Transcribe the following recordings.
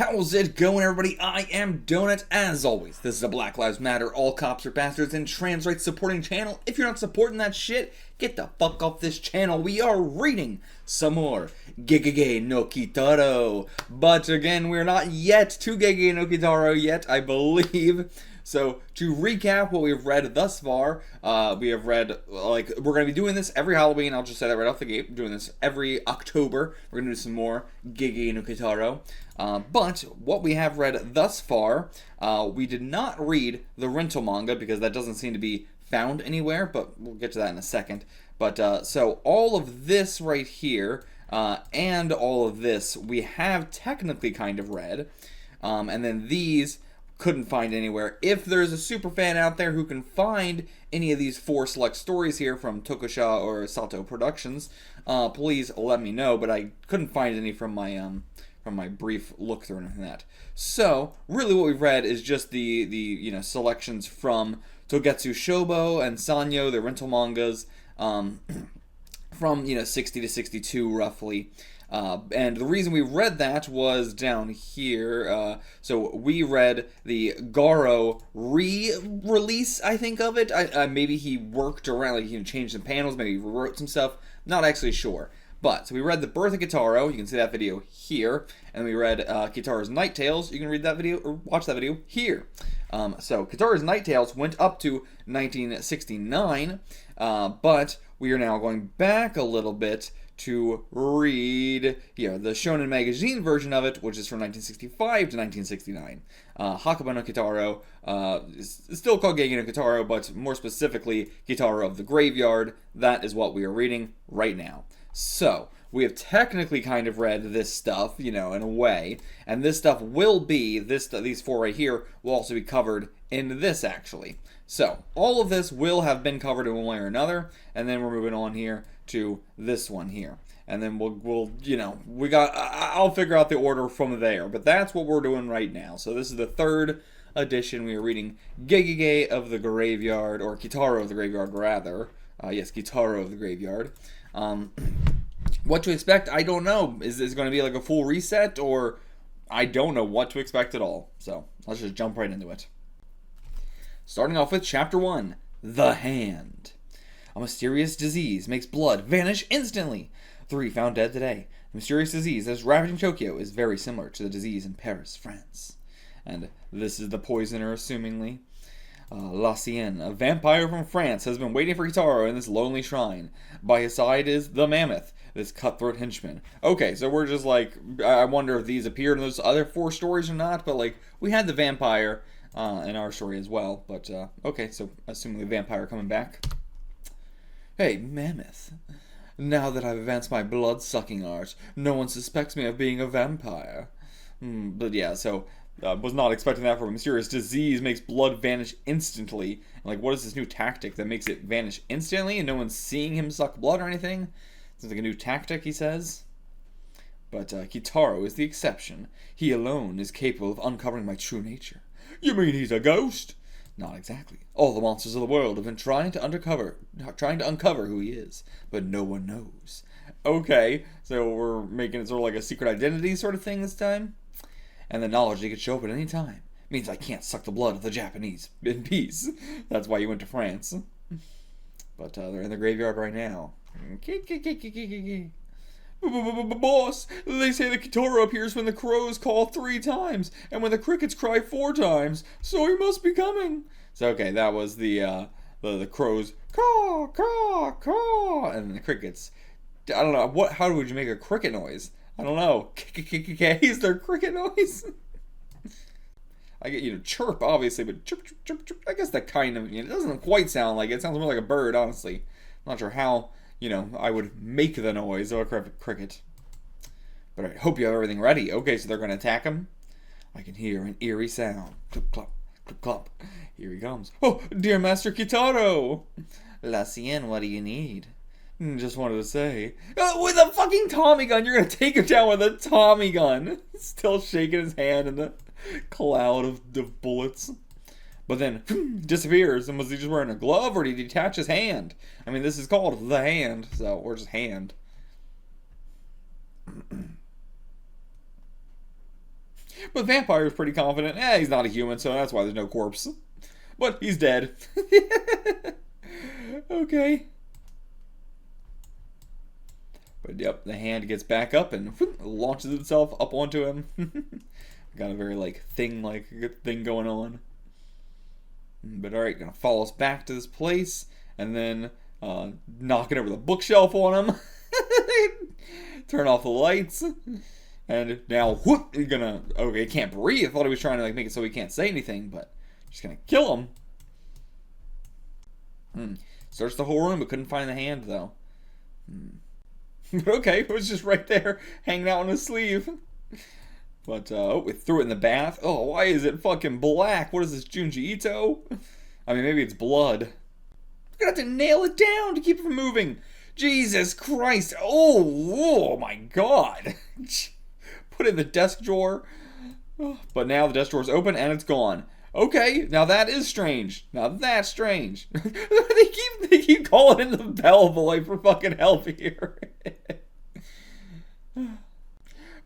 How's it going, everybody? I am Donut. As always, this is a Black Lives Matter, all cops are bastards, and trans rights supporting channel. If you're not supporting that shit, get the fuck off this channel. We are reading some more Yokai no Kitaro. But again, we're not yet to Yokai no Kitaro yet, I believe. So, to recap what we've read thus far, we have read, we're going to be doing this every Halloween. I'll just say that right off the gate. We're doing this every October. We're going to do some more Yokai no Kitaro. But what we have read thus far, we did not read the rental manga because that doesn't seem to be found anywhere, but we'll get to that in a second. But, so all of this right here, and all of this, we have technically kind of read. And then these couldn't find anywhere. If there's a super fan out there who can find any of these 4 select stories here from Tokusha or Sato Productions, please let me know. But I couldn't find any from my brief look through and anything like that. So really, what we've read is just the selections from Togetsu Shobo and Sanyo, the rental mangas, from 60 to 62 roughly. And the reason we read that was down here. So we read the Garo re-release, I think, of it. Maybe he worked around, changed some panels, maybe he rewrote some stuff. Not actually sure. But, so we read The Birth of Kitaro. You can see that video here. And we read Kitaro's Night Tales. You can read that video, or watch that video here. So, Kitaro's Night Tales went up to 1969. But we are now going back a little bit to read the Shonen Magazine version of it, which is from 1965 to 1969. Hakuba no Kitaro is still called Yokai no Kitaro, but more specifically, Kitaro of the Graveyard. That is what we are reading right now. So, we have technically kind of read this stuff, in a way, and this stuff will be, these 4 right here, will also be covered in this, actually. So, all of this will have been covered in one way or another, and then we're moving on here to this one here. And then I'll figure out the order from there, but that's what we're doing right now. So this is the 3rd edition. We are reading Yokai of the Graveyard, or Kitaro of the Graveyard, rather. Yes, Kitaro of the Graveyard. What to expect, I don't know. Is this going to be like a full reset, or I don't know what to expect at all. So let's just jump right into it. Starting off with Chapter 1, The Hand. A mysterious disease makes blood vanish instantly. 3 found dead today. The mysterious disease that is ravaging Tokyo is very similar to the disease in Paris, France. And this is the poisoner, assumingly. Lucien, a vampire from France, has been waiting for Kitaro in this lonely shrine. By his side is the Mammoth, this cutthroat henchman. Okay, so we're just I wonder if these appeared in those other 4 stories or not, but we had the vampire in our story as well. But, okay, so assuming the vampire coming back. Hey, Mammoth. Now that I've advanced my blood-sucking art, no one suspects me of being a vampire. But yeah, so, was not expecting that from a mysterious disease makes blood vanish instantly. And what is this new tactic that makes it vanish instantly and no one's seeing him suck blood or anything? It's like a new tactic, he says. But Kitaro is the exception. He alone is capable of uncovering my true nature. You mean he's a ghost? Not exactly. All the monsters of the world have been trying to uncover who he is, but no one knows. Okay, so we're making it sort of like a secret identity sort of thing this time? And the knowledge he could show up at any time means I can't suck the blood of the Japanese in peace. That's why you went to France. But they're in the graveyard right now. Boss, they say the Kitaro appears when the crows call 3 times, and when the crickets cry 4 times, so he must be coming. So okay, that was the crows, caw, caw, caw, and the crickets. I don't know, how would you make a cricket noise? I don't know, is there cricket noise? I get, chirp, obviously, but chirp, chirp, chirp, chirp, I guess that kind of, it doesn't quite sound like it. It sounds more like a bird, honestly. I'm not sure how, I would make the noise of a cricket. But I hope you have everything ready. Okay, so they're going to attack him. I can hear an eerie sound. Clip, clop, clip, clop. Here he comes. Oh, dear Master Kitaro! Lucien, what do you need? Just wanted to say. With a fucking Tommy gun! You're going to take him down with a Tommy gun! Still shaking his hand in the cloud of bullets. But then, disappears. And was he just wearing a glove, or did he detach his hand? I mean, this is called The Hand, so, or just hand. But Vampire is pretty confident. He's not a human, so that's why there's no corpse. But he's dead. Okay. But yep, the hand gets back up and launches itself up onto him. Got a very thing going on. But alright, gonna follow us back to this place and then knocking over the bookshelf on him. Turn off the lights. And now whoop, he's gonna he can't breathe. I thought he was trying to make it so he can't say anything, but just gonna kill him. Searched the whole room but couldn't find the hand though. But okay, it was just right there, hanging out on his sleeve. But, we threw it in the bath. Oh, why is it fucking black? What is this, Junji Ito? I mean, maybe it's blood. I'm gonna have to nail it down to keep it from moving. Jesus Christ. Oh my God. Put it in the desk drawer. But now the desk drawer's open and it's gone. Okay, now that is strange. Now that's strange. they keep calling in the bellboy for fucking help here.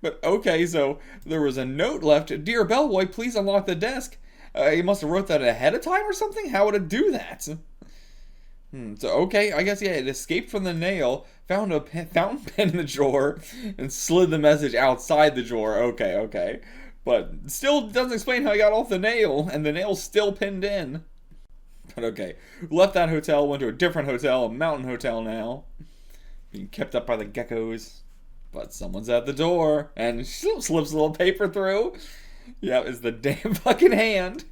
But okay, so there was a note left. Dear bellboy, please unlock the desk. He must have wrote that ahead of time or something? How would it do that? So okay, I guess it escaped from the nail, found a fountain pen in the drawer, and slid the message outside the drawer. Okay. But still doesn't explain how he got off the nail, and the nail's still pinned in. But okay, left that hotel, went to a different hotel, a mountain hotel now. Being kept up by the geckos. But someone's at the door, and slips a little paper through. Yeah, it's the damn fucking hand.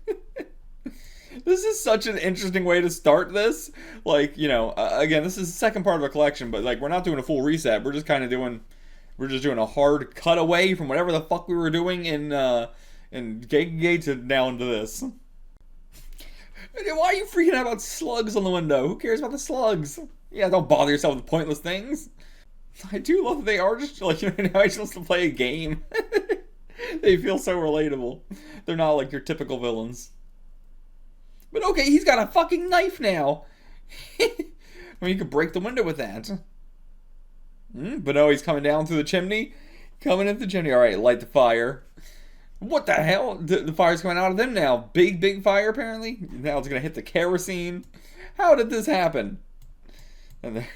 This is such an interesting way to start this. Again, this is the second part of a collection, but we're not doing a full reset. We're just kind of doing... We're just doing a hard cutaway from whatever the fuck we were doing in Gekigei to down to this. Why are you freaking out about slugs on the window? Who cares about the slugs? Yeah, don't bother yourself with pointless things. I do love that they are just now I just to play a game. They feel so relatable. They're not like your typical villains. But okay, he's got a fucking knife now. I mean, you could break the window with that. But no, he's coming down through the chimney. Coming into the chimney. Alright, light the fire. What the hell? The fire's coming out of them now. Big fire, apparently. Now it's going to hit the kerosene. How did this happen? And there,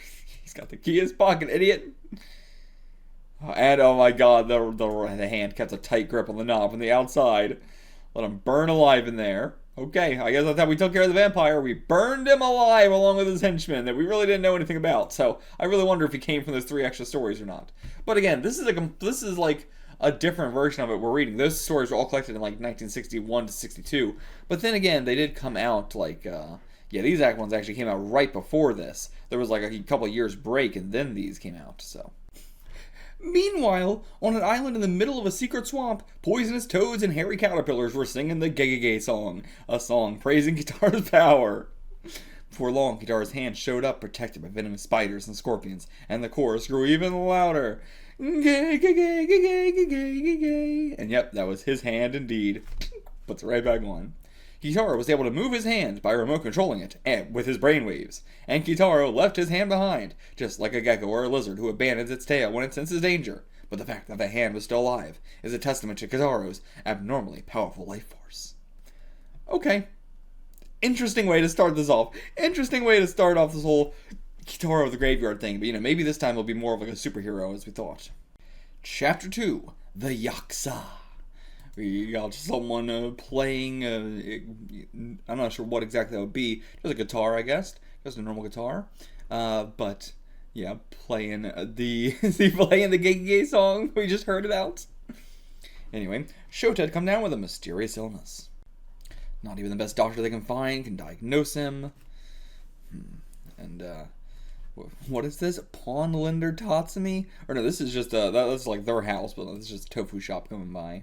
he's got the key in his pocket, idiot. And oh my God, the hand kept a tight grip on the knob on the outside. Let him burn alive in there. Okay, I guess that's how we took care of the vampire. We burned him alive along with his henchmen that we really didn't know anything about. So I really wonder if he came from those 3 extra stories or not. But again, this is like a different version of it we're reading. Those stories were all collected in 1961 to 62. But then again, they did come out these ones actually came out right before this. There was a couple of years break and then these came out. So. Meanwhile, on an island in the middle of a secret swamp, poisonous toads and hairy caterpillars were singing the Gekigei song, a song praising Kitaro's power. Before long, Kitaro's hand showed up protected by venomous spiders and scorpions, and the chorus grew even louder. Gekigei, Gekigei. And yep, that was his hand indeed. Puts it right back on. Kitaro was able to move his hand by remote controlling it with his brainwaves, and Kitaro left his hand behind, just like a gecko or a lizard who abandons its tail when it senses danger. But the fact that the hand was still alive is a testament to Kitaro's abnormally powerful life force. Okay. Interesting way to start this off. Interesting way to start off this whole Kitaro of the Graveyard thing, but maybe this time it'll be more of a superhero as we thought. Chapter 2, The Yaksa. We got someone playing, I'm not sure what exactly that would be. Just a guitar, I guess. Just a normal guitar. But, yeah, playing the Gekigei song we just heard about. Anyway, Shota had come down with a mysterious illness. Not even the best doctor they can find can diagnose him. And, what is this? Pawn Lender Tatsumi? Or no, this is just, that's like their house, but this is just a tofu shop coming by.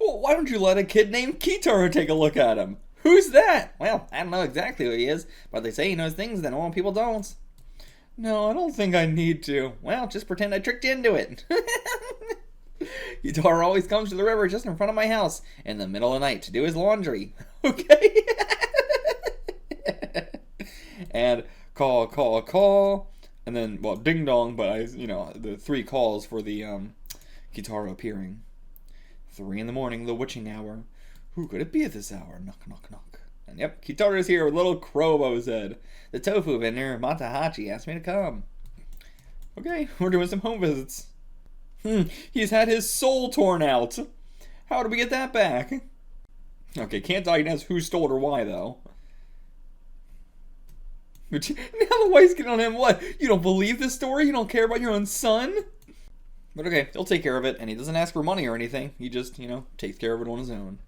Well, why don't you let a kid named Kitaro take a look at him? Who's that? Well, I don't know exactly who he is, but they say he knows things that normal people don't. No, I don't think I need to. Well, just pretend I tricked you into it. Kitaro always comes to the river just in front of my house in the middle of the night to do his laundry. Okay? And call. And then, well, ding dong, but the 3 calls for the Kitaro appearing. 3 in the morning, the witching hour. Who could it be at this hour? Knock, knock, knock. And yep, Kitaro's here with little crow above his head. The tofu vendor, Matahachi, asked me to come. Okay, we're doing some home visits. He's had his soul torn out. How do we get that back? Okay, can't diagnose who stole it or why, though. But now the wife's getting on him. What? You don't believe this story? You don't care about your own son? But okay, he'll take care of it, and he doesn't ask for money or anything. He just, takes care of it on his own.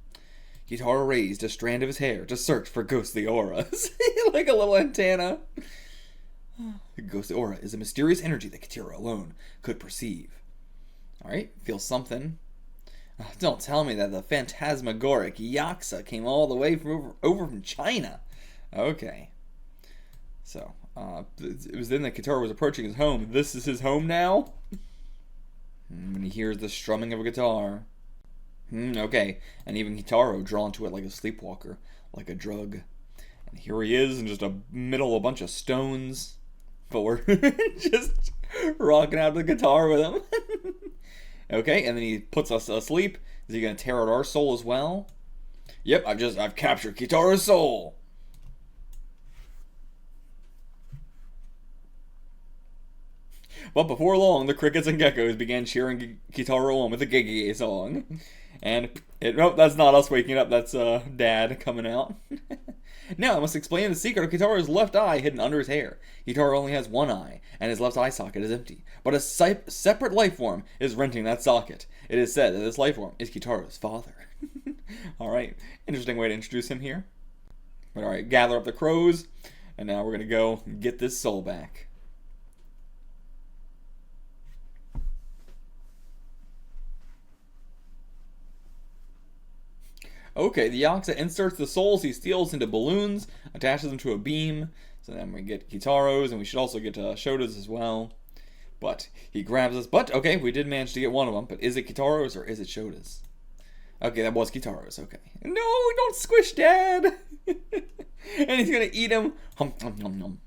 Kitaro raised a strand of his hair to search for ghostly auras. Like a little antenna. The ghostly aura is a mysterious energy that Kitaro alone could perceive. Alright, feel something. Don't tell me that the phantasmagoric Yaksa came all the way from over from China. Okay. So, it was then that Kitaro was approaching his home. This is his home now? When he hears the strumming of a guitar. Okay. And even Kitaro drawn to it like a sleepwalker, like a drug. And here he is in just a middle of a bunch of stones. But we're just rocking out the guitar with him. Okay, and then he puts us asleep. Is he going to tear out our soul as well? Yep, I've captured Kitaro's soul. But before long, the crickets and geckos began cheering Kitaro on with a Gegege song. And, nope, that's not us waking up, that's Dad coming out. Now I must explain the secret of Kitaro's left eye hidden under his hair. Kitaro only has one eye, and his left eye socket is empty. But a separate life form is renting that socket. It is said that this life form is Kitaro's father. Alright, interesting way to introduce him here. But alright, gather up the crows, and now we're going to go get this soul back. Okay, the Yaksa inserts the souls he steals into balloons, attaches them to a beam. So then we get Kitaro's, and we should also get Shota's as well. But he grabs us. But, okay, we did manage to get one of them. But is it Kitaro's or is it Shota's? Okay, that was Kitaro's, okay. No, don't squish Dad! And he's gonna eat him. Hum, hum, hum, hum.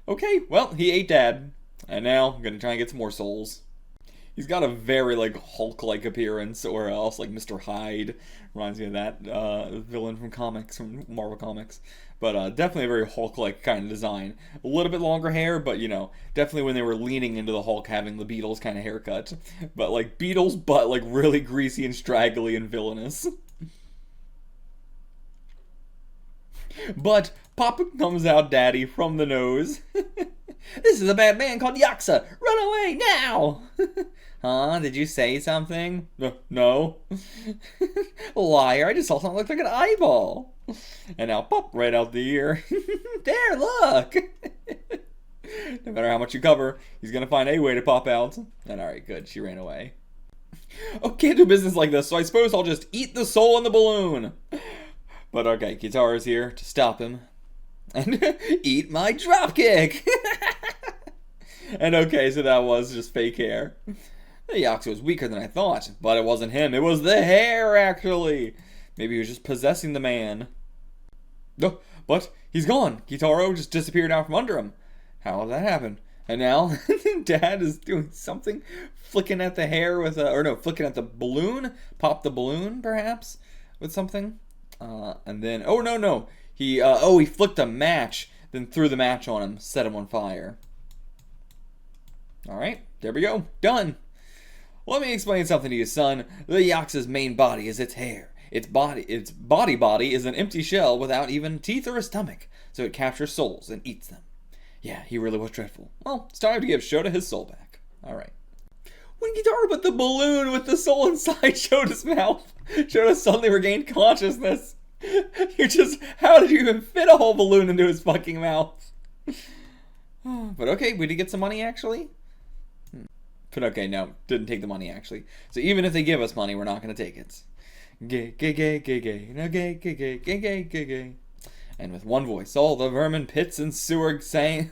Okay, well, he ate Dad. And now, I'm gonna try and get some more souls. He's got a very, Hulk-like appearance, or else, Mr. Hyde. Reminds me of that villain from comics, from Marvel Comics. But definitely a very Hulk-like kind of design. A little bit longer hair, but, definitely when they were leaning into the Hulk having the Beatles kind of haircut. But, Beatles, but, really greasy and straggly and villainous. But Papa comes out Daddy from the nose. This is a bad man called Yaksa. Run away now! Huh? Did you say something? No. Liar, I just saw something that looked like an eyeball. And now pop right out the ear. There, look! No matter how much you cover, he's gonna find a way to pop out. And alright, good, she ran away. Oh, can't do business like this, so I suppose I'll just eat the soul in the balloon. But okay, Kitaro's here to stop him. And eat my dropkick! And okay, so that was just fake hair. The Yaksa was weaker than I thought, but it wasn't him. It was the hair, actually. Maybe he was just possessing the man. No, but he's gone. Kitaro just disappeared out from under him. How did that happen? And now Dad is doing something, flicking at the hair with flicking at the balloon. Pop the balloon, perhaps, with something. And then, oh no, he flicked a match, then threw the match on him, set him on fire. Alright, there we go. Done. Let me explain something to you, son. The Yaksa's main body is its hair. Its body is an empty shell without even teeth or a stomach, so it captures souls and eats them. Yeah, he really was dreadful. Well, it's time to give Shota his soul back. Alright. When Kitaro put the balloon with the soul inside Shota's mouth, Shota suddenly regained consciousness. How did you even fit a whole balloon into his fucking mouth? But okay, we did get some money, actually. But okay, no, didn't take the money, actually. So even if they give us money, we're not going to take it. Gay, gay, gay, gay, gay, no gay, gay, gay, gay, gay, gay, gay. And with one voice, all the vermin pits and sewers sang,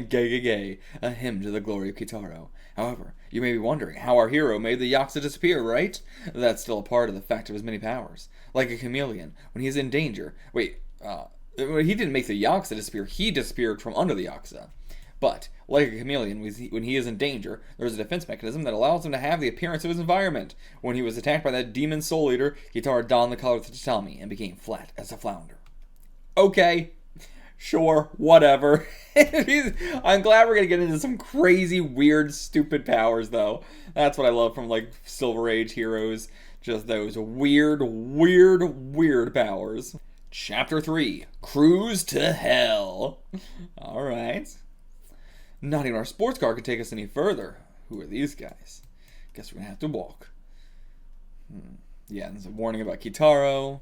gay, gay, gay, a hymn to the glory of Kitaro. However, you may be wondering how our hero made the Yaksa disappear, right? That's still a part of the fact of his many powers. Like a chameleon, when he is in danger. Wait, he didn't make the Yaksa disappear, he disappeared from under the Yaksa. But, like a chameleon, when he is in danger, there's a defense mechanism that allows him to have the appearance of his environment. When he was attacked by that demon soul eater, Kitaro donned the color of the tatami and became flat as a flounder. Okay. Sure, whatever. I'm glad we're gonna get into some crazy, weird, stupid powers, though. That's what I love from, like, Silver Age heroes. Just those weird, weird powers. Chapter 3, Cruise to Hell. Alright. Not even our sports car could take us any further. Who are these guys? Guess we're gonna have to walk. Yeah, there's a warning about Kitaro.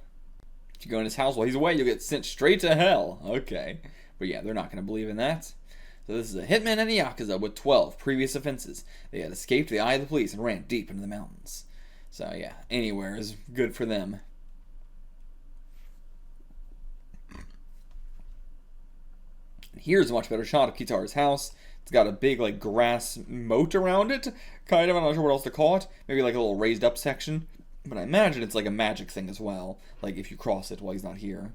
If you go in his house while he's away, you'll get sent straight to hell. Okay. But yeah, they're not going to believe in that. So this is a hitman and a Yakuza with 12 previous offenses. They had escaped the eye of the police and ran deep into the mountains. So yeah, anywhere is good for them. Here's a much better shot of Kitaro's house. It's got a big, like, grass moat around it. Kind of, I'm not sure what else to call it. Maybe like a little raised up section. But I imagine it's like a magic thing as well. Like if you cross it while he's not here.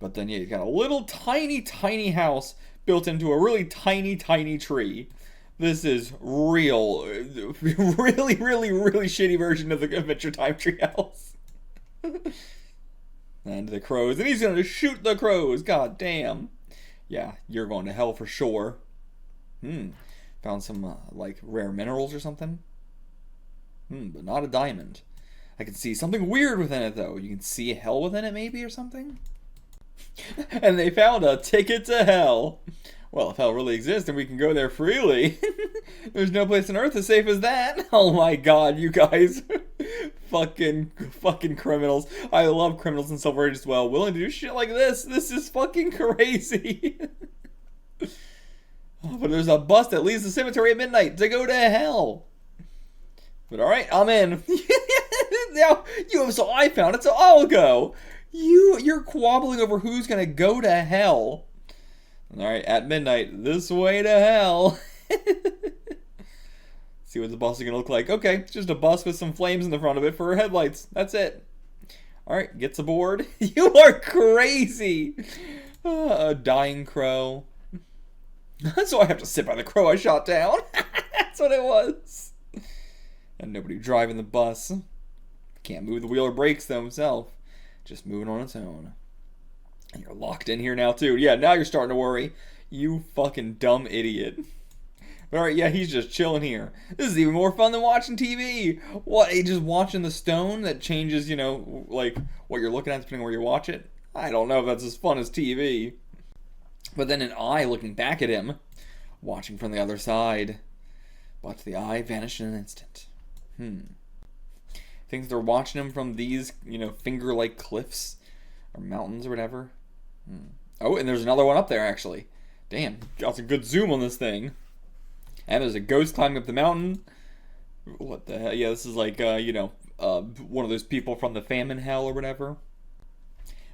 But then, yeah, you've got a little tiny house built into a really tiny tree. This is really shitty version of the Adventure Time treehouse. And the crows. And he's going to shoot the crows. God damn. Yeah, you're going to hell for sure. Found some, like, rare minerals or something. But not a diamond. I can see something weird within it, though. You can see hell within it, maybe, or something? And they found a ticket to hell. Well, if hell really exists, then we can go there freely. There's no place on earth as safe as that. Oh my god, you guys. fucking criminals. I love criminals in Silver Age as well. Willing to do shit like this. This is fucking crazy. But there's a bus that leaves the cemetery at midnight to go to hell. But alright, I'm in. Now, so I found it, so I'll go. You're quabbling over who's gonna go to hell. Alright, at midnight, this way to hell. See what the bus is gonna look like. Okay, it's just a bus with some flames in the front of it for headlights. That's it. Alright, gets aboard. You are crazy. A dying crow. So I have to sit by the crow I shot down. That's what it was. And nobody driving the bus. Can't move the wheel or brakes themselves. Just moving on its own. And you're locked in here now too. Yeah, now you're starting to worry. You fucking dumb idiot. But alright, yeah, he's just chilling here. This is even more fun than watching TV. What, just watching the stone that changes, you know, like, what you're looking at depending on where you watch it? I don't know if that's as fun as TV. But then an eye looking back at him, watching from the other side. But the eye vanished in an instant. Thinks they're watching him from these, you know, finger-like cliffs or mountains or whatever. Oh, and there's another one up there, actually. Damn, got a good zoom on this thing. And there's a ghost climbing up the mountain. What the hell? Yeah, this is like, you know, one of those people from the famine hell or whatever.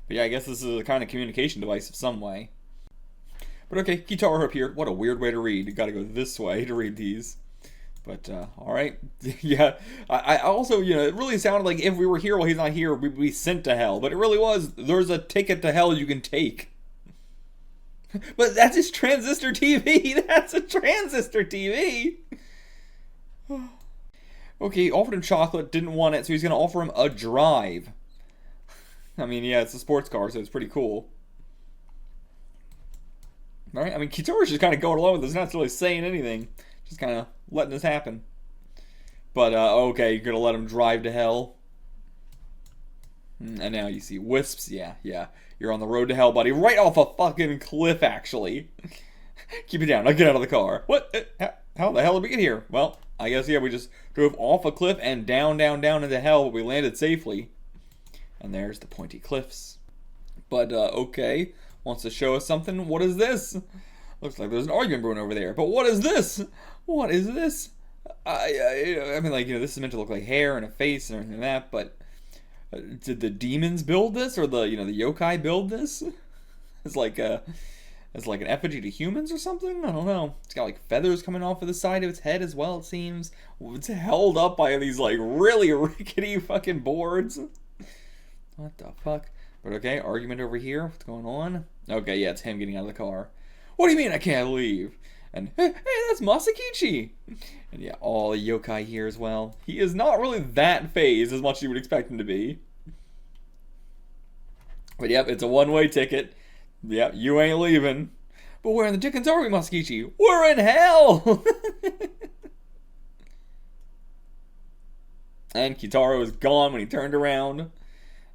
But yeah, I guess this is a kind of communication device of some way. But okay, Kitaro up here. What a weird way to read. You gotta go this way to read these. But, alright. Yeah, I also, you know, it really sounded like if we were here while he's not here, we'd be sent to hell. But it really was, there's a ticket to hell you can take. But that's his transistor TV! That's a transistor TV! Okay, offered him chocolate, didn't want it, so he's gonna offer him a drive. I mean, yeah, it's a sports car, so it's pretty cool. Alright, I mean, Kitaro's just kind of going along with this, not really saying anything. Just kind of letting this happen. But, okay, you're going to let him drive to hell. And now you see wisps. Yeah. You're on the road to hell, buddy. Right off a fucking cliff, actually. Keep it down. I'll get out of the car. What? How the hell did we get here? Well, I guess, yeah, we just drove off a cliff and down into hell, but we landed safely. And there's the pointy cliffs. But, okay. Wants to show us something. What is this? Looks like there's an argument brewing over there. But what is this? What is this? I mean, like, you know, this is meant to look like hair and a face and everything like that, but did the demons build this, or the, you know, the yokai build this? It's like an effigy to humans or something? I don't know. It's got, like, feathers coming off of the side of its head as well, it seems. It's held up by these, like, really rickety fucking boards. What the fuck? But okay, argument over here. What's going on? Okay, yeah, it's him getting out of the car. What do you mean I can't leave? And hey, that's Masakichi! And yeah, all the yokai here as well. He is not really that phased as much as you would expect him to be. But yep, it's a one-way ticket. Yep, you ain't leaving. But where in the dickens are we, Masakichi? We're in hell! And Kitaro is gone when he turned around.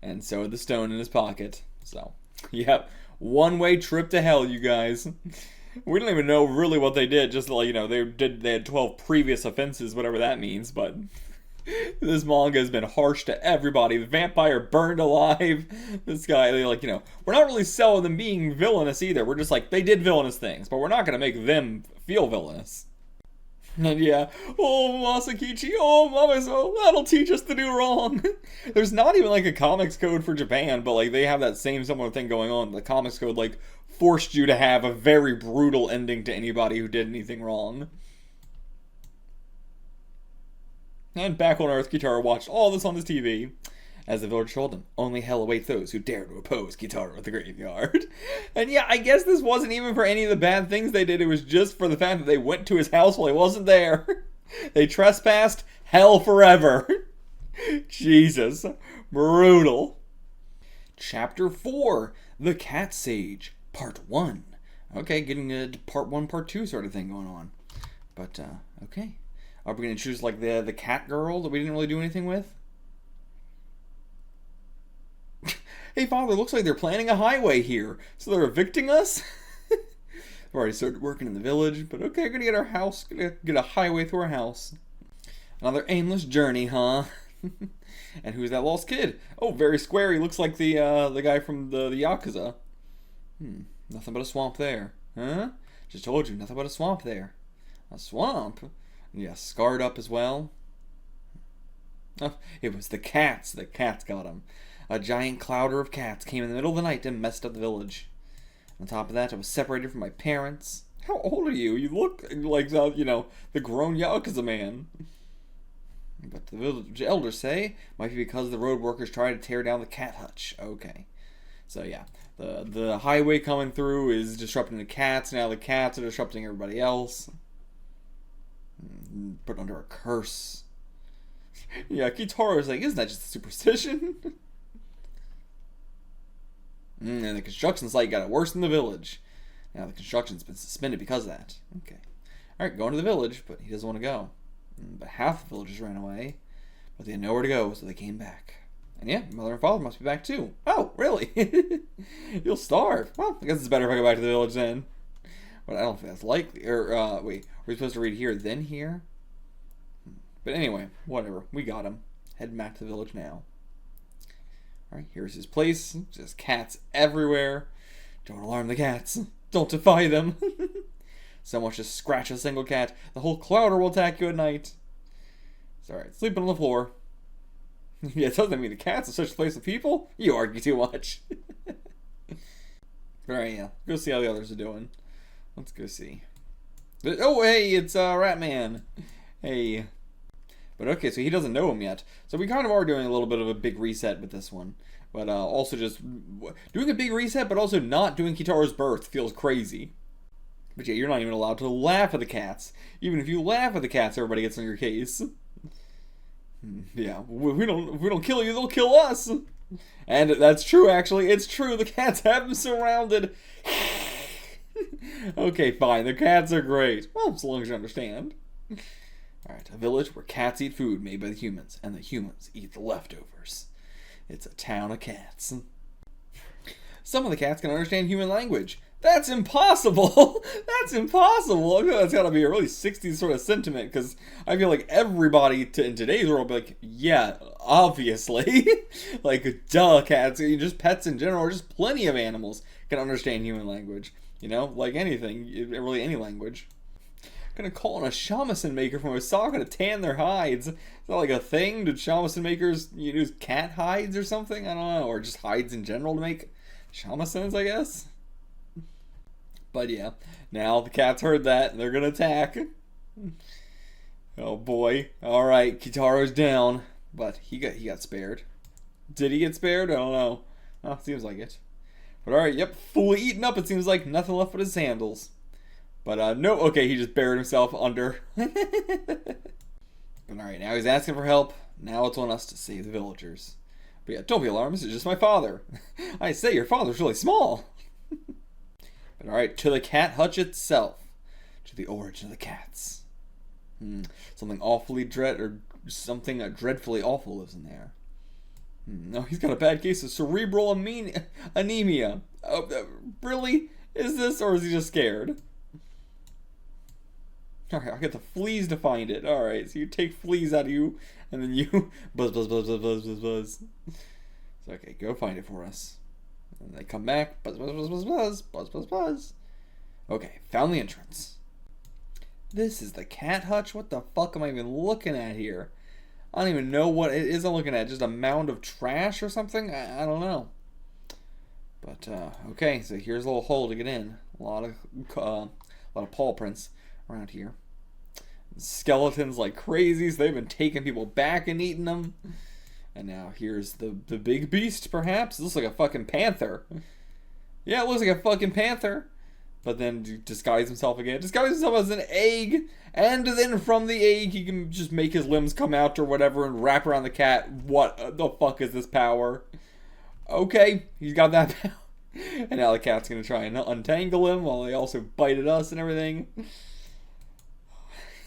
And so the stone in his pocket. So, yep, one-way trip to hell, you guys. We don't even know really what they did. Just like, you know, they had 12 previous offenses, whatever that means. But this manga has been harsh to everybody. The vampire burned alive. This guy, they like, you know, we're not really selling them being villainous either. We're just like, they did villainous things, but we're not going to make them feel villainous. And yeah, oh, Masakichi, oh, Mamazo, that'll teach us to do wrong. There's not even like a comics code for Japan, but like they have that same similar thing going on. The comics code like forced you to have a very brutal ending to anybody who did anything wrong. And back on Earth, Kitaro watched all this on his TV. As the village told him, only hell awaits those who dare to oppose Kitaro at the graveyard. And yeah, I guess this wasn't even for any of the bad things they did. It was just for the fact that they went to his house while he wasn't there. They trespassed. Hell forever. Jesus. Brutal. Chapter 4. The Cat Sage. Part 1. Okay, getting a Part 1, Part 2 sort of thing going on. But, okay. Are we going to choose, like, the cat girl that we didn't really do anything with? Hey, Father, looks like they're planning a highway here. So they're evicting us? We've already started working in the village, but okay, gonna get our house, gonna get a highway through our house. Another aimless journey, huh? And who's that lost kid? Oh, very square. He looks like the guy from the Yaksa. Nothing but a swamp there. Huh? Just told you, nothing but a swamp there. A swamp? Yeah, scarred up as well. Oh, it was the cats. The cats got him. A giant clouder of cats came in the middle of the night and messed up the village. On top of that, I was separated from my parents. How old are you? You look like, you know, the grown Yakuza man. But the village elders say, might be because the road workers tried to tear down the cat hutch. Okay. So yeah, the highway coming through is disrupting the cats. Now the cats are disrupting everybody else. Put under a curse. Yeah, Kitaro is like, isn't that just a superstition? And the construction site got it worse than the village. Now the construction's been suspended because of that. Okay. Alright, going to the village, but he doesn't want to go. But half the villagers ran away. But they had nowhere to go, so they came back. And yeah, mother and father must be back too. Oh, really? You'll starve. Well, I guess it's better if I go back to the village then. But I don't think that's likely. Or, wait, we're supposed to read here, then here? But anyway, whatever. We got him. Heading back to the village now. Alright, here's his place. Just cats everywhere. Don't alarm the cats. Don't defy them. So much as scratch a single cat, the whole clouder will attack you at night. It's alright, sleeping on the floor. Yeah, doesn't mean the cats are such a place of people. You argue too much. Alright, yeah. Go see how the others are doing. Let's go see. Oh, hey, it's Ratman. Hey. But okay, so he doesn't know him yet. So we kind of are doing a little bit of a big reset with this one. But also just doing a big reset, but also not doing Kitaro's birth feels crazy. But yeah, you're not even allowed to laugh at the cats. Even if you laugh at the cats, everybody gets on your case. Yeah, if we don't kill you, they'll kill us. And that's true, actually. It's true. The cats have them surrounded. Okay, fine. The cats are great. Well, as long as you understand. Alright, a village where cats eat food made by the humans, and the humans eat the leftovers. It's a town of cats. Some of the cats can understand human language. That's impossible! That's impossible! I feel that's gotta be a really 60s sort of sentiment, because I feel like everybody in today's world will be like, yeah, obviously. Like, duh, cats, just pets in general, or just plenty of animals can understand human language. You know, like anything, really any language. Gonna call on a shamisen maker from Osaka to tan their hides. Is that like a thing? Did shamisen makers use cat hides or something? I don't know. Or just hides in general to make shamisens, I guess? But yeah, now the cats heard that and they're gonna attack. Oh boy. Alright, Kitaro's down. But he got spared. Did he get spared? I don't know. Oh, seems like it. But alright, yep, fully eaten up, it seems like. Nothing left but his sandals. But no, okay, he just buried himself under. Alright, now he's asking for help. Now it's on us to save the villagers. But yeah, don't be alarmed, this is just my father. I say, your father's really small. But alright, to the cat hutch itself. To the origin of the cats. Something awfully something dreadfully awful lives in there. No, he's got a bad case of cerebral anemia. Really? Is this, or is he just scared? Alright, I'll get the fleas to find it. Alright, so you take fleas out of you, and then you buzz, buzz, buzz, buzz, buzz, buzz, buzz. So, okay, go find it for us. And they come back, buzz, buzz, buzz, buzz, buzz, buzz, buzz, buzz. Okay, found the entrance. This is the cat hutch? What the fuck am I even looking at here? I don't even know what it is I'm looking at. Just a mound of trash or something? I don't know. But, okay, so here's a little hole to get in. A lot of paw prints around here. Skeletons like crazy, so they've been taking people back and eating them. And now here's the big beast, perhaps. It looks like a fucking panther. Yeah, it looks like a fucking panther. But then disguise himself again. Disguise himself as an egg. And then from the egg, he can just make his limbs come out or whatever and wrap around the cat. What the fuck is this power? Okay, he's got that power. And now the cat's going to try and untangle him while they also bite at us and everything.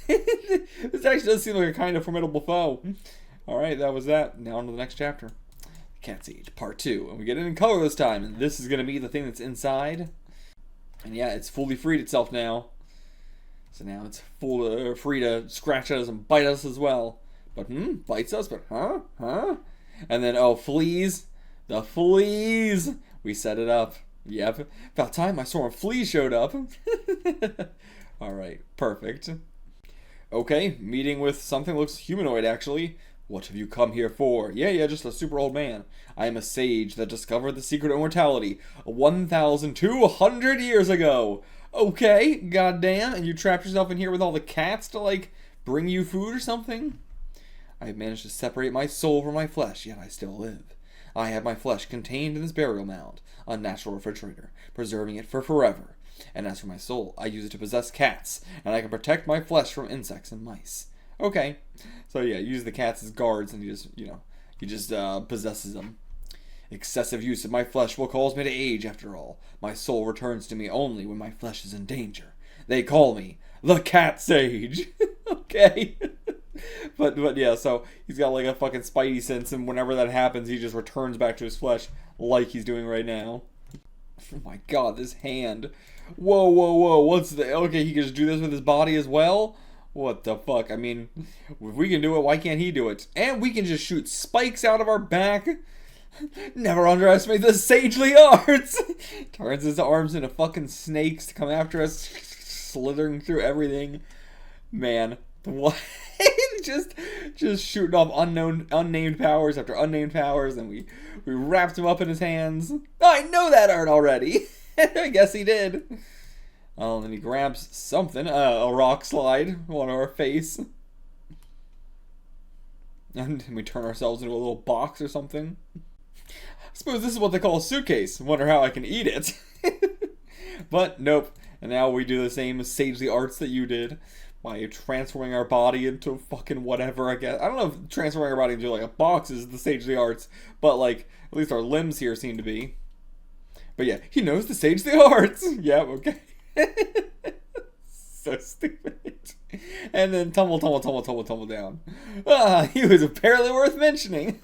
This actually does seem like a kind of formidable foe. Alright, that was that. Now on to the next chapter. Cat's Age, Part 2. And we get it in color this time. And this is going to be the thing that's inside. And yeah, it's fully freed itself now. So now it's free to scratch at us and bite us as well. But, bites us, but, huh? And then, oh, fleas. The fleas. We set it up. Yep. About time my swarm of fleas showed up. Alright, perfect. Okay, meeting with something looks humanoid, actually. What have you come here for? Yeah, just a super old man. I am a sage that discovered the secret of immortality 1,200 years ago. Okay, goddamn, and you trapped yourself in here with all the cats to, like, bring you food or something? I have managed to separate my soul from my flesh, yet I still live. I have my flesh contained in this burial mound, a natural refrigerator, preserving it for forever. And as for my soul, I use it to possess cats, and I can protect my flesh from insects and mice. Okay. So yeah, use the cats as guards, and he just possesses them. Excessive use of my flesh will cause me to age, after all. My soul returns to me only when my flesh is in danger. They call me the Cat Sage. Okay. But yeah, so he's got like a fucking spidey sense, and whenever that happens, he just returns back to his flesh like he's doing right now. Oh my god, this hand. Whoa, what's the... Okay, he can just do this with his body as well? What the fuck? I mean, if we can do it, why can't he do it? And we can just shoot spikes out of our back. Never underestimate the sagely arts. Turns his arms into fucking snakes to come after us, slithering through everything. Man, what? just shooting off unnamed powers after unnamed powers, and we wrapped him up in his hands. I know that art already. I guess he did. Oh, and then he grabs something, a rock slide on our face. And we turn ourselves into a little box or something. I suppose this is what they call a suitcase. Wonder how I can eat it. But nope. And now we do the same sagely arts that you did. By transforming our body into fucking whatever, I guess. I don't know if transforming our body into like a box is the sagely arts. But like, at least our limbs here seem to be. But yeah, he knows the sagely arts. Yeah, okay. So stupid. And then tumble down. Ah, he was apparently worth mentioning.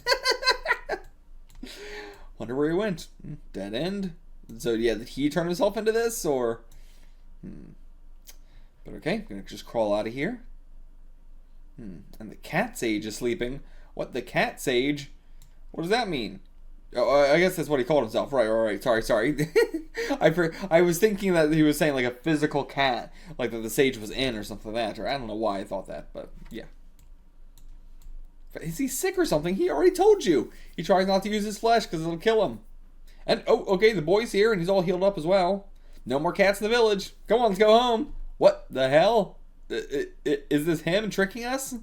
Wonder where he went. Dead end. So yeah, did he turn himself into this, or... But okay, gonna just crawl out of here. And the cat sage is sleeping. What, the cat sage? What does that mean? Oh, I guess that's what he called himself. Right. Sorry. I was thinking that he was saying like a physical cat, like that the sage was in or something like that. Or I don't know why I thought that, but yeah. But is he sick or something? He already told you. He tries not to use his flesh because it'll kill him. And oh, okay, the boy's here and he's all healed up as well. No more cats in the village. Come on, let's go home. What the hell? Is this him tricking us?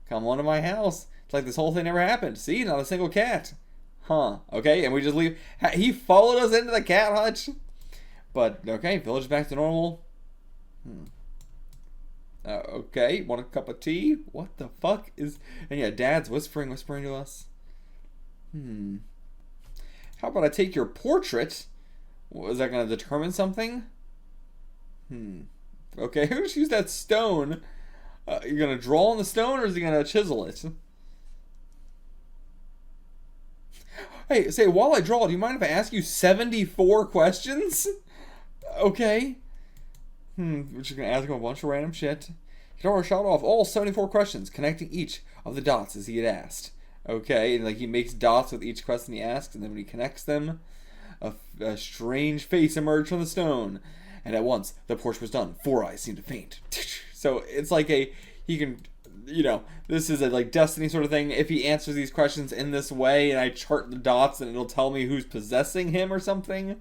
Come on to my house. It's like this whole thing never happened. See, not a single cat. Huh. Okay, and we just leave. He followed us into the cat hutch. But, okay, village back to normal. Okay, want a cup of tea? What the fuck is... And yeah, Dad's whispering to us. How about I take your portrait? Was that going to determine something? Okay, who's use that stone? You're going to draw on the stone, or is he going to chisel it? Hey, say, while I draw, do you mind if I ask you 74 questions? Okay. We're just going to ask him a bunch of random shit. Kitaro shot off all 74 questions, connecting each of the dots as he had asked. Okay, and like he makes dots with each question he asks, and then when he connects them, a strange face emerged from the stone. And at once, the portrait was done. 4 eyes seemed to faint. So it's like he can, this is a like Destiny sort of thing. If he answers these questions in this way, and I chart the dots, and it'll tell me who's possessing him or something.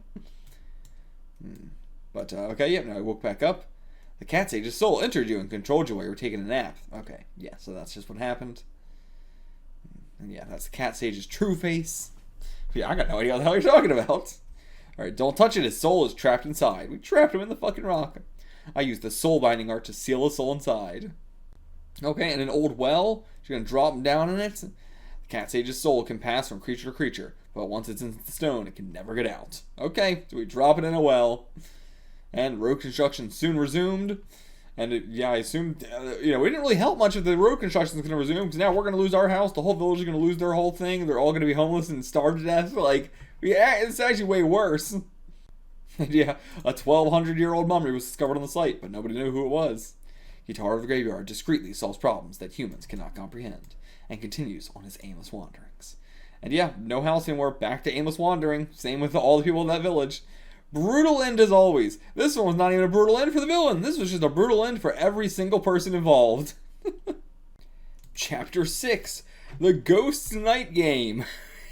But, okay, yeah, now I woke back up. The cat sage's soul entered you and controlled you while you were taking a nap. Okay, yeah, so that's just what happened. And yeah, that's the cat sage's true face. Yeah, I got no idea what the hell you're talking about. Alright, don't touch it. His soul is trapped inside. We trapped him in the fucking rock. I used the soul binding art to seal his soul inside. Okay, and an old well. You're going to drop him down in it. The cat sage's soul can pass from creature to creature, but once it's in the stone, it can never get out. Okay, so we drop it in a well. And road construction soon resumed. And I assumed, we didn't really help much if the road construction is going to resume, because now we're going to lose our house. The whole village is going to lose their whole thing. They're all going to be homeless and starve to death. Like, yeah, it's actually way worse. And yeah, a 1,200-year-old mummy was discovered on the site, but nobody knew who it was. Kitaro of the graveyard discreetly solves problems that humans cannot comprehend, and continues on his aimless wanderings. And yeah, no house anymore, back to aimless wandering. Same with all the people in that village. Brutal end as always. This one was not even a brutal end for the villain. This was just a brutal end for every single person involved. Chapter 6. The Ghost's Night Game.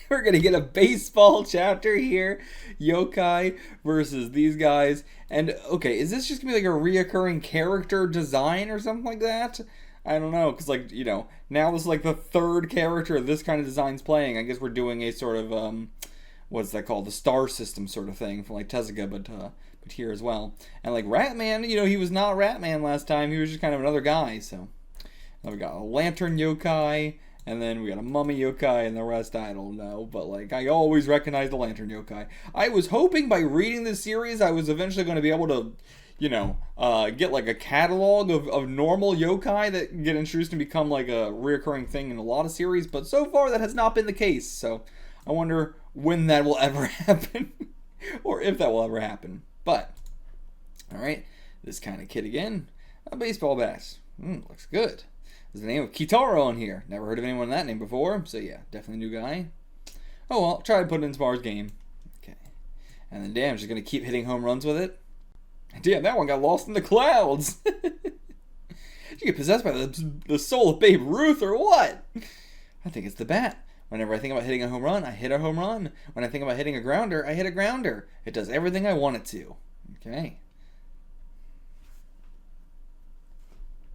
We're going to get a baseball chapter here. Yokai versus these guys. And, okay, is this just going to be like a reoccurring character design or something like that? I don't know, because, like, now this is like the third character this kind of design's playing. I guess we're doing a sort of, what's that called? The star system sort of thing from like Tezuka, but here as well. And like Ratman, he was not Ratman last time. He was just kind of another guy. So now we got a lantern yokai, and then we got a mummy yokai, and the rest I don't know. But like I always recognize the lantern yokai. I was hoping by reading this series I was eventually going to be able to, get like a catalog of normal yokai that get introduced and become like a reoccurring thing in a lot of series. But so far that has not been the case. So I wonder when that will ever happen, or if that will ever happen. But, alright, this kind of kid again, a baseball bat. Looks good. There's the name of Kitaro on here. Never heard of anyone with that name before, so yeah, definitely a new guy. Oh well, try to put it in tomorrow's game. Okay. And then damn, just going to keep hitting home runs with it. Damn, that one got lost in the clouds. Did you get possessed by the soul of Babe Ruth or what? I think it's the bat. Whenever I think about hitting a home run, I hit a home run. When I think about hitting a grounder, I hit a grounder. It does everything I want it to. Okay.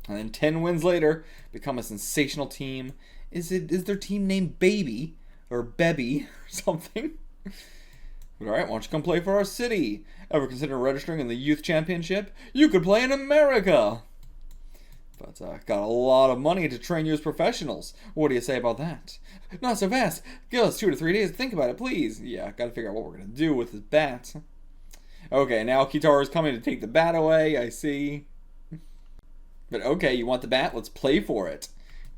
And then 10 wins later, become a sensational team. Is their team named Baby? Or Bebby? Or something? But alright, why don't you come play for our city? Ever consider registering in the youth championship? You could play in America! But got a lot of money to train you as professionals. What do you say about that? Not so fast. Give us 2 to 3 days to think about it, please. Yeah, gotta figure out what we're gonna do with this bat. Okay, now Kitaro is coming to take the bat away. I see. But okay, you want the bat? Let's play for it.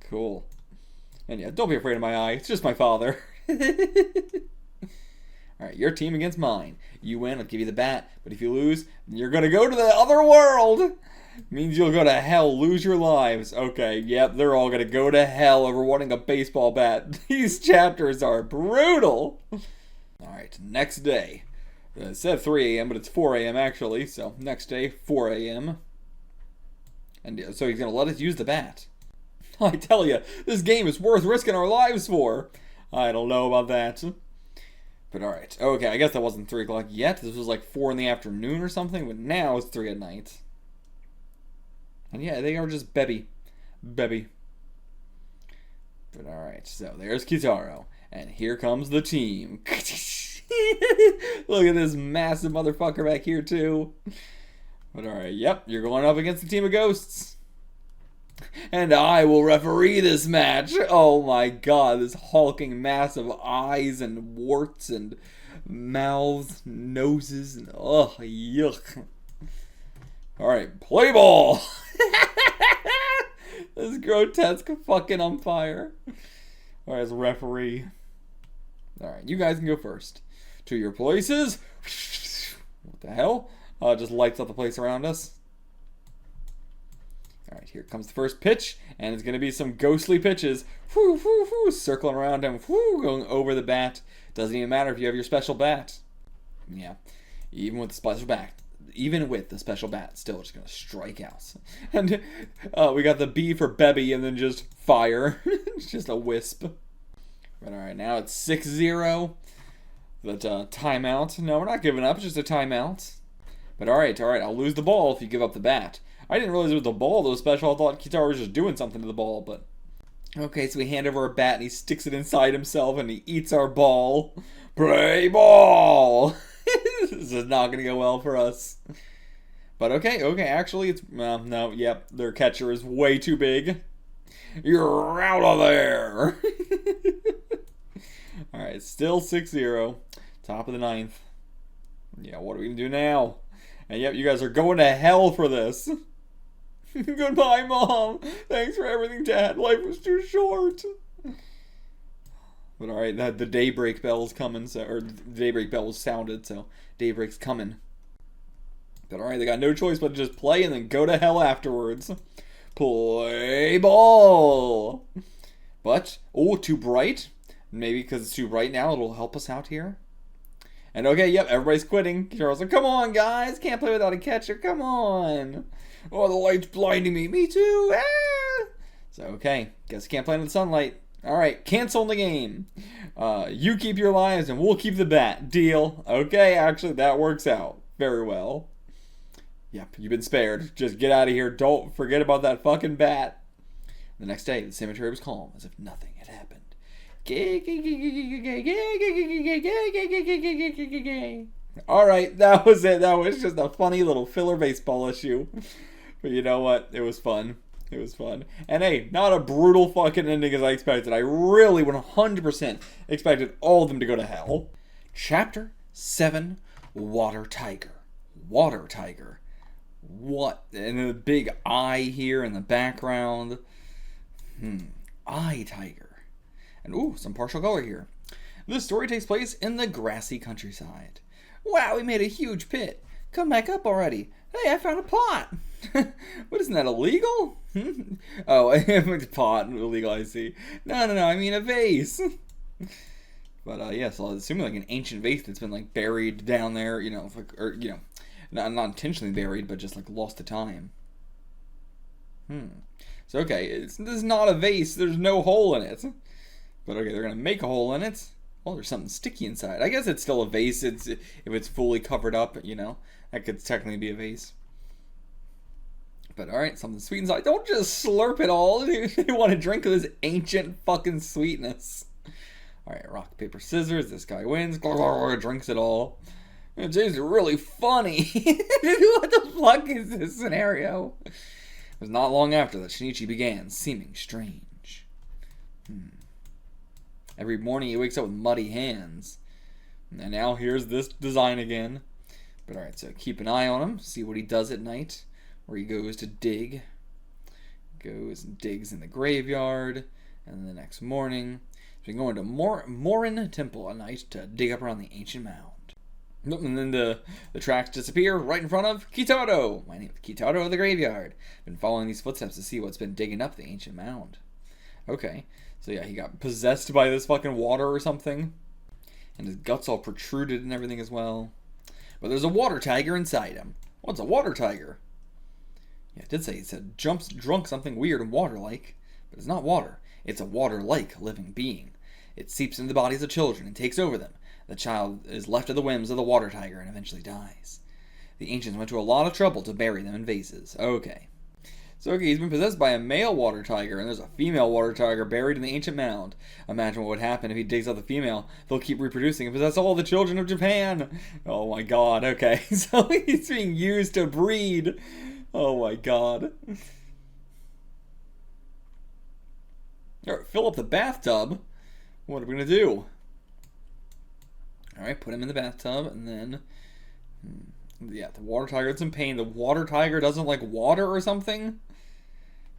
Cool. And yeah, don't be afraid of my eye. It's just my father. Alright, your team against mine. You win, I'll give you the bat. But if you lose, you're gonna go to the other world. Means you'll go to hell, lose your lives. Okay, yep, they're all gonna go to hell over wanting a baseball bat. These chapters are brutal. Alright, next day. It said 3 a.m., but it's 4 a.m. actually. So, next day, 4 a.m. And so he's gonna let us use the bat. I tell you, this game is worth risking our lives for. I don't know about that. But alright, okay, I guess that wasn't 3 o'clock yet. This was like 4 in the afternoon or something, but now it's 3 at night. And yeah, they are just Bebby. But alright, so there's Kitaro. And here comes the team. Look at this massive motherfucker back here, too. But alright, yep, you're going up against a team of ghosts. And I will referee this match. Oh my god, this hulking mass of eyes and warts and mouths, noses, and ugh, yuck. Alright, play ball! This grotesque fucking umpire. Alright, as a referee. Alright, you guys can go first. To your places. What the hell? Just lights up the place around us. Alright, here comes the first pitch, and it's going to be some ghostly pitches. Whoo, whoo, whoo, circling around him, whoo, going over the bat. Doesn't even matter if you have your special bat. Yeah, even with the special bat. Even with the special bat, still just going to strike out. And we got the B for Bebby, and then just fire. It's just a wisp. But alright, now it's 6-0. But timeout. No, we're not giving up, it's just a timeout. But alright, I'll lose the ball if you give up the bat. I didn't realize it was the ball that was special. I thought Kitaro was just doing something to the ball, but... Okay, so we hand over our bat, and he sticks it inside himself, and he eats our ball. Play ball! This is not going to go well for us. But okay, actually, it's... no, yep, their catcher is way too big. You're out of there! Alright, still 6-0. Top of the 9th. Yeah, what are we going to do now? And yep, you guys are going to hell for this. Goodbye, Mom. Thanks for everything, Dad. Life was too short. But alright, the daybreak bell's coming, so, or the daybreak bell was sounded, so daybreak's coming. But alright, they got no choice but to just play and then go to hell afterwards. Play ball. But, oh, too bright. Maybe because it's too bright now, it'll help us out here. And okay, yep, everybody's quitting. Kitaro's like, come on, guys. Can't play without a catcher. Come on. Oh, the light's blinding me. Me too. Ah! So, okay. Guess can't play in the sunlight. All right, cancel the game. You keep your lives and we'll keep the bat. Deal. Okay, actually, that works out very well. Yep, you've been spared. Just get out of here. Don't forget about that fucking bat. The next day, the cemetery was calm, as if nothing had happened. Alright, that was it. That was just a funny little filler baseball issue. But you know what? It was fun. It was fun. And hey, not a brutal fucking ending as I expected. I really 100% expected all of them to go to hell. Chapter 7, Water Tiger. Water Tiger. What? And a big eye here in the background. Eye Tiger. And ooh, some partial color here. This story takes place in the grassy countryside. Wow, we made a huge pit. Come back up already. Hey, I found a pot. What, isn't that illegal? Oh, pot, illegal, I see. No, I mean a vase. But yeah, so assuming like an ancient vase that's been like buried down there, you know, like, or you know, not intentionally buried, but just like lost to time. So okay, this is not a vase. There's no hole in it. But okay, they're gonna make a hole in it. Oh, there's something sticky inside. I guess it's still a vase. If it's fully covered up, you know, that could technically be a vase. But alright, something sweet inside. Don't just slurp it all. You want to drink of this ancient fucking sweetness. Alright, rock, paper, scissors. This guy wins. Drinks it all. It's really funny. What the fuck is this scenario? It was not long after that Shinichi began seeming strange. Every morning he wakes up with muddy hands. And now here's this design again. But alright, so keep an eye on him. See what he does at night. Where he goes to dig. Goes and digs in the graveyard. And then the next morning, he's been going to Morin Temple at night to dig up around the ancient mound. And then the tracks disappear right in front of Kitaro. My name is Kitaro of the graveyard. Been following these footsteps to see what's been digging up the ancient mound. Okay. So yeah, he got possessed by this fucking water or something. And his guts all protruded and everything as well. But there's a water tiger inside him. What's a water tiger? Yeah, it did say, he said, drunk something weird and water-like. But it's not water. It's a water-like living being. It seeps into the bodies of children and takes over them. The child is left to the whims of the water tiger and eventually dies. The ancients went to a lot of trouble to bury them in vases. Okay. So, okay, he's been possessed by a male water tiger, and there's a female water tiger buried in the ancient mound. Imagine what would happen if he digs out the female. They'll keep reproducing and possess all the children of Japan. Oh my god, okay. So he's being used to breed. Oh my god. Alright, fill up the bathtub. What are we going to do? Alright, put him in the bathtub, and then... yeah, the water tiger's in pain. The water tiger doesn't like water or something?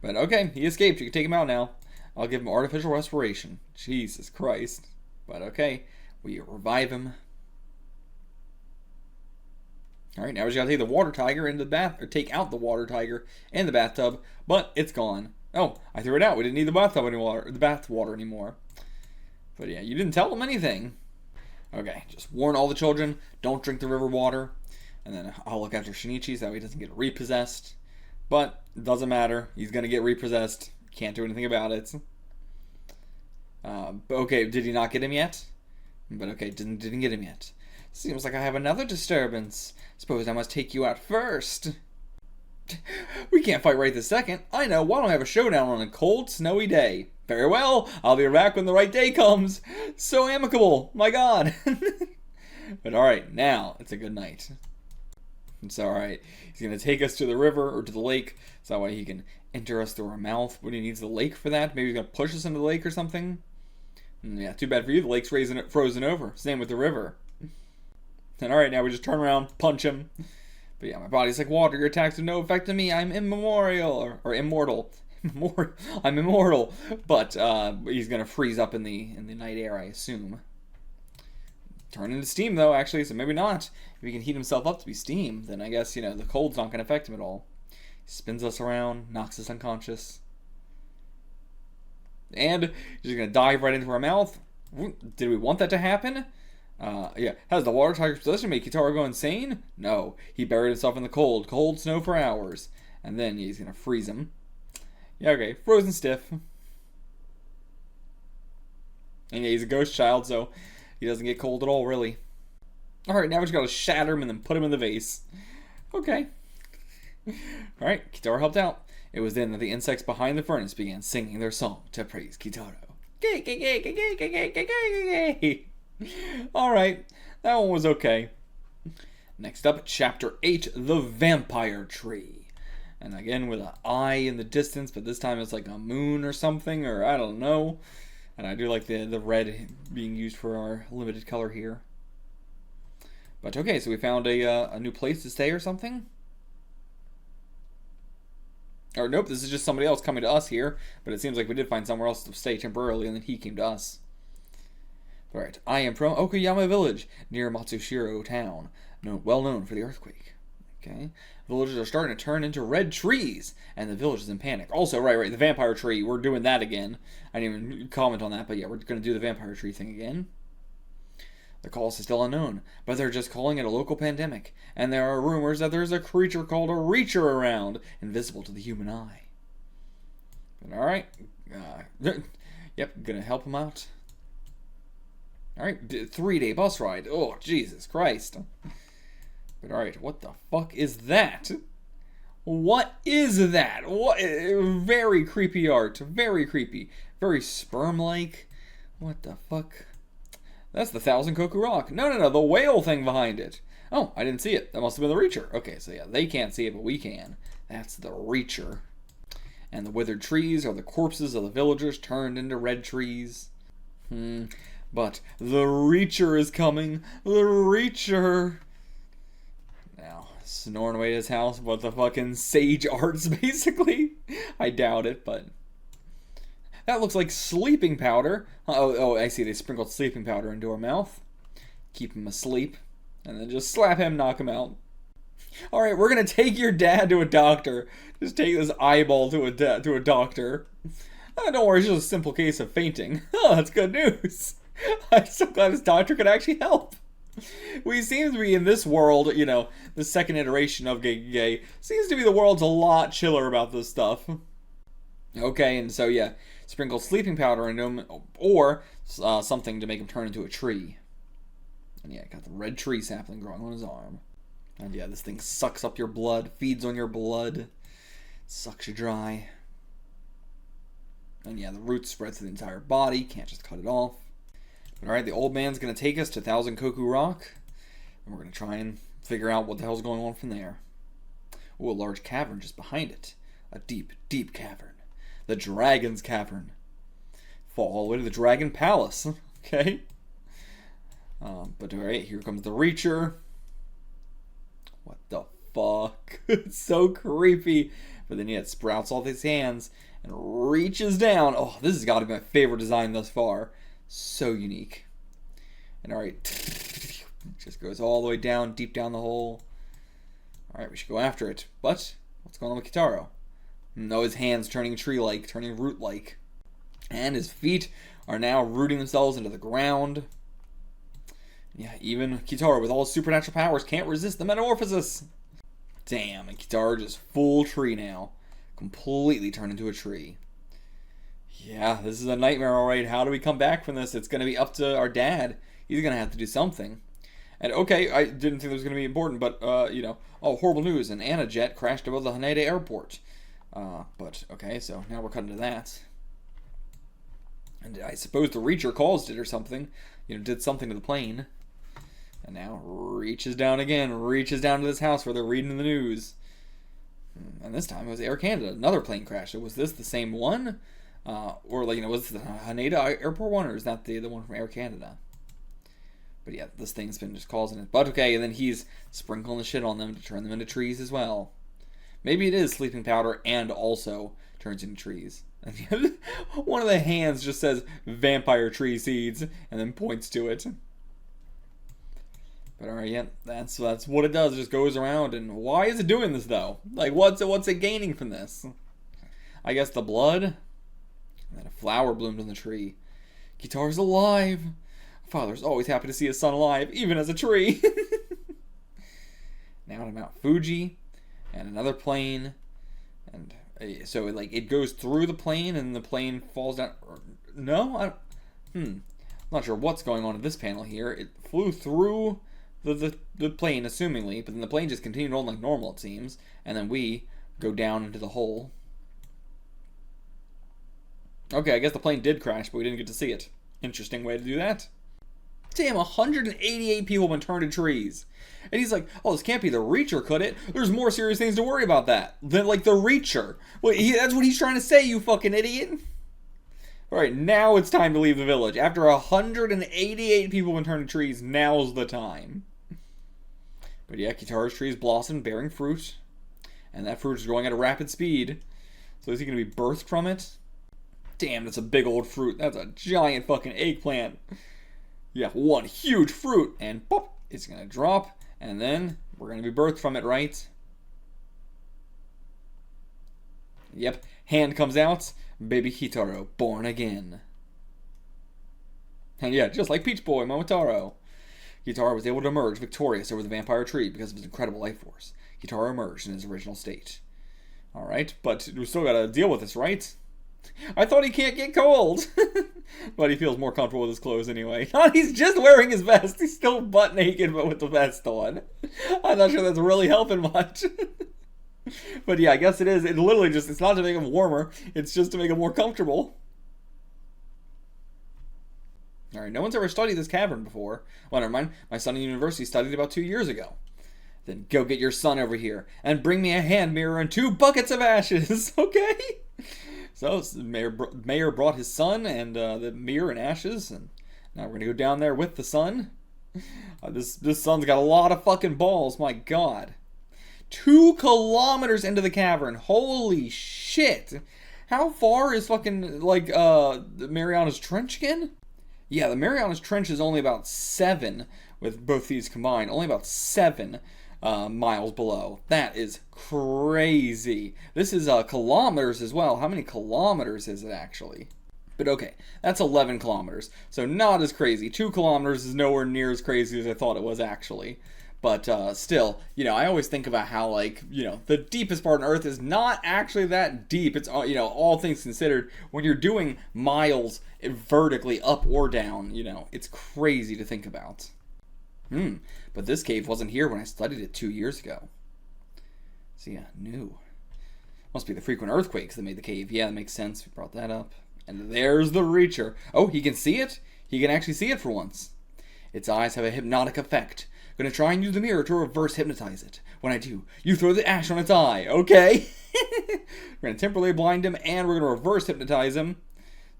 But okay, he escaped. You can take him out now. I'll give him artificial respiration. Jesus Christ. But okay, we revive him. Alright, now we just gotta take the water tiger into the bath, or take out the water tiger in the bathtub, but it's gone. Oh, I threw it out. We didn't need the bathtub anymore, or the bath water anymore. But yeah, you didn't tell them anything. Okay, just warn all the children, don't drink the river water. And then I'll look after Shinichi so that he doesn't get repossessed. But it doesn't matter. He's going to get repossessed. Can't do anything about it. But okay, did he not get him yet? But okay, didn't get him yet. Seems like I have another disturbance. Suppose I must take you out first. We can't fight right this second. I know. Why don't I have a showdown on a cold, snowy day? Very well. I'll be back when the right day comes. So amicable. My god. But alright, now it's a good night. It's alright. He's going to take us to the river or to the lake, so that way he can enter us through our mouth when he needs the lake for that. Maybe he's going to push us into the lake or something. Yeah, too bad for you. The lake's frozen over. Same with the river. And alright, now we just turn around, punch him. But yeah, my body's like water. Your attacks have no effect on me. I'm immemorial. Or immortal. I'm immortal. But he's going to freeze up in the night air, I assume. Turn into steam, though, actually, so maybe not. If he can heat himself up to be steam, then I guess, the cold's not going to affect him at all. He spins us around, knocks us unconscious. And he's just going to dive right into our mouth. Did we want that to happen? Yeah. Has the water tiger's possession made Kitaro go insane? No. He buried himself in the cold snow for hours. And then he's going to freeze him. Yeah, okay. Frozen stiff. And yeah, he's a ghost child, so... he doesn't get cold at all, really. Alright, now we just gotta shatter him and then put him in the vase. Okay. Alright, Kitaro helped out. It was then that the insects behind the furnace began singing their song to praise Kitaro. Alright, that one was okay. Next up, Chapter 8, The Vampire Tree. And again, with an eye in the distance, but this time it's like a moon or something, or I don't know. And I do like the red being used for our limited color here. But okay, so we found a new place to stay or something? Or nope, this is just somebody else coming to us here. But it seems like we did find somewhere else to stay temporarily, and then he came to us. Alright, I am from Okuyama Village, near Matsushiro Town, well known for the earthquake. Okay, villagers are starting to turn into red trees, and the village is in panic. Also, right, the vampire tree, we're doing that again. I didn't even comment on that, but yeah, we're going to do the vampire tree thing again. The cause is still unknown, but they're just calling it a local pandemic, and there are rumors that there's a creature called a Reacher around, invisible to the human eye. But alright, yep, gonna help him out. Alright, 3-day bus ride. Oh, Jesus Christ. But alright, what the fuck is that? What is that? What? Very creepy art. Very creepy. Very sperm-like. What the fuck? That's the Thousand Koku Rock. No, the whale thing behind it. Oh, I didn't see it. That must have been the Reacher. Okay, so yeah, they can't see it, but we can. That's the Reacher. And the withered trees are the corpses of the villagers turned into red trees. But the Reacher is coming. The Reacher. Now, snoring away at his house. What the fucking sage arts, basically? I doubt it, but... that looks like sleeping powder. Oh, I see. They sprinkled sleeping powder into her mouth. Keep him asleep. And then just slap him, knock him out. Alright, we're going to take your dad to a doctor. Just take this eyeball to a doctor. Oh, don't worry, it's just a simple case of fainting. Oh, that's good news. I'm so glad this doctor could actually help. We seem to be in this world, the second iteration of Gay. Seems to be the world's a lot chiller about this stuff. Okay, and so yeah, sprinkle sleeping powder into him, or something to make him turn into a tree. And yeah, got the red tree sapling growing on his arm. And yeah, this thing sucks up your blood, feeds on your blood. sucks you dry. And yeah, the roots spread to the entire body. Can't just cut it off. But alright, the old man's going to take us to 1000 Koku Rock. And we're going to try and figure out what the hell's going on from there. Ooh, a large cavern just behind it. A deep, deep cavern. The Dragon's Cavern. Fall all the way to the Dragon Palace. Okay. But alright, here comes the Reacher. What the fuck? It's so creepy. But then yeah, it sprouts off his hands and reaches down. Oh, this has got to be my favorite design thus far. So unique. And alright, just goes all the way down, deep down the hole. Alright, we should go after it. But, what's going on with Kitaro? No, his hands turning tree-like, turning root-like. And his feet are now rooting themselves into the ground. Yeah, even Kitaro, with all his supernatural powers, can't resist the metamorphosis. Damn, and Kitaro just full tree now. Completely turned into a tree. Yeah, this is a nightmare, alright. How do we come back from this? It's going to be up to our dad. He's going to have to do something. And okay, I didn't think it was going to be important, but, you know, oh, horrible news. An Anajet crashed above the Haneda airport. But, okay, so now we're cutting to that. And I suppose the Reacher caused it or something. You know, did something to the plane. And now reaches down again. Reaches down to this house where they're reading the news. And this time it was Air Canada. Another plane crash. Was this the same one? Or, like, you know, was this the Haneda Airport one? Or is that the one from Air Canada? But yeah, this thing's been just causing it. But okay, and then he's sprinkling the shit on them to turn them into trees as well. Maybe it is sleeping powder and also turns into trees. And one of the hands just says vampire tree seeds and then points to it. But alright, yeah, that's what it does. It just goes around. And why is it doing this though? Like, what's it gaining from this? I guess the blood. And then a flower bloomed on the tree. Kitaro's alive. Father's always happy to see his son alive, even as a tree. Now to Mount Fuji, and another plane, and so it goes through the plane, and the plane falls down. No, not sure what's going on in this panel here. It flew through the plane, assumingly, but then the plane just continued on like normal, it seems, and then we go down into the hole. Okay, I guess the plane did crash, but we didn't get to see it. Interesting way to do that. Damn, 188 people have been turned into trees. And he's like, oh, this can't be the Reacher, could it? There's more serious things to worry about that than, like, the Reacher. Well, that's what he's trying to say, you fucking idiot. Alright, now it's time to leave the village. After 188 people have been turned into trees, now's the time. But yeah, Kitaro's tree is blossomed, bearing fruit. And that fruit is growing at a rapid speed. So is he going to be birthed from it? Damn, that's a big old fruit. That's a giant fucking eggplant. Yeah, one huge fruit, and pop, it's gonna drop, and then we're gonna be birthed from it, right? Yep, hand comes out, baby Kitaro, born again. And yeah, just like Peach Boy, Momotaro. Kitaro was able to emerge victorious over the vampire tree because of his incredible life force. Kitaro emerged in his original state. Alright, but we still gotta deal with this, right? I thought he can't get cold. But he feels more comfortable with his clothes anyway. He's just wearing his vest. He's still butt naked, but with the vest on. I'm not sure that's really helping much. But yeah, I guess it is. It literally just, it's not to make him warmer. It's just to make him more comfortable. Alright, no one's ever studied this cavern before. Well, never mind. My son in university studied about 2 years ago. Then go get your son over here and bring me a hand mirror and 2 buckets of ashes, okay? So, Mayor brought his son and the mirror and ashes, and now we're going to go down there with the son. This son's got a lot of fucking balls, my god. 2 kilometers into the cavern, holy shit. How far is fucking, like, the Mariana's Trench again? Yeah, the Mariana's Trench is only about 7, with both these combined, only about 7 miles below. That is crazy. This is kilometers as well. How many kilometers is it actually? But okay, that's 11 kilometers. So not as crazy. 2 kilometers is nowhere near as crazy as I thought it was actually. But still, you know, I always think about how, like, you know, the deepest part on Earth is not actually that deep. It's, you know, all things considered, when you're doing miles vertically up or down, you know, it's crazy to think about. But this cave wasn't here when I studied it 2 years ago. So yeah, new. Must be the frequent earthquakes that made the cave. Yeah, that makes sense. We brought that up. And there's the Reacher. Oh, he can see it? He can actually see it for once. Its eyes have a hypnotic effect. Gonna try and use the mirror to reverse hypnotize it. When I do, you throw the ash on its eye. Okay. We're gonna temporarily blind him, and we're gonna reverse hypnotize him.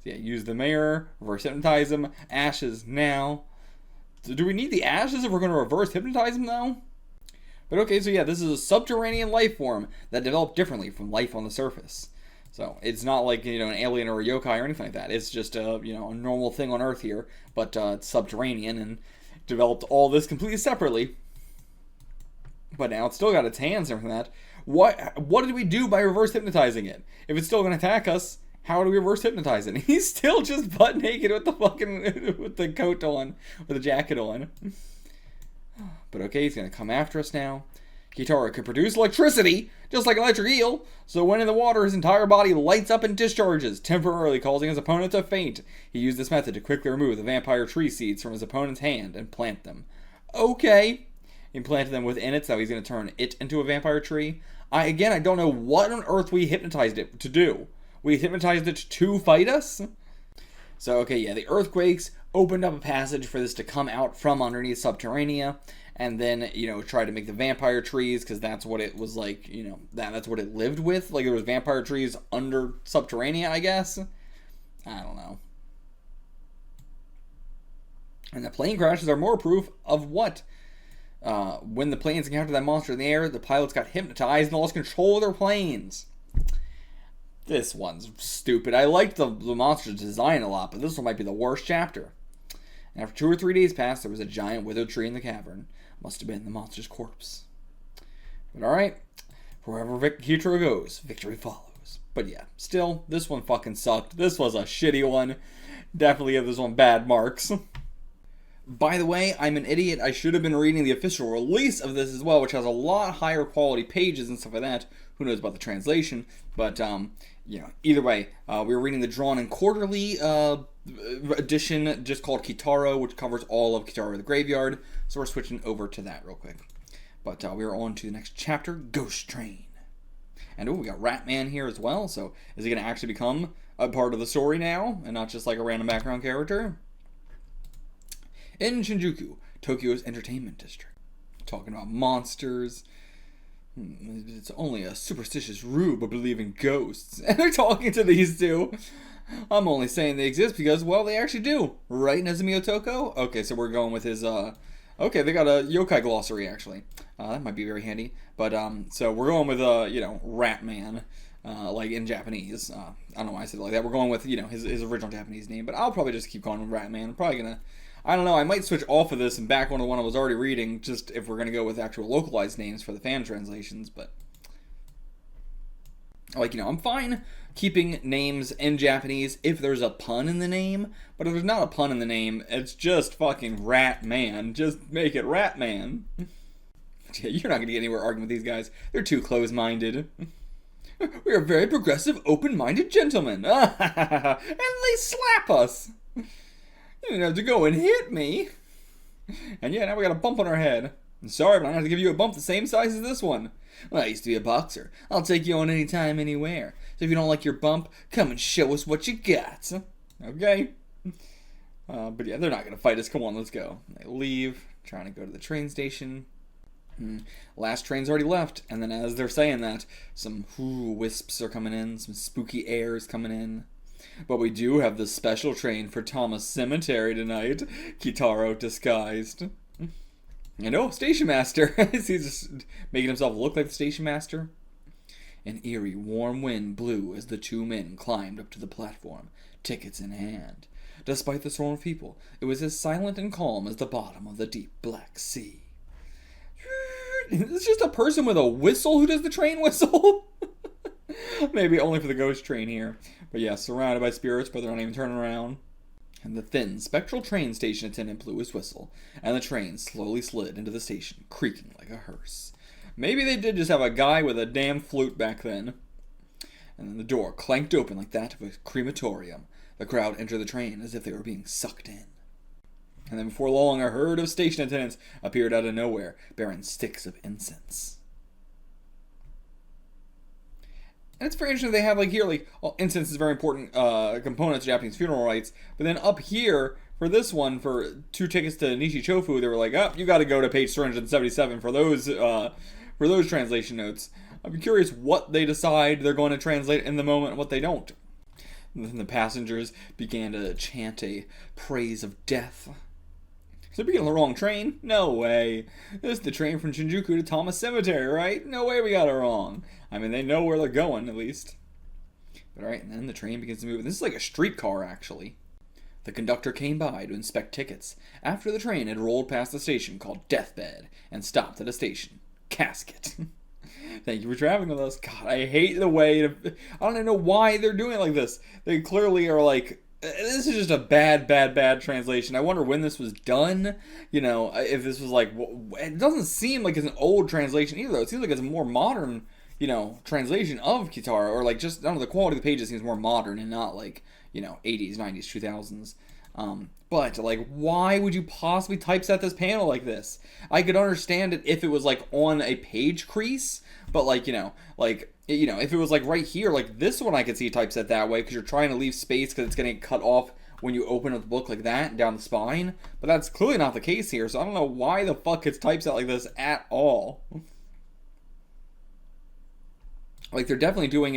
So yeah, use the mirror, reverse hypnotize him. Ashes now. So do we need the ashes if we're gonna reverse hypnotize him though? But okay, so yeah, this is a subterranean life form that developed differently from life on the surface. So it's not like, an alien or a yokai or anything like that. It's just a normal thing on Earth here, but it's subterranean and developed all this completely separately. But now it's still got its hands and everything like that. What did we do by reverse hypnotizing it? If it's still going to attack us, how do we reverse hypnotize it? He's still just butt naked with the fucking with the coat on, with the jacket on. But okay, he's going to come after us now. Kitaro can produce electricity, just like an electric eel, so when in the water, his entire body lights up and discharges, temporarily causing his opponent to faint. He used this method to quickly remove the vampire tree seeds from his opponent's hand and plant them. Okay. He planted them within it, so he's going to turn it into a vampire tree. I don't know what on earth we hypnotized it to do. We hypnotized it to fight us? So, okay, yeah, the earthquakes opened up a passage for this to come out from underneath Subterranea, and then, try to make the vampire trees, because that's what it was like, that's what it lived with. Like, there was vampire trees under Subterranea, I guess? I don't know. And the plane crashes are more proof of what? When the planes encountered that monster in the air, the pilots got hypnotized and lost control of their planes. This one's stupid. I liked the monster's design a lot, but this one might be the worst chapter. And after 2 or 3 days passed, there was a giant withered tree in the cavern. Must have been the monster's corpse. But alright, wherever Kitaro goes, victory follows. But yeah, still, this one fucking sucked. This was a shitty one. Definitely give this one bad marks. By the way, I'm an idiot. I should have been reading the official release of this as well, which has a lot higher quality pages and stuff like that. Who knows about the translation? But, either way, we were reading the Drawn and Quarterly edition, just called Kitaro, which covers all of Kitaro the Graveyard. So we're switching over to that real quick. But we are on to the next chapter, Ghost Train. And we got Ratman here as well. So is he going to actually become a part of the story now, and not just like a random background character? In Shinjuku, Tokyo's entertainment district. Talking about monsters. It's only a superstitious rube of believing ghosts. And they're talking to these two. I'm only saying they exist because, well, they actually do. Right, Nezumi Otoko? Okay, so we're going with his, okay, they got a Yokai Glossary, actually. That might be very handy. But, so we're going with, Ratman, like in Japanese. I don't know why I said it like that. We're going with, his original Japanese name. But I'll probably just keep calling him Ratman. I'm probably gonna... I don't know, I might switch off of this and back on the one I was already reading, just if we're going to go with actual localized names for the fan translations, but... I'm fine keeping names in Japanese if there's a pun in the name, but if there's not a pun in the name, it's just fucking Ratman. Just make it Ratman. Yeah, you're not going to get anywhere arguing with these guys. They're too close-minded. We are very progressive, open-minded gentlemen. And they slap us. You didn't have to go and hit me. And yeah, now we got a bump on our head. I'm sorry, but I'm going to have to give you a bump the same size as this one. Well, I used to be a boxer. I'll take you on anytime, anywhere. So if you don't like your bump, come and show us what you got. Okay? But yeah, they're not going to fight us. Come on, let's go. They leave, trying to go to the train station. Last train's already left. And then as they're saying that, some wisps are coming in. Some spooky airs coming in. But we do have the special train for Thomas Cemetery tonight. Kitaro disguised. And oh, Station Master. He's just making himself look like the Station Master. An eerie, warm wind blew as the two men climbed up to the platform, tickets in hand. Despite the swarm of people, it was as silent and calm as the bottom of the deep black sea. It's just a person with a whistle who does the train whistle. Maybe only for the ghost train here. But yeah, surrounded by spirits, but they're not even turning around. And the thin, spectral train station attendant blew his whistle, and the train slowly slid into the station, creaking like a hearse. Maybe they did just have a guy with a damn flute back then. And then the door clanked open like that of a crematorium. The crowd entered the train as if they were being sucked in. And then before long, a herd of station attendants appeared out of nowhere, bearing sticks of incense. And it's very interesting they have, like, here, like, well, incense is a very important component to Japanese funeral rites. But then up here, for this one, for 2 tickets to Nishichofu, they were like, oh, you got to go to page 377 for those translation notes. I'm curious what they decide they're going to translate in the moment and what they don't. And then the passengers began to chant a praise of death. So they're getting the wrong train? No way. This is the train from Shinjuku to Tama Cemetery, right? No way we got it wrong. I mean, they know where they're going, at least. But alright, and then the train begins to move. And this is like a streetcar, actually. The conductor came by to inspect tickets after the train had rolled past a station called Deathbed and stopped at a station, Casket. Thank you for traveling with us. God, I hate the way I don't even know why they're doing it like this. They clearly are like, this is just a bad translation. I wonder when this was done. You know, if this was like, it doesn't seem like it's an old translation either, though. It seems like it's a more modern, you know, translation of Kitaro, or like just, I don't know, the quality of the pages seems more modern and not like, you know, 80s, 90s, 2000s. But like, why would you possibly typeset this panel like this? I could understand it if it was like on a page crease, but like, you know, if it was like right here, like this one, I could see typeset that way because you're trying to leave space because it's going to get cut off when you open up the book like that down the spine. But that's clearly not the case here, so I don't know why the fuck it's typeset like this at all. Like, they're definitely doing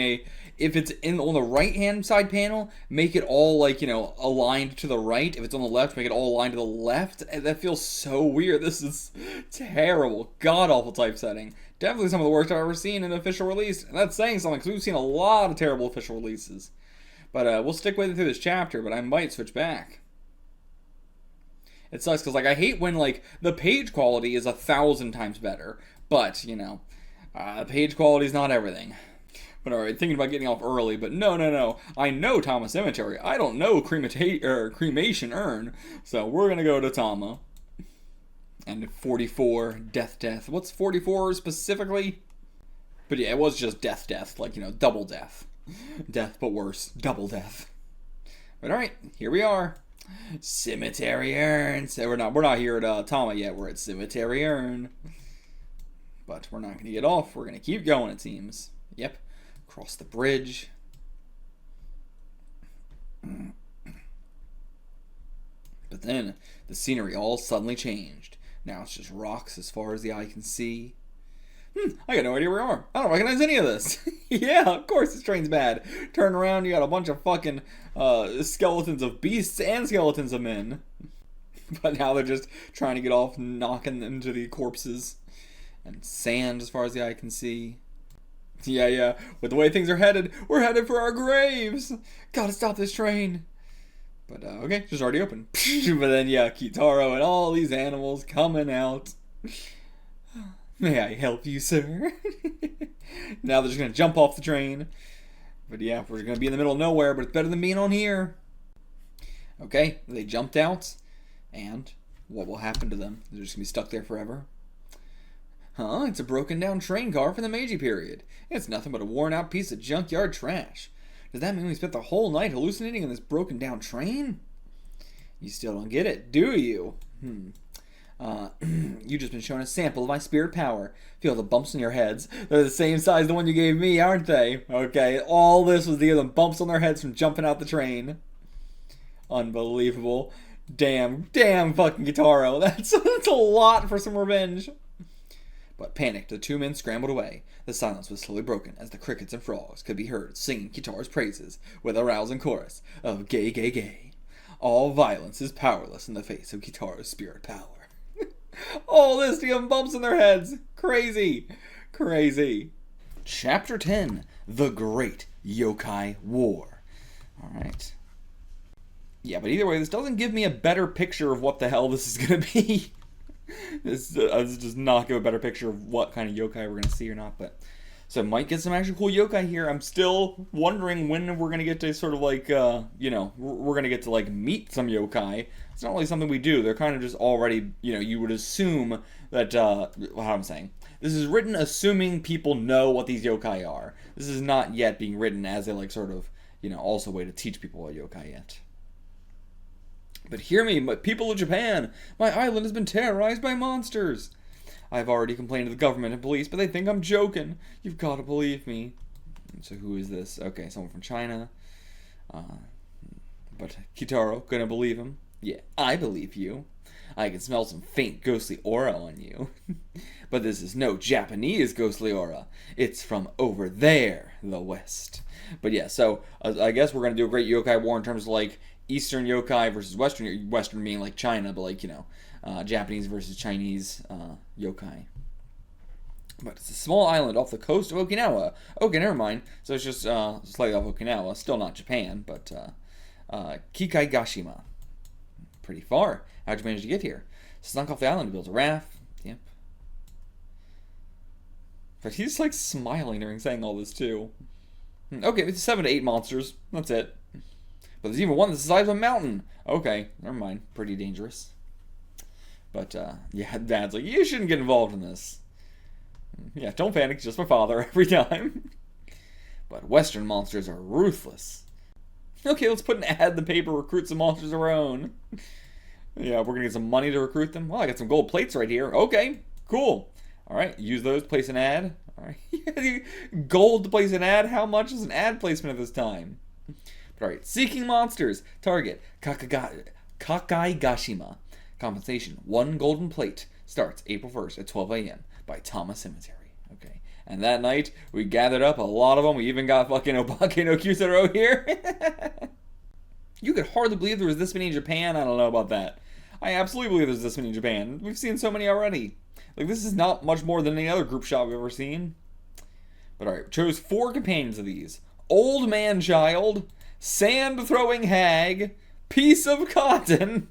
if it's on the right-hand side panel, make it all, like, you know, aligned to the right. If it's on the left, make it all aligned to the left. That feels so weird. This is terrible, god-awful typesetting. Definitely some of the worst I've ever seen in an official release. And that's saying something, because we've seen a lot of terrible official releases. But we'll stick with it through this chapter, but I might switch back. It sucks, because, like, I hate when, like, the page quality is 1,000 times better. But, you know, page quality is not everything. But alright, thinking about getting off early, but no. I know Tama Cemetery. I don't know Cremation Urn. So we're gonna go to Tama. And 44, Death. What's 44 specifically? But yeah, it was just death. Like, you know, double death. Death, but worse. Double death. But alright, here we are. Cemetery Urn. So we're not here at Tama yet. We're at Cemetery Urn. But we're not going to get off. We're going to keep going, it seems. Yep. Cross the bridge. But then, the scenery all suddenly changed. Now it's just rocks as far as the eye can see. I got no idea where we are. I don't recognize any of this. Yeah, of course this train's bad. Turn around, you got a bunch of fucking skeletons of beasts and skeletons of men. But now they're just trying to get off, knocking into the corpses. And sand as far as the eye can see. Yeah. With the way things are headed, we're headed for our graves. Gotta stop this train. But, okay, just already open. But then, yeah, Kitaro and all these animals coming out. May I help you, sir? Now they're just gonna jump off the train. But yeah, we're gonna be in the middle of nowhere, but it's better than being on here. Okay, they jumped out. And what will happen to them? They're just gonna be stuck there forever. Huh? It's a broken down train car from the Meiji period. It's nothing but a worn out piece of junkyard trash. Does that mean we spent the whole night hallucinating in this broken down train? You still don't get it, do you? You've just been shown a sample of my spirit power. Feel the bumps in your heads. They're the same size as the one you gave me, aren't they? Okay, all this was the other bumps on their heads from jumping out the train. Unbelievable. Damn fucking Kitaro. That's a lot for some revenge. But panicked, the 2 men scrambled away. The silence was slowly broken as the crickets and frogs could be heard singing Kitaro's praises with a rousing chorus of gay, gay, gay. All violence is powerless in the face of Kitaro's spirit power. All this to give them bumps in their heads. Crazy. Chapter 10, The Great Yokai War. Alright. Yeah, but either way, this doesn't give me a better picture of what the hell this is going to be. This does not give a better picture of what kind of yokai we're going to see or not, but so might get some actually cool yokai here. I'm still wondering when we're going to get to sort of like, you know, we're going to get to like meet some yokai. It's not really something we do. They're kind of just already, you know, you would assume that, how I'm saying. This is written assuming people know what these yokai are. This is not yet being written as a like sort of, you know, also way to teach people what yokai yet. But hear me, people of Japan, my island has been terrorized by monsters. I've already complained to the government and police, but they think I'm joking. You've got to believe me. So who is this? Okay, someone from China. But Kitaro, gonna believe him? Yeah, I believe you. I can smell some faint ghostly aura on you. But this is no Japanese ghostly aura. It's from over there, the West. But yeah, so I guess we're gonna do a Great Yokai War in terms of like Eastern yokai versus Western being like China, but like, you know, Japanese versus Chinese yokai. But it's a small island off the coast of Okinawa. Okay, never mind. So it's just slightly off Okinawa. Still not Japan, but Kikaigashima. Pretty far. How'd you manage to get here? Snuck off the island to build a raft. Yep. But he's like smiling during saying all this too. Okay, it's 7 to 8 monsters. That's it. But there's even one that's the size of a mountain. Okay, never mind. Pretty dangerous. But yeah, Dad's like, you shouldn't get involved in this. Yeah, don't panic, just my father every time. But Western monsters are ruthless. Okay, let's put an ad in the paper, recruit some monsters of our own. Yeah, we're gonna get some money to recruit them. Well, I got some gold plates right here. Okay, cool. Alright, use those, place an ad. Alright, gold to place an ad? How much is an ad placement at this time? Alright, seeking monsters. Target, Kakaigashima. Compensation, 1 golden plate. Starts April 1st at 12 a.m. by Tama Cemetery. Okay. And that night, we gathered up a lot of them. We even got fucking Obake no Kyutaro here. You could hardly believe there was this many in Japan. I don't know about that. I absolutely believe there's this many in Japan. We've seen so many already. Like, this is not much more than any other group shot we've ever seen. But alright, chose 4 companions of these. Old Man Child, Sand Throwing Hag, Piece of Cotton,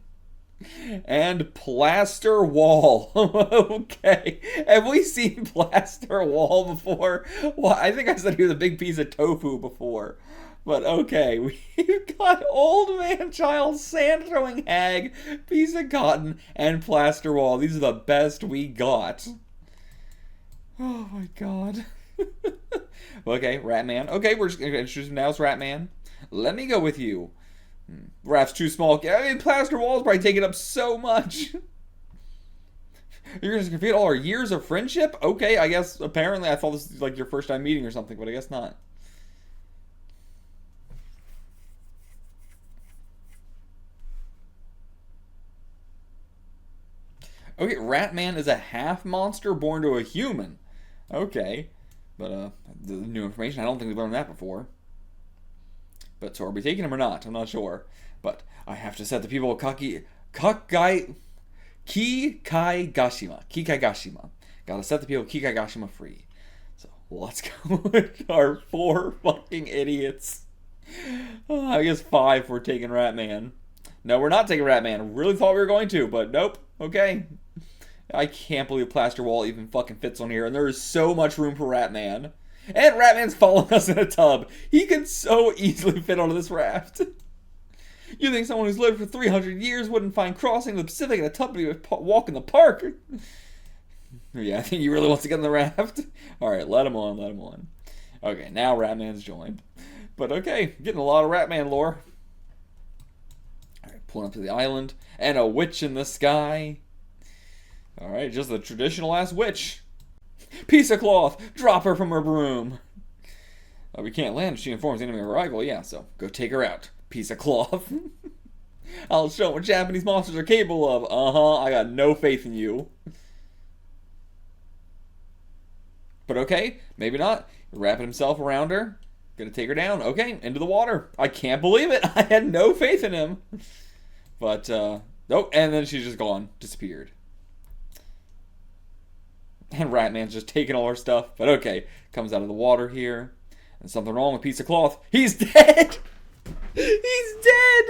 and Plaster Wall. Okay. Have we seen Plaster Wall before? Well, I think I said he was a big piece of tofu before. But okay, we've got Old Man Child, Sand Throwing Hag, Piece of Cotton, and Plaster Wall. These are the best we got. Oh my god. Okay, Ratman. Okay, we're just going to introduce him now as Ratman. Let me go with you. Raft's too small. I mean, Plaster Wall's probably taking up so much. You're going to forget all our years of friendship? Okay, I guess, apparently, I thought this was like your first time meeting or something, but I guess not. Okay, Ratman is a half monster born to a human. Okay. But, the new information, I don't think we've learned that before. But, so are we taking him or not? I'm not sure. But, I have to set the people of Kikaigashima. Gotta set the people of Kikaigashima free. So, let's go with our 4 fucking idiots. I guess 5 for taking Ratman. No, we're not taking Ratman. Really thought we were going to, but nope. Okay. I can't believe Plaster Wall even fucking fits on here, and there is so much room for Ratman. And Ratman's following us in a tub. He could so easily fit onto this raft. You think someone who's lived for 300 years wouldn't find crossing the Pacific in a tub to be a walk in the park? Yeah, I think he really wants to get in the raft. Alright, let him on, let him on. Okay, now Ratman's joined. But okay, getting a lot of Ratman lore. Alright, pulling up to the island. And a witch in the sky. Alright, just the traditional ass witch. Piece of cloth, drop her from her broom. We can't land if she informs the enemy of arrival. Yeah, so go take her out. Piece of cloth. I'll show what Japanese monsters are capable of. I got no faith in you. But okay, maybe not. Wrapping himself around her. Gonna take her down. Okay, into the water. I can't believe it. I had no faith in him. But, nope, and then she's just gone. Disappeared. And Ratman's just taking all her stuff. But okay, comes out of the water here. And something wrong with Piece of Cloth. He's dead! He's dead!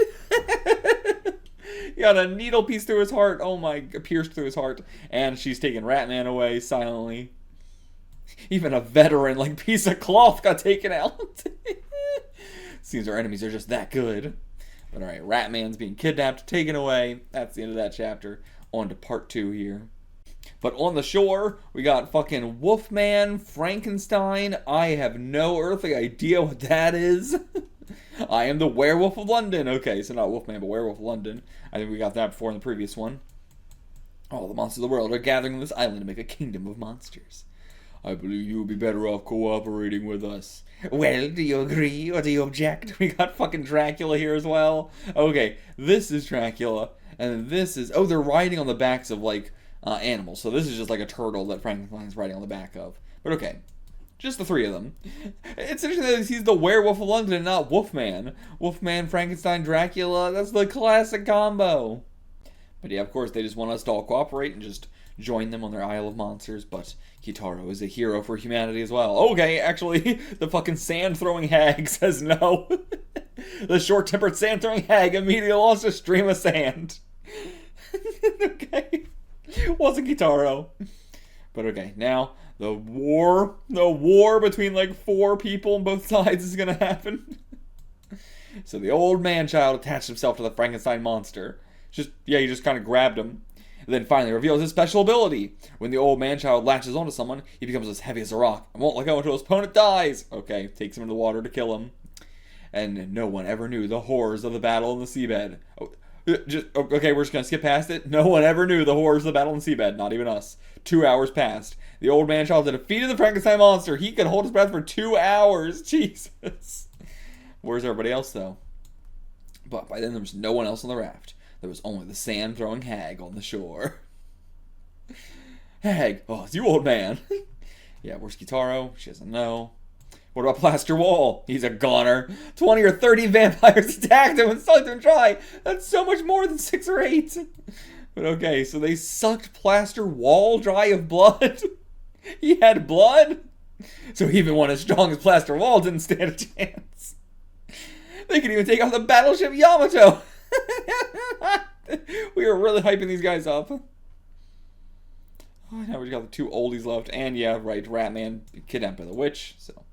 He got a needle piece through his heart. Oh my, pierced through his heart. And she's taking Ratman away silently. Even a veteran like Piece of Cloth got taken out. Seems our enemies are just that good. But alright, Ratman's being kidnapped, taken away. That's the end of that chapter. On to part 2 here. But on the shore, we got fucking Wolfman, Frankenstein. I have no earthly idea what that is. I am the Werewolf of London. Okay, so not Wolfman, but Werewolf of London. I think we got that before in the previous one. All the monsters of the world are gathering on this island to make a kingdom of monsters. I believe you would be better off cooperating with us. Well, do you agree or do you object? We got fucking Dracula here as well. Okay, this is Dracula, and this is... Oh, they're riding on the backs of, like, animals. So this is just like a turtle that Frankenstein's riding on the back of. But okay, just the three of them. It's interesting that he's the werewolf of London and not Wolfman. Wolfman, Frankenstein, Dracula, that's the classic combo. But yeah, of course, they just want us to all cooperate and just join them on their Isle of Monsters, but Kitaro is a hero for humanity as well. Okay, actually, the fucking sand-throwing hag says no. The short-tempered sand-throwing hag immediately lost a stream of sand. Okay. Wasn't Kitaro. But okay, now the war between like 4 people on both sides is gonna happen. So the old man-child attached himself to the Frankenstein monster. He just kind of grabbed him. And then finally reveals his special ability. When the old man-child latches onto someone, he becomes as heavy as a rock and won't let go until his opponent dies. Okay, takes him into the water to kill him. And no one ever knew the horrors of the battle in the seabed. Okay, we're just gonna skip past it. No one ever knew the horrors of the battle in the seabed, not even us. 2 hours passed. The old man-child had defeated the Frankenstein monster. He could hold his breath for 2 hours. Jesus. Where's everybody else, though? But by then, there was no one else on the raft. There was only the sand-throwing hag on the shore. Hag, oh, it's you, old man. Yeah, where's Kitaro? She doesn't know. What about Plaster Wall? He's a goner. 20 or 30 vampires attacked him and sucked him dry. That's so much more than 6 or 8. But okay, so they sucked Plaster Wall dry of blood. He had blood? So even one as strong as Plaster Wall didn't stand a chance. They could even take out the battleship Yamato. We were really hyping these guys up. Oh, now we got the 2 oldies left. And yeah, right, Ratman kidnapped by the witch. So,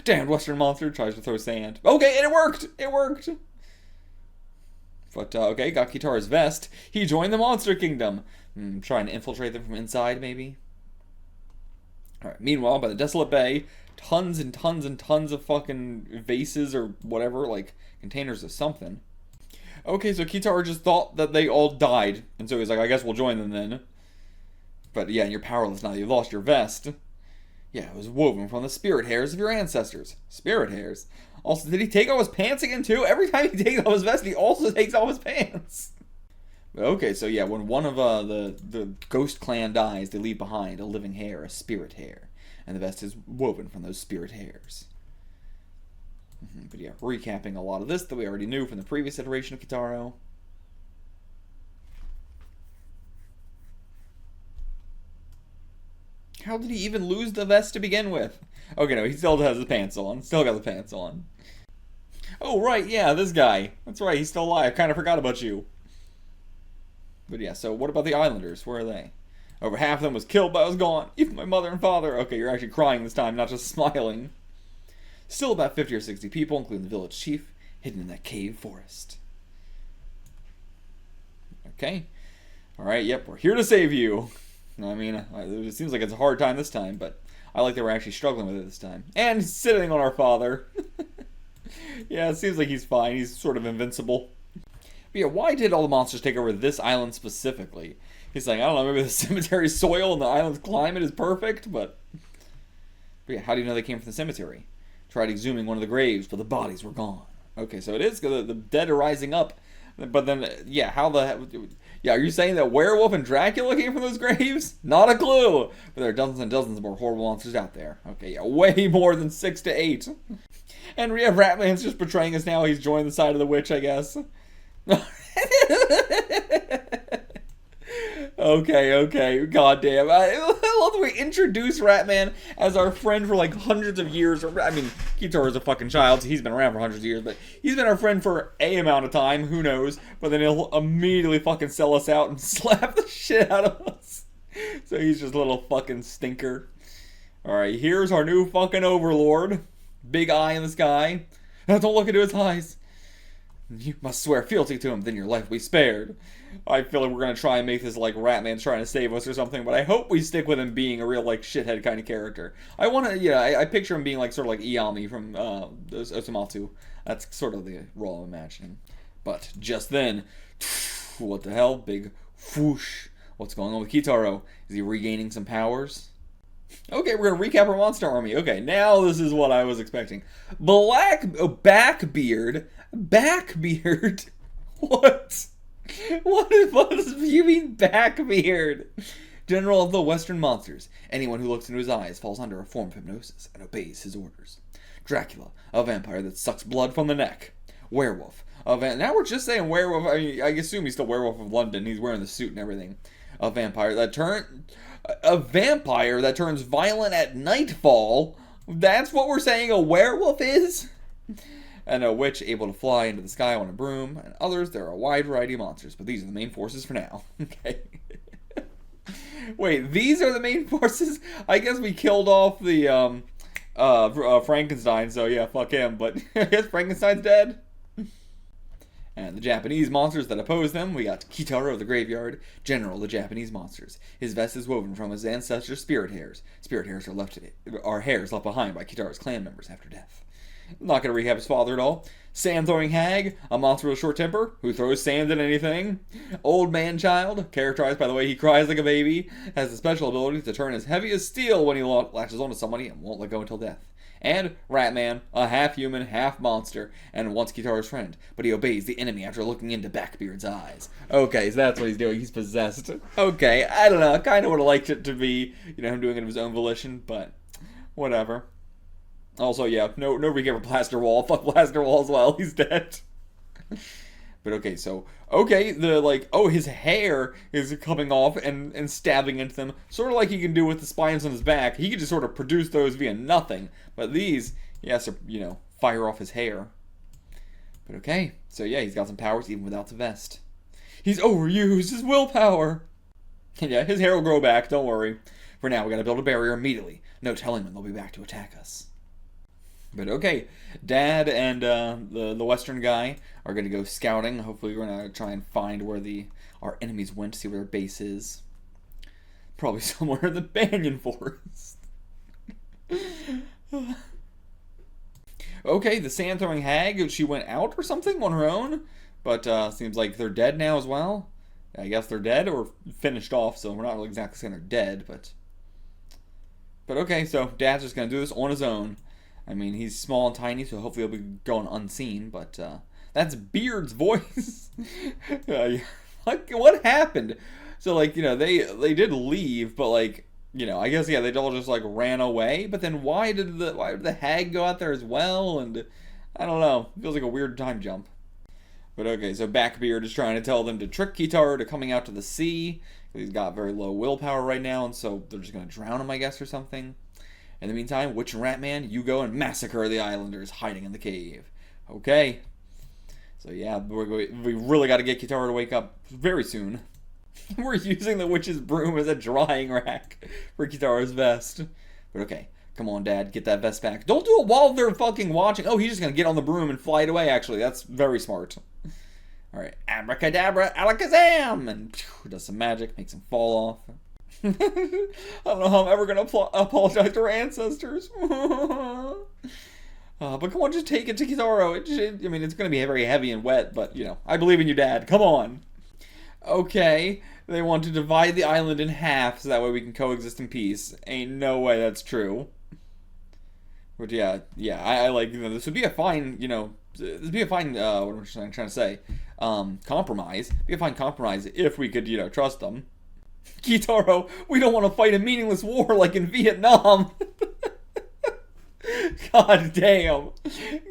damn, Western monster tries to throw sand. Okay, and it worked. It worked. But okay, got Kitaro's vest. He joined the Monster Kingdom. Trying to infiltrate them from inside, maybe. All right. Meanwhile, by the desolate bay, tons and tons and tons of fucking vases or whatever, like containers of something. Okay, so Kitaro just thought that they all died. And so he's like, I guess we'll join them then. But yeah, you're powerless now. You've lost your vest. Yeah, it was woven from the spirit hairs of your ancestors. Spirit hairs? Also, did he take off his pants again too? Every time he takes off his vest, he also takes off his pants. Okay, so yeah, when one of the ghost clan dies, they leave behind a living hair, a spirit hair. And the vest is woven from those spirit hairs. But yeah, recapping a lot of this that we already knew from the previous iteration of Kitaro. How did he even lose the vest to begin with? Okay, no, he still has the pants on. Still got the pants on. Oh, right, yeah, this guy. That's right, he's still alive. I kind of forgot about you. But yeah, so what about the islanders? Where are they? Over half of them was killed, but I was gone. Even my mother and father. Okay, you're actually crying this time, not just smiling. Still about 50 or 60 people, including the village chief, hidden in that cave forest. Okay. Alright, yep, we're here to save you. I mean, it seems like it's a hard time this time, but I like that we're actually struggling with it this time. And sitting on our father. Yeah, it seems like he's fine. He's sort of invincible. But yeah, why did all the monsters take over this island specifically? He's like, I don't know, maybe the cemetery soil and the island's climate is perfect, but yeah, how do you know they came from the cemetery? Tried exhuming one of the graves, but the bodies were gone. Okay, so it is the dead are rising up. But then, yeah, how the... Yeah, are you saying that Werewolf and Dracula came from those graves? Not a clue! But there are dozens and dozens more horrible monsters out there. Okay, yeah, way more than 6 to 8. And yeah, Ratman's just betraying us now. He's joined the side of the witch, I guess. Okay, goddamn. I love the way we introduce Ratman as our friend for like hundreds of years. I mean, Kitaro's a fucking child, so he's been around for hundreds of years, but he's been our friend for a amount of time, who knows. But then he'll immediately fucking sell us out and slap the shit out of us. So he's just a little fucking stinker. Alright, here's our new fucking overlord. Big eye in the sky. Don't look into his eyes. You must swear fealty to him, then your life will be spared. I feel like we're going to try and make this like Ratman's trying to save us or something, but I hope we stick with him being a real like shithead kind of character. I want to, yeah, I picture him being like sort of like Iyami from Osamatsu. That's sort of the role I'm imagining. But just then, what the hell? Big whoosh. What's going on with Kitaro? Is he regaining some powers? Okay, we're gonna recap our monster army. Okay, now this is what I was expecting. Backbeard. What? What does you mean Backbeard? General of the Western monsters. Anyone who looks into his eyes falls under a form of hypnosis and obeys his orders. Dracula, a vampire that sucks blood from the neck. Werewolf. Now we're just saying werewolf. I mean, I assume he's still Werewolf of London. He's wearing the suit and everything. A vampire that turns violent at nightfall. That's what we're saying a werewolf is? And a witch able to fly into the sky on a broom. And others, there are a wide variety of monsters, but these are the main forces for now. Okay. Wait, these are the main forces? I guess we killed off the Frankenstein, so yeah, fuck him. But I guess Frankenstein's dead. And the Japanese monsters that oppose them, we got Kitaro of the Graveyard, General of the Japanese monsters. His vest is woven from his ancestors' spirit hairs. Spirit hairs are hairs left behind by Kitaro's clan members after death. I'm not going to recap his father at all. Sand-throwing hag, a monster with a short temper, who throws sand at anything. Old man-child, characterized by the way he cries like a baby, has the special ability to turn as heavy as steel when he latches onto somebody and won't let go until death. And Ratman, a half-human, half-monster, and once Kitaro's friend, but he obeys the enemy after looking into Backbeard's eyes. Okay, so that's what he's doing. He's possessed. Okay, I don't know. I kind of would have liked it to be, him doing it of his own volition, but whatever. Also, yeah, no recap of Blaster Wall. Fuck Blaster Wall as well. He's dead. But okay, so, his hair is coming off and stabbing into them. Sort of like he can do with the spines on his back. He can just sort of produce those via nothing. But these, he has to, fire off his hair. But okay, so yeah, he's got some powers even without the vest. He's overused his willpower. And yeah, his hair will grow back, don't worry. For now, we gotta build a barrier immediately. No telling when they'll be back to attack us. But okay, Dad and the Western guy are going to go scouting. Hopefully we're going to try and find where our enemies went, see where their base is. Probably somewhere in the Banyan Forest. Okay, the sand-throwing hag, she went out or something on her own. But seems like they're dead now as well. I guess they're dead or finished off, so we're not really exactly saying they're dead. But okay, so Dad's just going to do this on his own. I mean, he's small and tiny, so hopefully he'll be going unseen, but that's Beard's voice. What happened? So, they did leave, but, I guess, yeah, they all just, ran away, but then why did the hag go out there as well? And, I don't know, it feels like a weird time jump. But okay, so Backbeard is trying to tell them to trick Kitaro to coming out to the sea. He's got very low willpower right now, and so they're just going to drown him, I guess, or something. In the meantime, Witch and Ratman, you go and massacre the islanders hiding in the cave. Okay. So yeah, we really got to get Kitaro to wake up very soon. We're using the witch's broom as a drying rack for Kitaro's vest. But okay, come on, Dad, get that vest back. Don't do it while they're fucking watching. Oh, he's just going to get on the broom and fly it away, actually. That's very smart. Alright, abracadabra, alakazam! And does some magic, makes him fall off. I don't know how I'm ever going to apologize to our ancestors. But come on, just take it to Kitaro. I mean, it's going to be very heavy and wet, but, I believe in you, Dad. Come on. Okay, they want to divide the island in half so that way we can coexist in peace. Ain't no way that's true. But yeah, I like, this would be a fine, this would be a fine, what am I trying to say? Compromise. It'd be a fine compromise if we could, trust them. Kitaro, we don't want to fight a meaningless war like in Vietnam. God damn.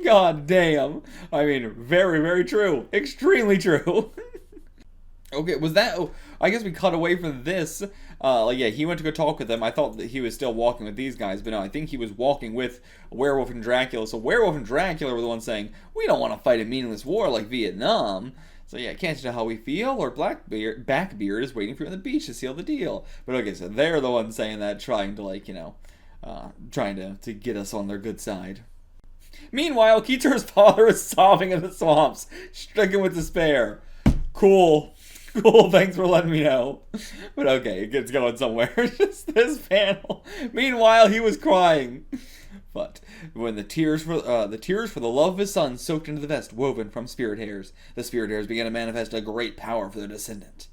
God damn. I mean, very, very true. Extremely true. Okay, was that... Oh, I guess we cut away from this. Yeah, he went to go talk with them. I thought that he was still walking with these guys, but no, I think he was walking with Werewolf and Dracula. So Werewolf and Dracula were the ones saying, we don't want to fight a meaningless war like Vietnam. So yeah, can't you know how we feel? Or Backbeard is waiting for you on the beach to seal the deal. But okay, so they're the ones saying that, trying to trying to get us on their good side. Meanwhile, Kitaro's father is sobbing in the swamps, stricken with despair. Cool, thanks for letting me know. But okay, it's going somewhere. Just this panel. Meanwhile, he was crying. But when the tears for the love of his son soaked into the vest woven from spirit hairs, the spirit hairs began to manifest a great power for their descendant.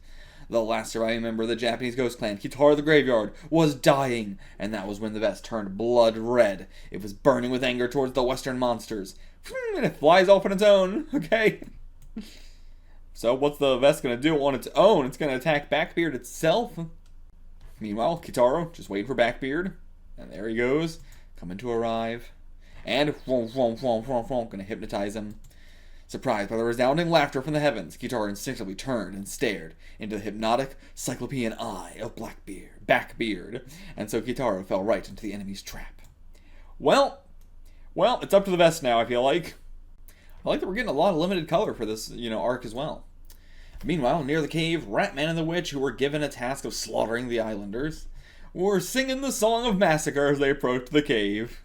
The last surviving member of the Japanese ghost clan, Kitaro the Graveyard, was dying, and that was when the vest turned blood red. It was burning with anger towards the Western monsters. And it flies off on its own, okay? So what's the vest going to do on its own? It's going to attack Blackbeard itself. Meanwhile, Kitaro just waiting for Blackbeard. And there he goes, coming to arrive. And gonna hypnotize him. Surprised by the resounding laughter from the heavens, Kitaro instinctively turned and stared into the hypnotic, cyclopean eye of Blackbeard. And so Kitaro fell right into the enemy's trap. Well, it's up to the vest now, I feel like. I like that we're getting a lot of limited color for this, arc as well. Meanwhile, near the cave, Ratman and the Witch, who were given a task of slaughtering the islanders, were singing the song of massacre as they approached the cave.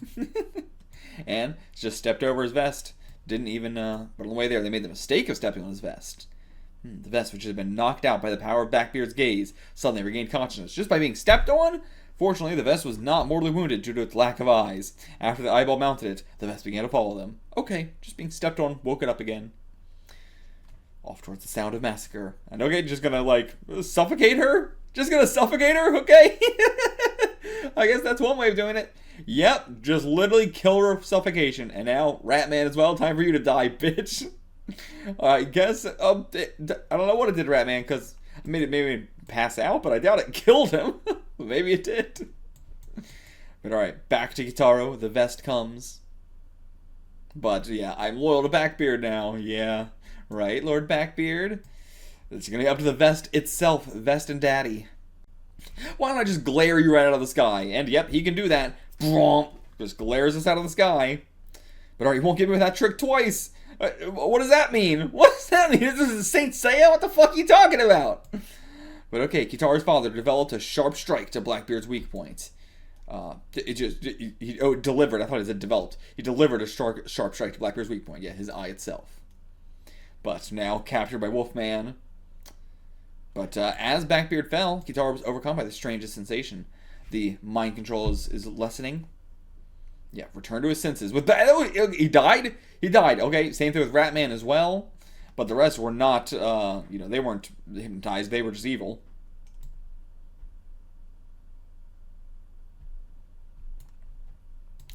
And just stepped over his vest. Didn't even, but on the way there, they made the mistake of stepping on his vest. The vest, which had been knocked out by the power of Blackbeard's gaze, suddenly regained consciousness just by being stepped on. Fortunately, the vest was not mortally wounded due to its lack of eyes. After the eyeball mounted it, the vest began to follow them. Okay, just being stepped on, woke it up again. Off towards the sound of massacre. And okay, just gonna, suffocate her? Just gonna suffocate her, okay? I guess that's one way of doing it. Yep, just literally kill her with suffocation. And now, Ratman as well, time for you to die, bitch. I guess, I don't know what it did to Ratman, because it made him pass out, but I doubt it killed him. Maybe it did. But alright, back to Kitaro. The vest comes. But yeah, I'm loyal to Blackbeard now. Yeah, right, Lord Blackbeard? It's gonna be up to the vest itself, vest and daddy. Why don't I just glare you right out of the sky? And yep, he can do that. Just glares us out of the sky. But alright, he won't get me with that trick twice. What does that mean? What does that mean? This is Saint Seiya? What the fuck are you talking about? But okay, Kitaro's father developed a sharp strike to Blackbeard's weak point. He delivered. I thought it said developed. He delivered a sharp strike to Blackbeard's weak point. Yeah, his eye itself. But now captured by Wolfman. But as Blackbeard fell, Kitaro was overcome by the strangest sensation. The mind control is lessening. Yeah, return to his senses. He died? He died. Okay, same thing with Ratman as well. But the rest were not, they weren't hypnotized. They were just evil.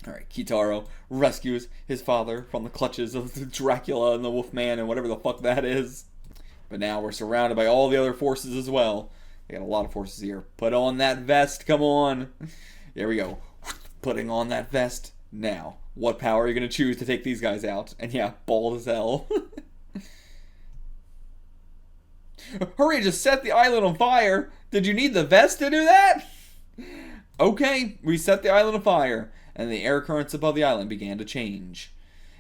Alright, Kitaro rescues his father from the clutches of Dracula and the Wolfman and whatever the fuck that is. But now we're surrounded by all the other forces as well. We got a lot of forces here. Put on that vest, come on. There we go. Putting on that vest. Now, what power are you going to choose to take these guys out? And yeah, bald as hell. Hurry, just set the island on fire. Did you need the vest to do that? Okay, we set the island on fire, and the air currents above the island began to change.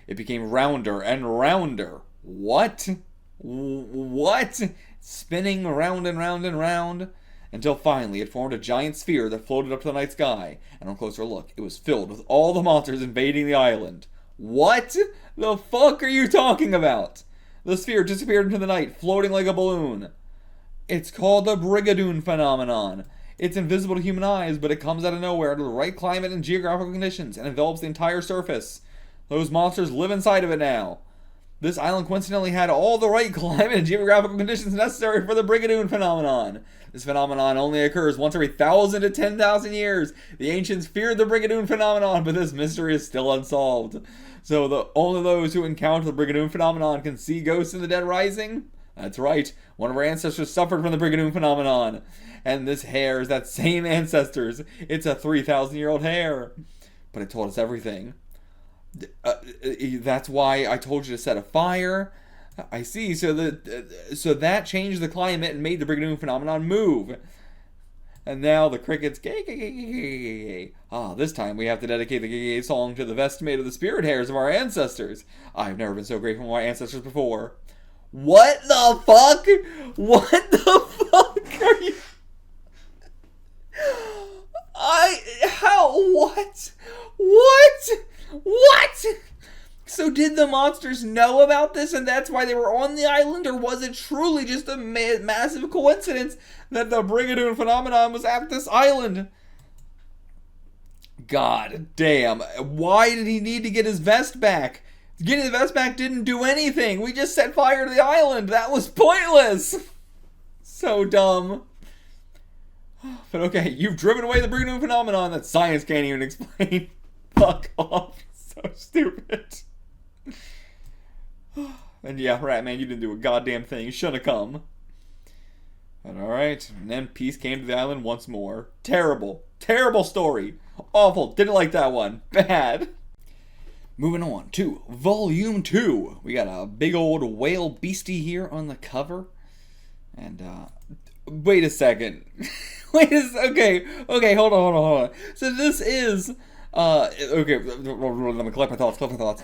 It became rounder and rounder. What? What? Spinning round and round and round, until finally it formed a giant sphere that floated up to the night sky, and on closer look, it was filled with all the monsters invading the island. What the fuck are you talking about? The sphere disappeared into the night, floating like a balloon. It's called the Brigadoon phenomenon. It's invisible to human eyes, but it comes out of nowhere under the right climate and geographical conditions, and envelops the entire surface. Those monsters live inside of it now. This island coincidentally had all the right climate and geographical conditions necessary for the Brigadoon phenomenon. This phenomenon only occurs once every 1,000 to 10,000 years. The ancients feared the Brigadoon phenomenon, but this mystery is still unsolved. So only those who encounter the Brigadoon phenomenon can see ghosts in the dead rising? That's right. One of our ancestors suffered from the Brigadoon phenomenon. And this hair is that same ancestor's. It's a 3,000-year-old hair. But it told us everything. That's why I told you to set a fire. I see. So that changed the climate and made the Brigadoon phenomenon move. And now the crickets. This time we have to dedicate the song to the vest made of the spirit hairs of our ancestors. I've never been so grateful for my ancestors before. What the fuck? What the fuck are you? What? So did the monsters know about this and that's why they were on the island? Or was it truly just a massive coincidence that the Brigadoon phenomenon was at this island? God damn. Why did he need to get his vest back? Getting the vest back didn't do anything. We just set fire to the island. That was pointless. So dumb. But okay, you've driven away the Bruno phenomenon that science can't even explain. Fuck off. So stupid. And yeah, Ratman, you didn't do a goddamn thing. You shouldn't have come. But alright, and then peace came to the island once more. Terrible. Terrible story. Awful. Didn't like that one. Bad. Moving on to Volume 2. We got a big old whale beastie here on the cover. And, wait a second. Okay, hold on. So this is, okay, let me collect my thoughts.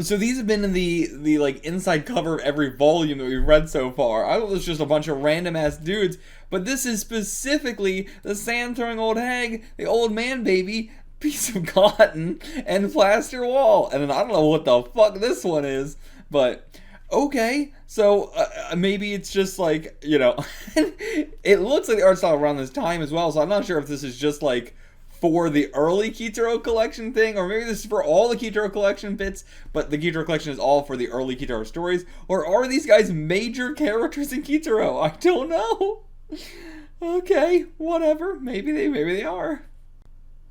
So these have been in the like inside cover of every volume that we've read so far. I thought it was just a bunch of random ass dudes, but this is specifically the sand throwing old hag, the old man baby, piece of cotton, and plaster wall. And then I don't know what the fuck this one is, but okay. So maybe it's just like, you know, it looks like the art style around this time as well. So I'm not sure if this is just like for the early Kitaro collection thing, or maybe this is for all the Kitaro collection bits, but the Kitaro collection is all for the early Kitaro stories, or are these guys major characters in Kitaro? I don't know. Okay, whatever. Maybe they are.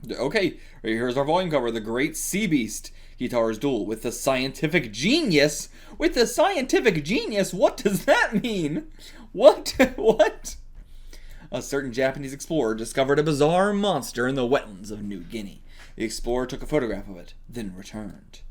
Okay, here's our volume cover: the Great Sea Beast, Kitaro's duel with the scientific genius. With the scientific genius, what does that mean? What? A certain Japanese explorer discovered a bizarre monster in the wetlands of New Guinea. The explorer took a photograph of it, then returned.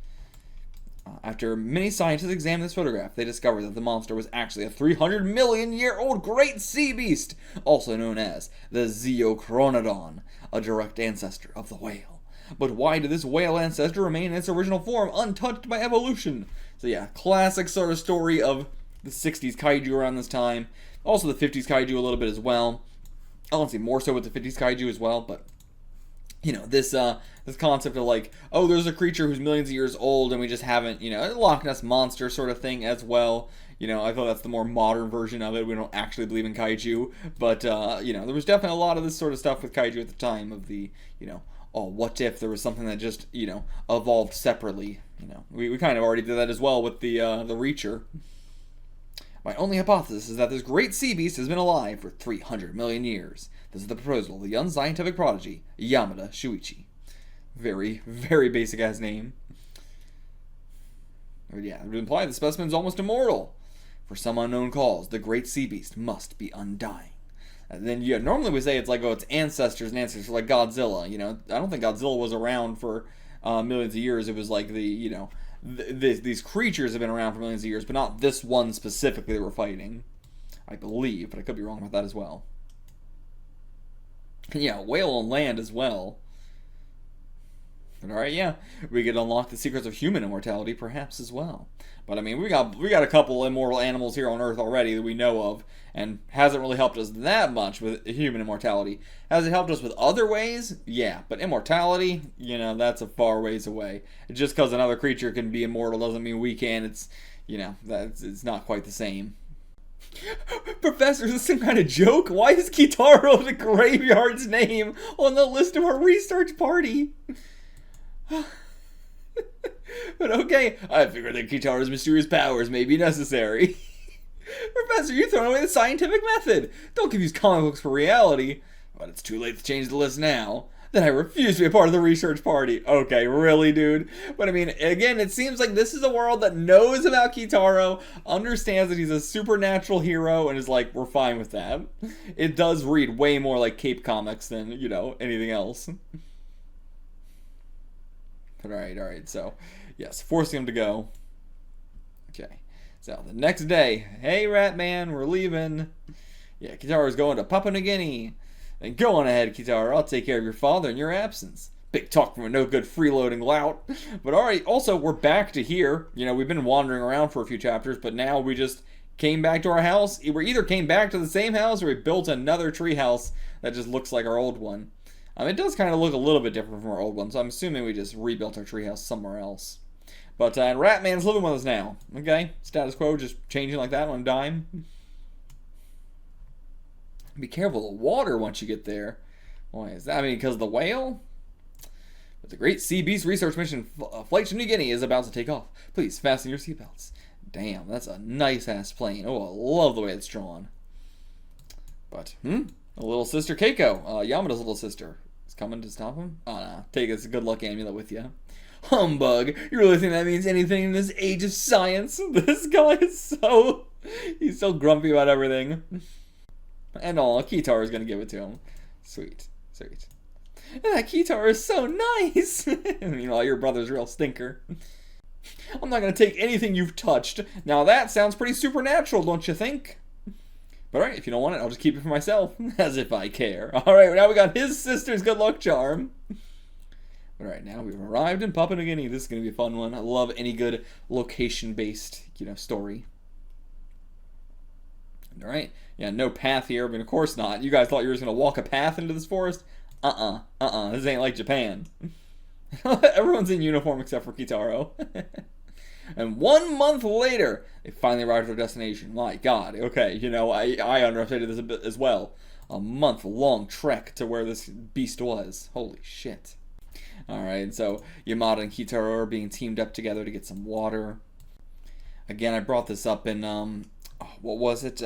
After many scientists examined this photograph, they discovered that the monster was actually a 300 million year old great sea beast, also known as the Ziochronodon, a direct ancestor of the whale. But why did this whale ancestor remain in its original form, untouched by evolution? So yeah, classic sort of story of the 60s kaiju around this time. Also the 50s kaiju a little bit as well. I don't see more so with the 50s kaiju as well, but you know, this concept of like, oh, there's a creature who's millions of years old and we just haven't, you know, a Loch Ness monster sort of thing as well. You know, I thought that's the more modern version of it. We don't actually believe in kaiju, but you know, there was definitely a lot of this sort of stuff with kaiju at the time of the, you know, oh, what if there was something that just, you know, evolved separately? You know, we kind of already did that as well with the Reacher. My only hypothesis is that this great sea beast has been alive for 300 million years. This is the proposal of the young scientific prodigy, Yamada Shuichi. Very, very basic ass name. But yeah, it would imply the specimen is almost immortal. For some unknown cause, the great sea beast must be undying. And then yeah, normally we say it's like, oh, it's ancestors and ancestors like Godzilla. You know, I don't think Godzilla was around for millions of years. It was like the, you know, these creatures have been around for millions of years, but not this one specifically that we're fighting, I believe, but I could be wrong about that as well. Yeah, whale on land as well. But alright, yeah, we could unlock the secrets of human immortality perhaps as well. But I mean, we got a couple immortal animals here on Earth already that we know of, and hasn't really helped us that much with human immortality. Has it helped us with other ways? Yeah, but immortality, you know, that's a far ways away. Just because another creature can be immortal doesn't mean we can. It's, you know, it's not quite the same. Professor, is this some kind of joke? Why is Kitaro the graveyard's name on the list of our research party? But okay, I figured that Kitaro's mysterious powers may be necessary. Professor, you're throwing away the scientific method. Don't confuse comic books for reality. But it's too late to change the list now. Then I refuse to be a part of the research party. Okay, really, dude? But I mean, again, it seems like this is a world that knows about Kitaro, understands that he's a supernatural hero, and is like, we're fine with that. It does read way more like Cape Comics than, you know, anything else. Alright, so, yes, forcing him to go. Okay, so the next day, hey Ratman, we're leaving. Yeah, Kitaro's going to Papua New Guinea. Then go on ahead, Kitaro, I'll take care of your father in your absence. Big talk from a no-good freeloading lout. But alright, also, we're back to here. You know, we've been wandering around for a few chapters, but now we just came back to our house. We either came back to the same house, or we built another tree house that just looks like our old one. It does kind of look a little bit different from our old one, so I'm assuming we just rebuilt our treehouse somewhere else. But and Ratman's living with us now. Okay, status quo, just changing like that on a dime. Be careful of the water once you get there. Why is that? I mean, because of the whale? But the Great Sea Beast Research Mission flight to New Guinea is about to take off. Please fasten your seatbelts. Damn, that's a nice-ass plane. Oh, I love the way it's drawn. But, a little sister Keiko, Yamada's little sister, is coming to stop him? Oh, no. Take this good luck amulet with you. Humbug! You really think that means anything in this age of science? This guy is he's so grumpy about everything. And Kitaro is gonna give it to him. Sweet. Sweet. That Kitaro is so nice! Meanwhile, your brother's a real stinker. I'm not gonna take anything you've touched. Now that sounds pretty supernatural, don't you think? But alright, if you don't want it, I'll just keep it for myself. As if I care. Alright, now we got his sister's good luck charm. Alright, now we've arrived in Papua New Guinea. This is going to be a fun one. I love any good location-based, story. Alright, yeah, no path here. I mean, of course not. You guys thought you were just going to walk a path into this forest? This ain't like Japan. Everyone's in uniform except for Kitaro. And 1 month later, they finally arrived at their destination. My God, okay, I underestimated this a bit as well. A month-long trek to where this beast was. Holy shit. Alright, so Yamada and Kitaro are being teamed up together to get some water. Again, I brought this up in, what was it?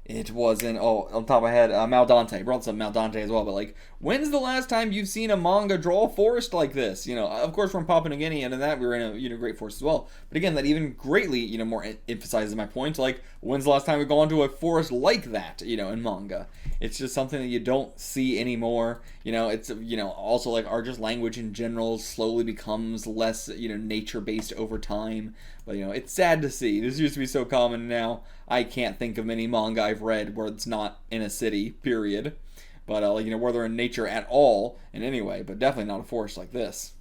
It was in, on top of my head, Maldante. I brought this up Maldante as well, but, like, when's the last time you've seen a manga draw a forest like this? Of course, from Papua New Guinea, and in that we were in a great forest as well. But again, that even greatly, more emphasizes my point. Like, when's the last time we've gone to a forest like that, in manga? It's just something that you don't see anymore. It's, also, like, our just language in general slowly becomes less, nature-based over time. But, it's sad to see. This used to be so common now. I can't think of many manga I've read where it's not in a city, period. But, where they're in nature at all, in any way, but definitely not a forest like this.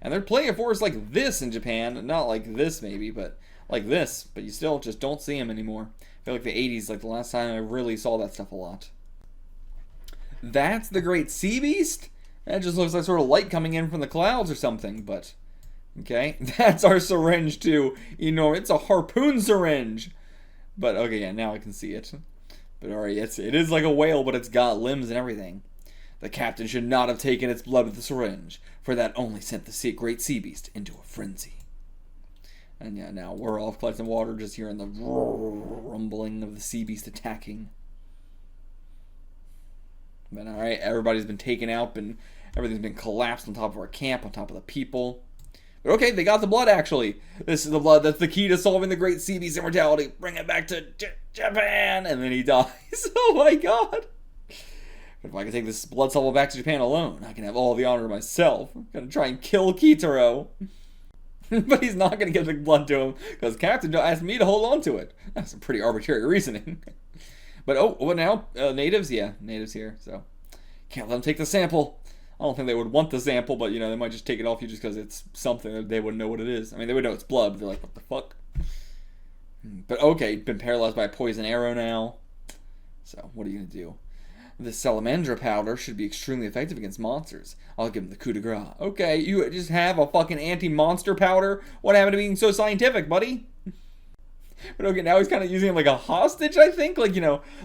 And there are plenty of forests like this in Japan. Not like this, maybe, but like this. But you still just don't see them anymore. I feel like the 80s, like the last time I really saw that stuff a lot. That's the Great Sea Beast? That just looks like sort of light coming in from the clouds or something, but... Okay, that's our syringe too. It's a harpoon syringe. But, okay, yeah, now I can see it. But, alright, it is like a whale, but it's got limbs and everything. The captain should not have taken its blood with the syringe, for that only sent the Great Sea Beast into a frenzy. And yeah, now we're off collecting water, just hearing the rumbling of the sea beast attacking. But, alright, everybody's been taken out, and everything's been collapsed on top of our camp, on top of the people. But okay, they got the blood, actually. This is the blood that's the key to solving the Great Sea Beast immortality. Bring it back to Japan! And then he dies. Oh my God. If I can take this blood sample back to Japan alone, I can have all the honor to myself. I'm gonna try and kill Kitaro. But he's not gonna give the blood to him, because Captain asked me to hold on to it. That's some pretty arbitrary reasoning. But, what now? Natives? Yeah, natives here, so. Can't let them take the sample. I don't think they would want the sample, but, they might just take it off you just because it's something that they wouldn't know what it is. I mean, they would know it's blood, but they're like, what the fuck? But, okay, been paralyzed by a poison arrow now. So, what are you going to do? The salamandra powder should be extremely effective against monsters. I'll give him the coup de grace. Okay, you just have a fucking anti-monster powder? What happened to being so scientific, buddy? But, okay, now he's kind of using it like a hostage, I think? Like,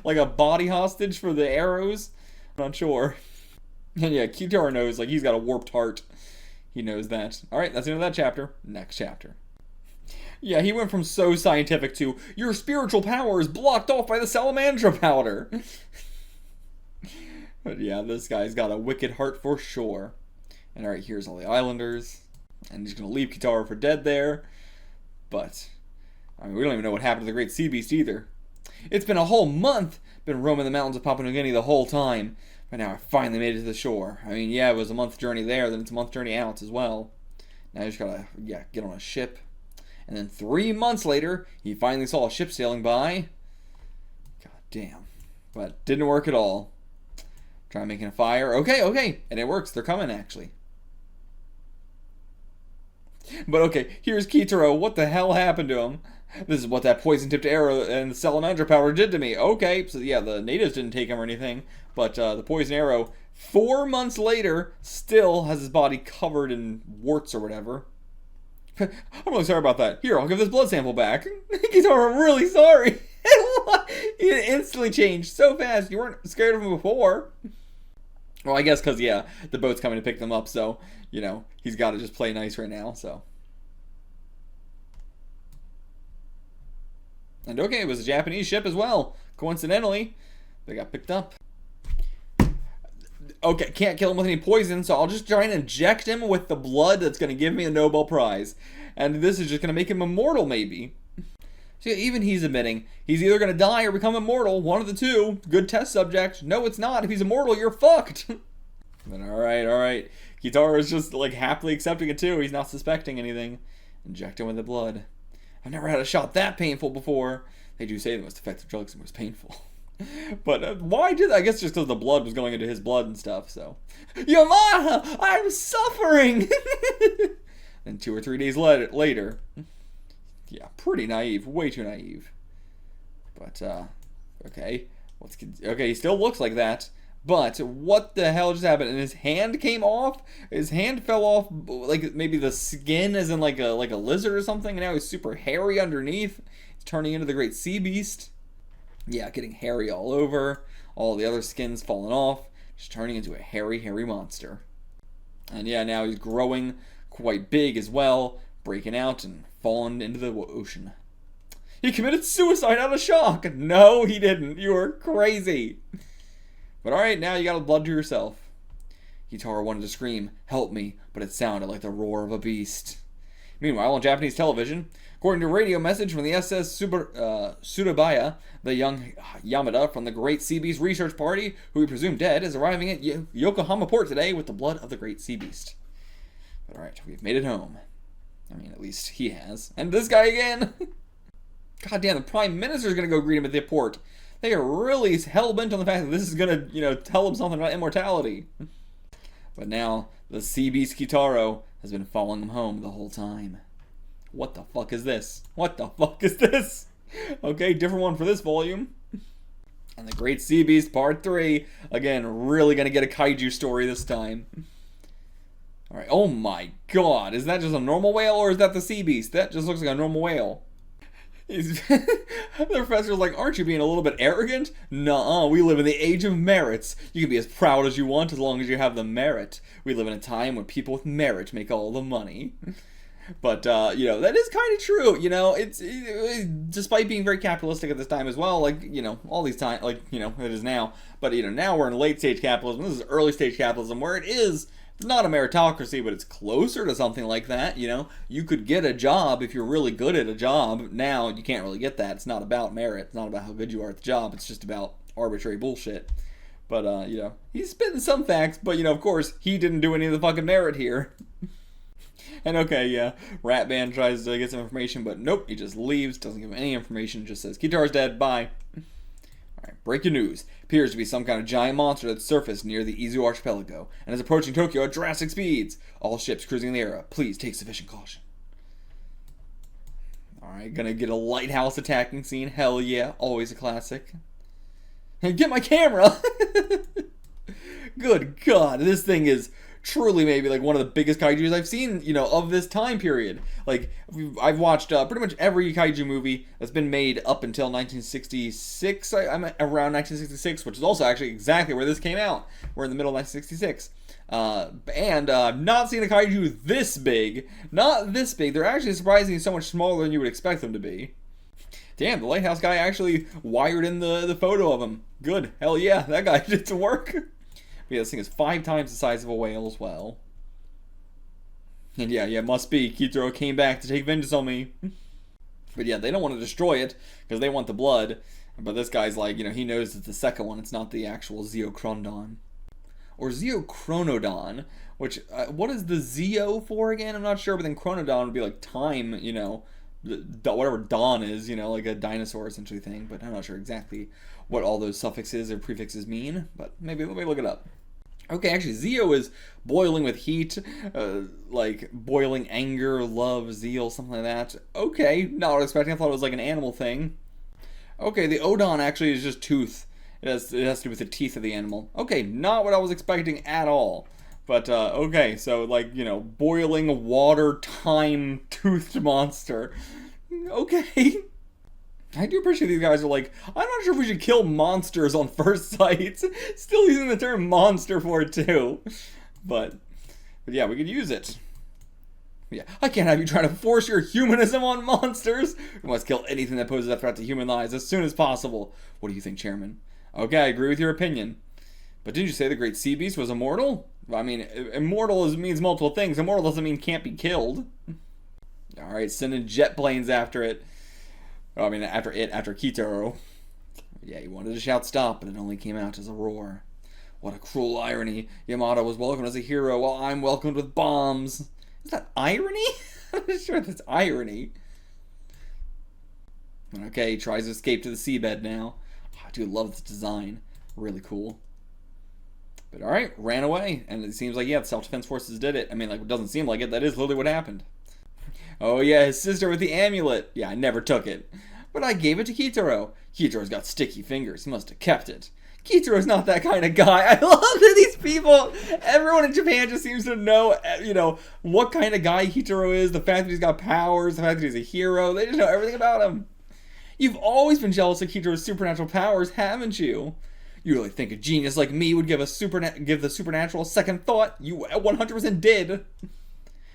like a body hostage for the arrows? I'm not sure. And yeah, Kitaro knows, like, he's got a warped heart. He knows that. Alright, that's the end of that chapter. Next chapter. Yeah, he went from so scientific to, your spiritual power is blocked off by the salamandra powder. But yeah, this guy's got a wicked heart for sure. And alright, here's all the islanders. And he's gonna leave Kitaro for dead there. But, I mean, we don't even know what happened to the Great Sea Beast either. It's been a whole month. Been roaming the mountains of Papua New Guinea the whole time. But now I finally made it to the shore. I mean, yeah, it was a month journey there, then it's a month journey out as well. Now I just gotta, get on a ship. And then 3 months later, he finally saw a ship sailing by. God damn. But didn't work at all. Try making a fire. Okay. And it works. They're coming, actually. But okay, here's Kitaro. What the hell happened to him? This is what that poison-tipped arrow and the salamandra powder did to me. Okay, so yeah, the natives didn't take him or anything. But the poison arrow, 4 months later, still has his body covered in warts or whatever. I'm really sorry about that. Here, I'll give this blood sample back. Kitaro, I'm really sorry. He instantly changed so fast. You weren't scared of him before. Well, I guess because, yeah, the boat's coming to pick them up, so, he's got to just play nice right now, so. And okay, it was a Japanese ship as well, coincidentally. They got picked up. Okay, can't kill him with any poison, so I'll just try and inject him with the blood that's going to give me a Nobel Prize. And this is just going to make him immortal, maybe. So even he's admitting he's either going to die or become immortal. One of the two. Good test subject. No, it's not. If he's immortal, you're fucked. But alright. Kitaro is just like happily accepting it too. He's not suspecting anything. Inject him with the blood. I've never had a shot that painful before. They do say the most effective drugs are most painful. But why did I guess just because the blood was going into his blood and stuff, so. Yamada! I'm suffering! Then 2 or 3 days later. Yeah, pretty naive. Way too naive. But, okay. Okay, he still looks like that. But what the hell just happened? And his hand came off? His hand fell off, like maybe the skin as in like a lizard or something, and now he's super hairy underneath. He's turning into the Great Sea Beast. Yeah, getting hairy all over. All the other skin's falling off. Just turning into a hairy monster. And yeah, now he's growing quite big as well, breaking out and falling into the ocean. He committed suicide out of shock! No, he didn't. You are crazy. But alright, now you got the blood to yourself. Kitaro wanted to scream, "Help me," but it sounded like the roar of a beast. Meanwhile, on Japanese television, according to a radio message from the SS Surabaya, the young Yamada from the Great Sea Beast Research Party, who we presume dead, is arriving at Yokohama port today with the blood of the Great Sea Beast. But alright, we've made it home. I mean, at least he has. And this guy again! God damn, the Prime Minister's gonna go greet him at the port. They are really hell-bent on the fact that this is gonna, tell him something about immortality. But now, the Sea Beast Kitaro has been following him home the whole time. What the fuck is this? What the fuck is this? Okay, different one for this volume. And the Great Sea Beast Part 3. Again, really gonna get a kaiju story this time. Alright, oh my god. Is that just a normal whale or is that the Sea Beast? That just looks like a normal whale. The professor's like, aren't you being a little bit arrogant? Nuh-uh, we live in the age of merits. You can be as proud as you want as long as you have the merit. We live in a time when people with merit make all the money. But, that is kind of true, it's despite being very capitalistic at this time as well, like, all these times, like, it is now. But, now we're in late stage capitalism. This is early stage capitalism where it is not a meritocracy, but it's closer to something like that, You could get a job if you're really good at a job. Now, you can't really get that. It's not about merit. It's not about how good you are at the job. It's just about arbitrary bullshit. But, he's spitting some facts, but, of course, he didn't do any of the fucking merit here. And okay, yeah, Rat Band tries to get some information, but nope, he just leaves, doesn't give him any information, just says, Kitaro's dead, bye. Alright, breaking news. Appears to be some kind of giant monster that surfaced near the Izu Archipelago, and is approaching Tokyo at drastic speeds. All ships cruising in the area, please take sufficient caution. Alright, gonna get a lighthouse attacking scene, hell yeah, always a classic. And get my camera! Good God, this thing is truly maybe like one of the biggest kaijus I've seen, of this time period. Like, I've watched pretty much every kaiju movie that's been made up until 1966. I'm around 1966, which is also actually exactly where this came out. We're in the middle of 1966. And I've not seen a kaiju this big. Not this big. They're actually surprisingly so much smaller than you would expect them to be. Damn, the lighthouse guy actually wired in the photo of him. Good. Hell yeah, that guy did some work. Yeah, this thing is 5 times the size of a whale as well. And yeah, must be. Kitaro came back to take vengeance on me. But yeah, they don't want to destroy it, because they want the blood. But this guy's like, he knows it's the second one, it's not the actual Zeochronodon. Or Zeochronodon, which, what is the Zeo for again? I'm not sure, but then Chronodon would be like time, whatever Don is, like a dinosaur essentially thing. But I'm not sure exactly what all those suffixes or prefixes mean, but maybe let me look it up. Okay, actually, Zeo is boiling with heat, like boiling anger, love, zeal, something like that. Okay, not what I was expecting. I thought it was like an animal thing. Okay, the Odon actually is just tooth. It has to do with the teeth of the animal. Okay, not what I was expecting at all. But, okay, so, like, boiling water time toothed monster. Okay. I do appreciate these guys are like, I'm not sure if we should kill monsters on first sight. Still using the term monster for it, too. But yeah, we could use it. Yeah, I can't have you trying to force your humanism on monsters. We must kill anything that poses a threat to human lives as soon as possible. What do you think, Chairman? Okay, I agree with your opinion. But didn't you say the Great Sea Beast was immortal? I mean, immortal means multiple things. Immortal doesn't mean can't be killed. Alright, sending jet planes after it. I mean, after Kitaro. Yeah, he wanted to shout stop, but it only came out as a roar. What a cruel irony. Yamada was welcomed as a hero while I'm welcomed with bombs. Is that irony? I'm not sure that's irony. Okay, he tries to escape to the seabed now. Oh, I do love this design. Really cool. But alright, ran away. And it seems like, yeah, the self-defense forces did it. I mean, like, it doesn't seem like it. That is literally what happened. Oh yeah, his sister with the amulet. Yeah, I never took it. But I gave it to Kitaro. Kitaro's got sticky fingers. He must have kept it. Kitaro's not that kind of guy. I love that these people, everyone in Japan just seems to know, what kind of guy Kitaro is, the fact that he's got powers, the fact that he's a hero. They just know everything about him. You've always been jealous of Kitaro's supernatural powers, haven't you? You really think a genius like me would give the supernatural a second thought? You 100% did.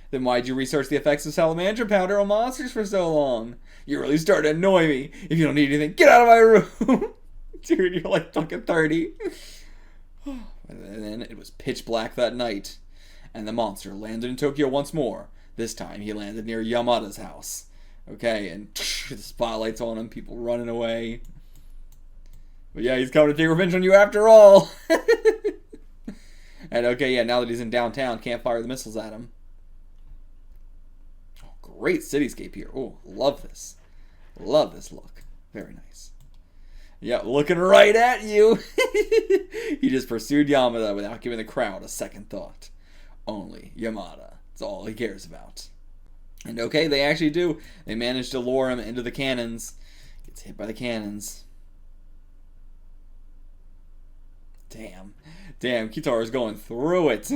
Then why'd you research the effects of salamander powder on monsters for so long? You really started to annoy me. If you don't need anything, get out of my room. Dude, you're like fucking 30. And then it was pitch black that night. And the monster landed in Tokyo once more. This time he landed near Yamada's house. Okay, and the spotlight's on him, people running away. But yeah, he's coming to take revenge on you after all. And okay, yeah, now that he's in downtown, can't fire the missiles at him. Oh, great cityscape here. Oh, love this. Love this look. Very nice. Yeah, looking right at you. He just pursued Yamada without giving the crowd a second thought. Only Yamada. That's all he cares about. And okay, they actually do. They manage to lure him into the cannons. Gets hit by the cannons. Damn, Kitaro's going through it.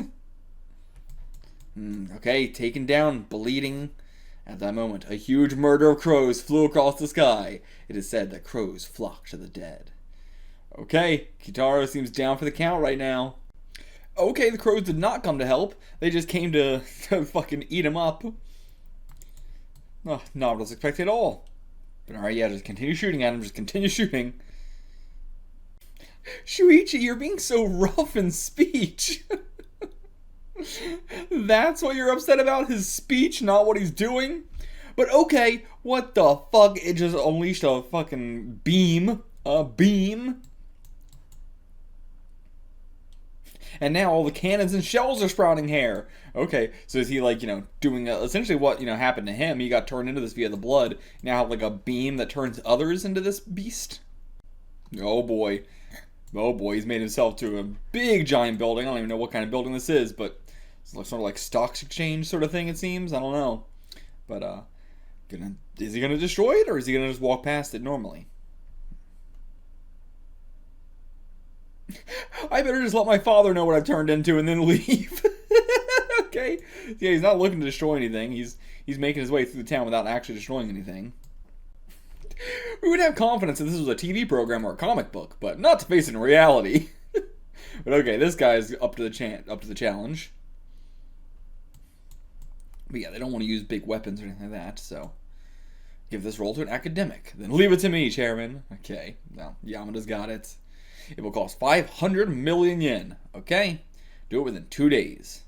Okay, taken down, bleeding. At that moment, a huge murder of crows flew across the sky. It is said that crows flock to the dead. Okay, Kitaro seems down for the count right now. Okay, the crows did not come to help. They just came to fucking eat him up. Oh, not what I was expecting at all. But alright, yeah, just continue shooting at him. Just continue shooting. Shuichi, you're being so rough in speech. That's what you're upset about? His speech, not what he's doing? But okay, what the fuck? It just unleashed a fucking beam. A beam. And now all the cannons and shells are sprouting hair. Okay, so is he like, doing essentially what, happened to him? He got turned into this via the blood. Now have like a beam that turns others into this beast? Oh boy. Oh boy, he's made himself to a big giant building. I don't even know what kind of building this is, but it's sort of like stocks exchange sort of thing, it seems. I don't know. But, is he gonna destroy it, or is he gonna just walk past it normally? I better just let my father know what I've turned into and then leave. Okay? Yeah, he's not looking to destroy anything. He's making his way through the town without actually destroying anything. We would have confidence if this was a TV program or a comic book, but not to face it in reality. But okay, this guy's up to the challenge. But yeah, they don't want to use big weapons or anything like that, so give this role to an academic. Then leave it to me, Chairman. Okay, now Yamada's got it. It will cost 500 million yen. Okay, do it within 2 days.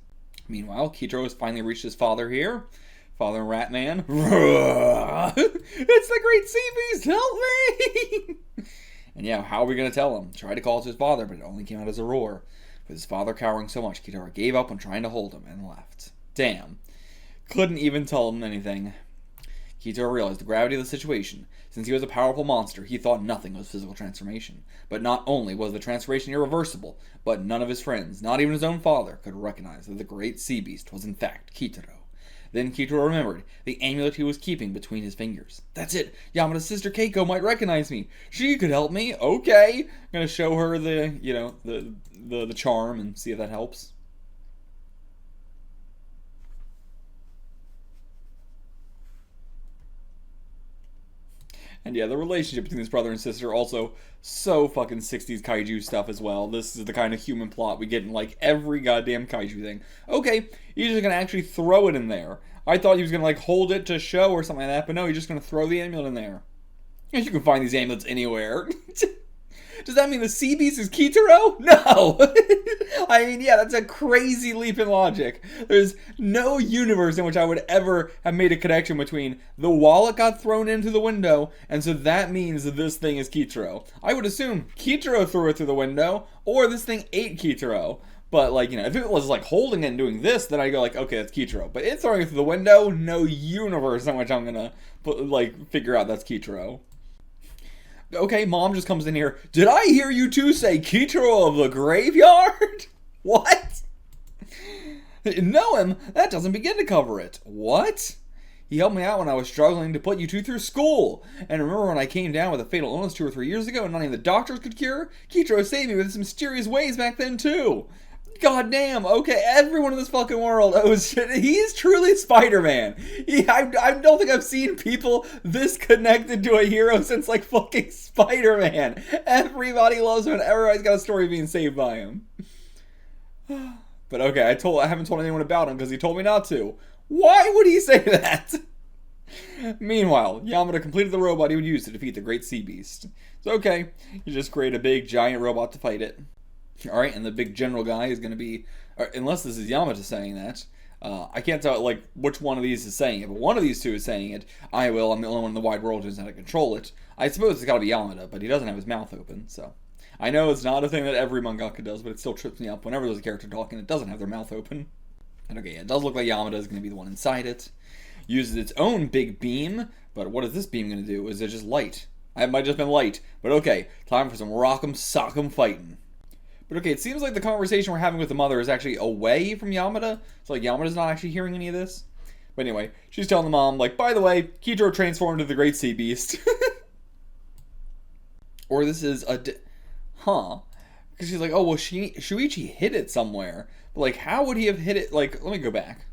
Meanwhile, Kitaro has finally reached his father here. Father and Ratman. It's the Great Sea Beast, help me! And yeah, how are we going to tell him? Tried to call to his father, but it only came out as a roar. With his father cowering so much, Kitaro gave up on trying to hold him and left. Damn. Couldn't even tell him anything. Kitaro realized the gravity of the situation. Since he was a powerful monster, he thought nothing was physical transformation. But not only was the transformation irreversible, but none of his friends, not even his own father, could recognize that the Great Sea Beast was in fact Kitaro. Then Kitaro remembered the amulet he was keeping between his fingers. That's it! Yamada's sister Keiko might recognize me. She could help me. Okay! I'm gonna show her the charm and see if that helps. And yeah, the relationship between his brother and sister also so fucking 60s kaiju stuff as well. This is the kind of human plot we get in like every goddamn kaiju thing. Okay, he's just gonna actually throw it in there. I thought he was gonna like hold it to show or something like that, but no, he's just gonna throw the amulet in there. You can find these amulets anywhere. Does that mean the sea beast is Kitaro? No! I mean, yeah, that's a crazy leap in logic. There's no universe in which I would ever have made a connection between the wallet got thrown into the window, and so that means that this thing is Kitaro. I would assume Kitaro threw it through the window, or this thing ate Kitaro. But, like, you know, if it was, like, holding it and doing this, then I'd go, like, okay, that's Kitaro. But it throwing it through the window, no universe in which I'm gonna, like, figure out that's Kitaro. Okay, Mom just comes in here. Did I hear you two say Kitaro of the graveyard? What? Know him? That doesn't begin to cover it. What? He helped me out when I was struggling to put you two through school. And remember when I came down with a fatal illness 2 or 3 years ago and not even the doctors could cure? Kitaro saved me with some mysterious ways back then, too. God damn, okay, everyone in this fucking world owes shit. He's truly Spider-Man. I don't think I've seen people this connected to a hero since, like, fucking Spider-Man. Everybody loves him and everybody's got a story being saved by him. But okay, I haven't told anyone about him because he told me not to. Why would he say that? Meanwhile, Yamada completed the robot he would use to defeat the Great Sea Beast. So okay, you just create a big giant robot to fight it. Alright, and the big general guy is going to be, unless this is Yamada saying that, I can't tell, like, which one of these is saying it, but one of these two is saying it. I'm the only one in the wide world who knows how to control it. I suppose it's got to be Yamada, but he doesn't have his mouth open, so. I know it's not a thing that every mangaka does, but it still trips me up whenever there's a character talking it doesn't have their mouth open. And okay, it does look like Yamada is going to be the one inside it. Uses its own big beam, but what is this beam going to do? Is it just light? It might have just been light, but okay, time for some rock'em sock'em fighting. But okay, it seems like the conversation we're having with the mother is actually away from Yamada. So, like, Yamada's not actually hearing any of this. But anyway, she's telling the mom, like, by the way, Kitaro transformed into the Great Sea Beast. Or this is a... Huh. Because she's like, oh, well, Shuichi hid it somewhere. But, like, how would he have hid it? Like, let me go back.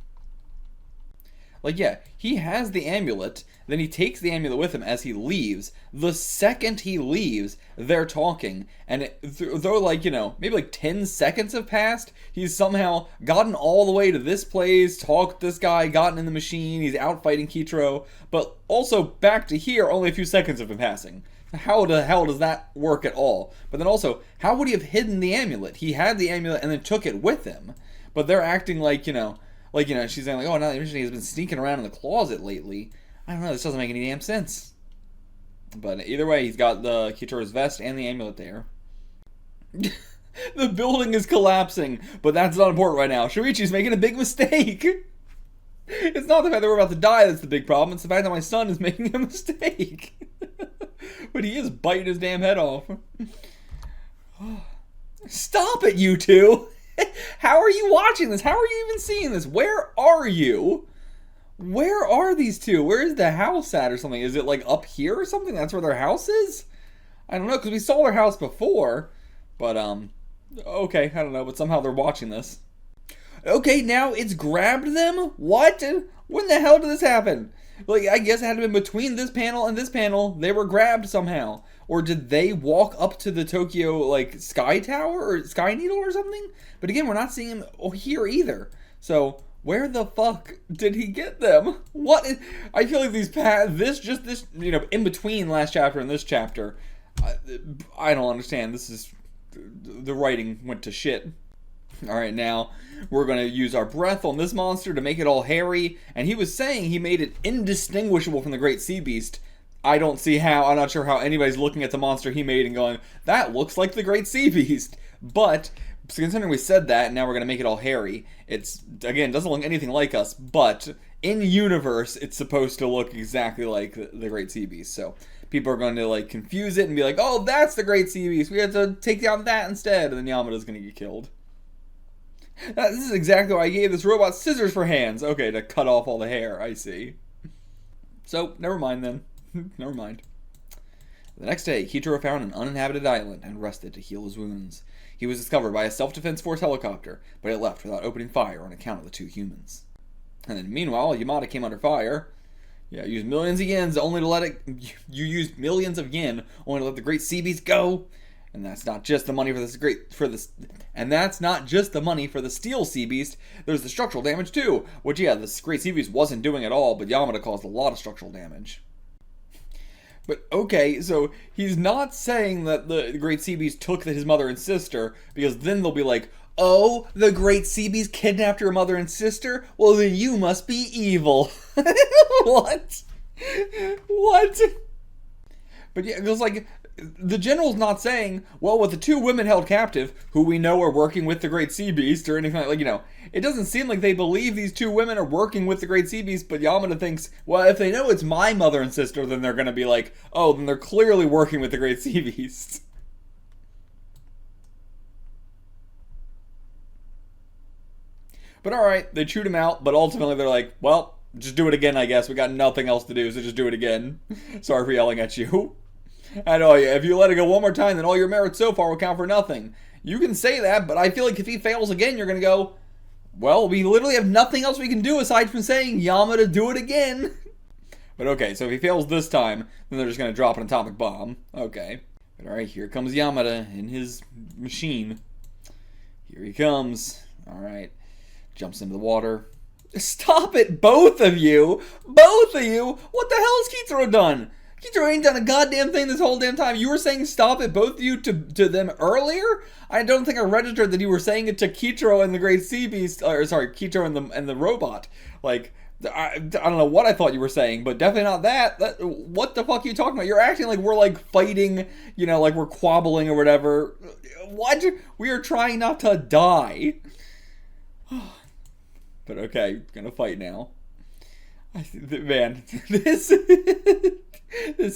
Like, yeah, he has the amulet, then he takes the amulet with him as he leaves. The second he leaves, they're talking, and though, like, you know, maybe like 10 seconds have passed, he's somehow gotten all the way to this place, talked to this guy, gotten in the machine, he's out fighting Kitaro, but also back to here, only a few seconds have been passing. How the hell does that work at all? But then also, how would he have hidden the amulet? He had the amulet and then took it with him, but they're acting like, you know, she's saying, like, oh, now he's been sneaking around in the closet lately. I don't know, this doesn't make any damn sense. But either way, he's got the Kitaro's vest and the amulet there. The building is collapsing, but that's not important right now. Shuichi's making a big mistake. It's not the fact that we're about to die that's the big problem. It's the fact that my son is making a mistake. But he is biting his damn head off. Stop it, you two. How are you watching this? How are you even seeing this? Where are you? Where are these two? Where is the house at or something? Is it like up here or something? That's where their house is? I don't know, because we saw their house before. But, okay, I don't know, but somehow they're watching this. Okay, now it's grabbed them? What? When the hell did this happen? Like, I guess it had to be between this panel and this panel. They were grabbed somehow. Or did they walk up to the Tokyo, like, Sky Tower or Sky Needle or something? But again, we're not seeing him here either. So, where the fuck did he get them? What? I feel like this, you know, in between last chapter and this chapter, I don't understand. The writing went to shit. Alright, now we're going to use our breath on this monster to make it all hairy. And he was saying he made it indistinguishable from the Great Sea Beast. I don't see how. I'm not sure how anybody's looking at the monster he made and going, that looks like the Great Sea Beast. But, considering we said that, and now we're going to make it all hairy, it's, again, doesn't look anything like us, but in universe, it's supposed to look exactly like the Great Sea Beast. So, people are going to, like, confuse it and be like, oh, that's the Great Sea Beast. We have to take down that instead. And then Yamada's going to get killed. This is exactly why I gave this robot scissors for hands. Okay, to cut off all the hair, I see. So, never mind then. Never mind. The next day, Kitaro found an uninhabited island and rested to heal his wounds. He was discovered by a self-defense force helicopter, but it left without opening fire on account of the two humans. And then meanwhile, Yamada came under fire. Yeah, used millions of yens only to let it... You used millions of yen only to let the Great Sea Beast go. And that's not just the money and that's not just the money for the Steel Sea Beast. There's the structural damage too, which, yeah, the Great Sea Beast wasn't doing at all, but Yamada caused a lot of structural damage. But okay, so he's not saying that the Great Sea Beast took his mother and sister, because then they'll be like, oh, the Great Sea Beast kidnapped your mother and sister? Well, then you must be evil. What? What? But yeah, it was like, the general's not saying, well, with the 2 women held captive, who we know are working with the Great Sea Beast, or anything like, it doesn't seem like they believe these 2 women are working with the Great Sea Beast, but Yamada thinks, well, if they know it's my mother and sister, then they're gonna be like, oh, then they're clearly working with the Great Sea Beast. But alright, they chewed him out, but ultimately they're like, well, just do it again, I guess. We got nothing else to do, so just do it again. Sorry for yelling at you. I know, if you let it go one more time, then all your merits so far will count for nothing. You can say that, but I feel like if he fails again, you're going to go, well, we literally have nothing else we can do aside from saying, Yamada, do it again. But okay, so if he fails this time, then they're just going to drop an atomic bomb. Okay. But alright, here comes Yamada in his machine. Here he comes. Alright. Jumps into the water. Stop it, both of you! Both of you! What the hell has Kitaro done? Kitaro ain't done a goddamn thing this whole damn time. You were saying stop it, both of you, to them earlier? I don't think I registered that you were saying it to Kitaro and the Great Sea Beast, or sorry, Kitaro and the robot. Like, I don't know what I thought you were saying, but definitely not that. What the fuck are you talking about? You're acting like we're like fighting, like we're quabbling or whatever. What? We are trying not to die. But okay, gonna fight now. Man, this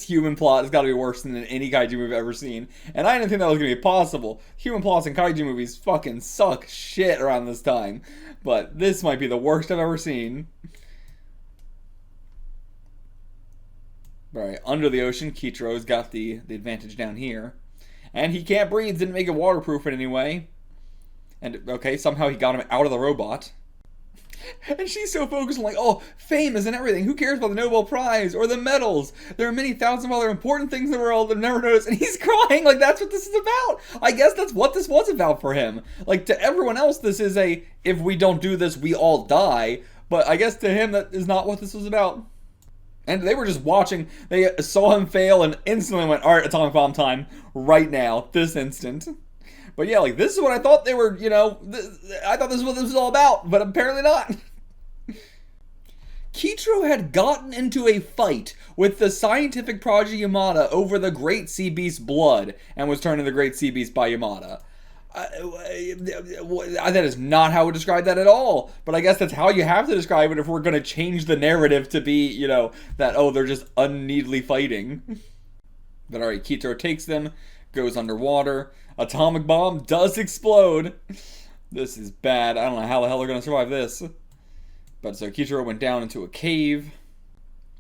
human plot has got to be worse than any kaiju movie I've ever seen. And I didn't think that was gonna be possible. Human plots in kaiju movies fucking suck shit around this time. But this might be the worst I've ever seen. Alright, under the ocean, Kitaro's got the advantage down here. And he can't breathe, didn't make it waterproof in any way. And, okay, somehow he got him out of the robot. And she's so focused on like, oh, fame isn't everything. Who cares about the Nobel Prize or the medals? There are many thousands of other important things in the world that I've never noticed. And he's crying like that's what this is about. I guess that's what this was about for him. Like to everyone else, this is a, if we don't do this, we all die. But I guess to him, that is not what this was about. And they were just watching. They saw him fail and instantly went, all right, atomic bomb time right now, this instant. But yeah, like, this is what I thought they were, I thought this is what this was all about, but apparently not. Kitaro had gotten into a fight with the scientific prodigy Yamada over the Great Sea Beast's blood, and was turned into the Great Sea Beast by Yamada. That is not how we describe that at all, but I guess that's how you have to describe it if we're going to change the narrative to be, that, oh, they're just unneedly fighting. But alright, Kitaro takes them, goes underwater. Atomic bomb does explode. This is bad. I don't know how the hell they're going to survive this. But so Kitaro went down into a cave.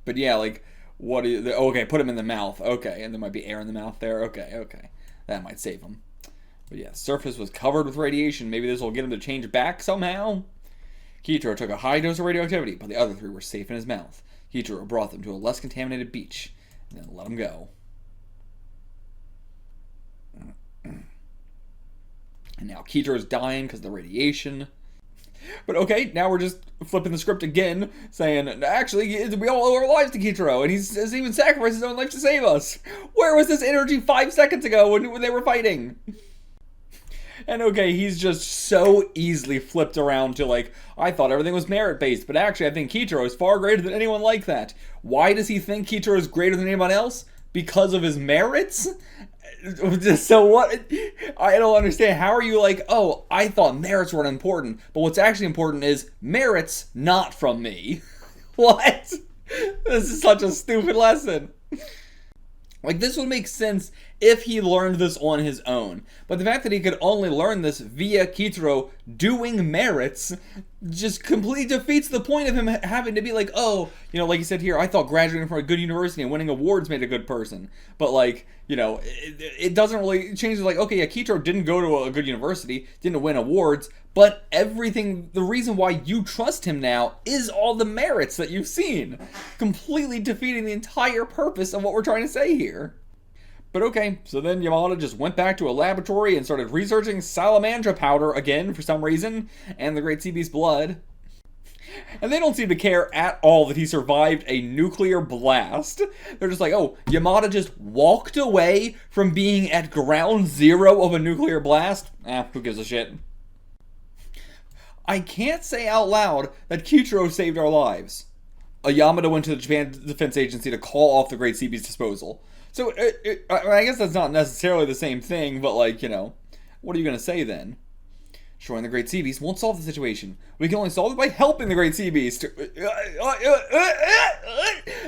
But yeah, like, what is the, okay, put him in the mouth. Okay, and there might be air in the mouth there. Okay. That might save him. But yeah, surface was covered with radiation. Maybe this will get him to change back somehow. Kitaro took a high dose of radioactivity, but the other 3 were safe in his mouth. Kitaro brought them to a less contaminated beach, and then let them go. And now Kitaro's dying because of the radiation. But okay, now we're just flipping the script again, saying, actually, we all owe our lives to Kitaro, and he's even sacrificed his own life to save us. Where was this energy 5 seconds ago when they were fighting? And okay, he's just so easily flipped around to like, I thought everything was merit-based, but actually I think Kitaro is far greater than anyone like that. Why does he think Kitaro is greater than anyone else? Because of his merits? So what? I don't understand. How are you like, oh, I thought merits weren't important, but what's actually important is merits not from me. What? This is such a stupid lesson. Like, this would make sense if he learned this on his own. But the fact that he could only learn this via Kitaro doing merits just completely defeats the point of him having to be like, oh, like he said here, I thought graduating from a good university and winning awards made a good person. But like, it doesn't really change. Like, okay, yeah, Kitaro didn't go to a good university, didn't win awards, but everything, the reason why you trust him now is all the merits that you've seen. Completely defeating the entire purpose of what we're trying to say here. But okay, so then Yamada just went back to a laboratory and started researching salamandra powder again for some reason, and the Great Sea Beast's blood. And they don't seem to care at all that he survived a nuclear blast. They're just like, oh, Yamada just walked away from being at ground zero of a nuclear blast? Who gives a shit? I can't say out loud that Kitaro saved our lives. Yamada went to the Japan Defense Agency to call off the Great Sea Beast's disposal. So, I guess that's not necessarily the same thing, but like, you know, what are you going to say then? Destroying the Great Sea Beast won't solve the situation. We can only solve it by helping the Great Sea Beast.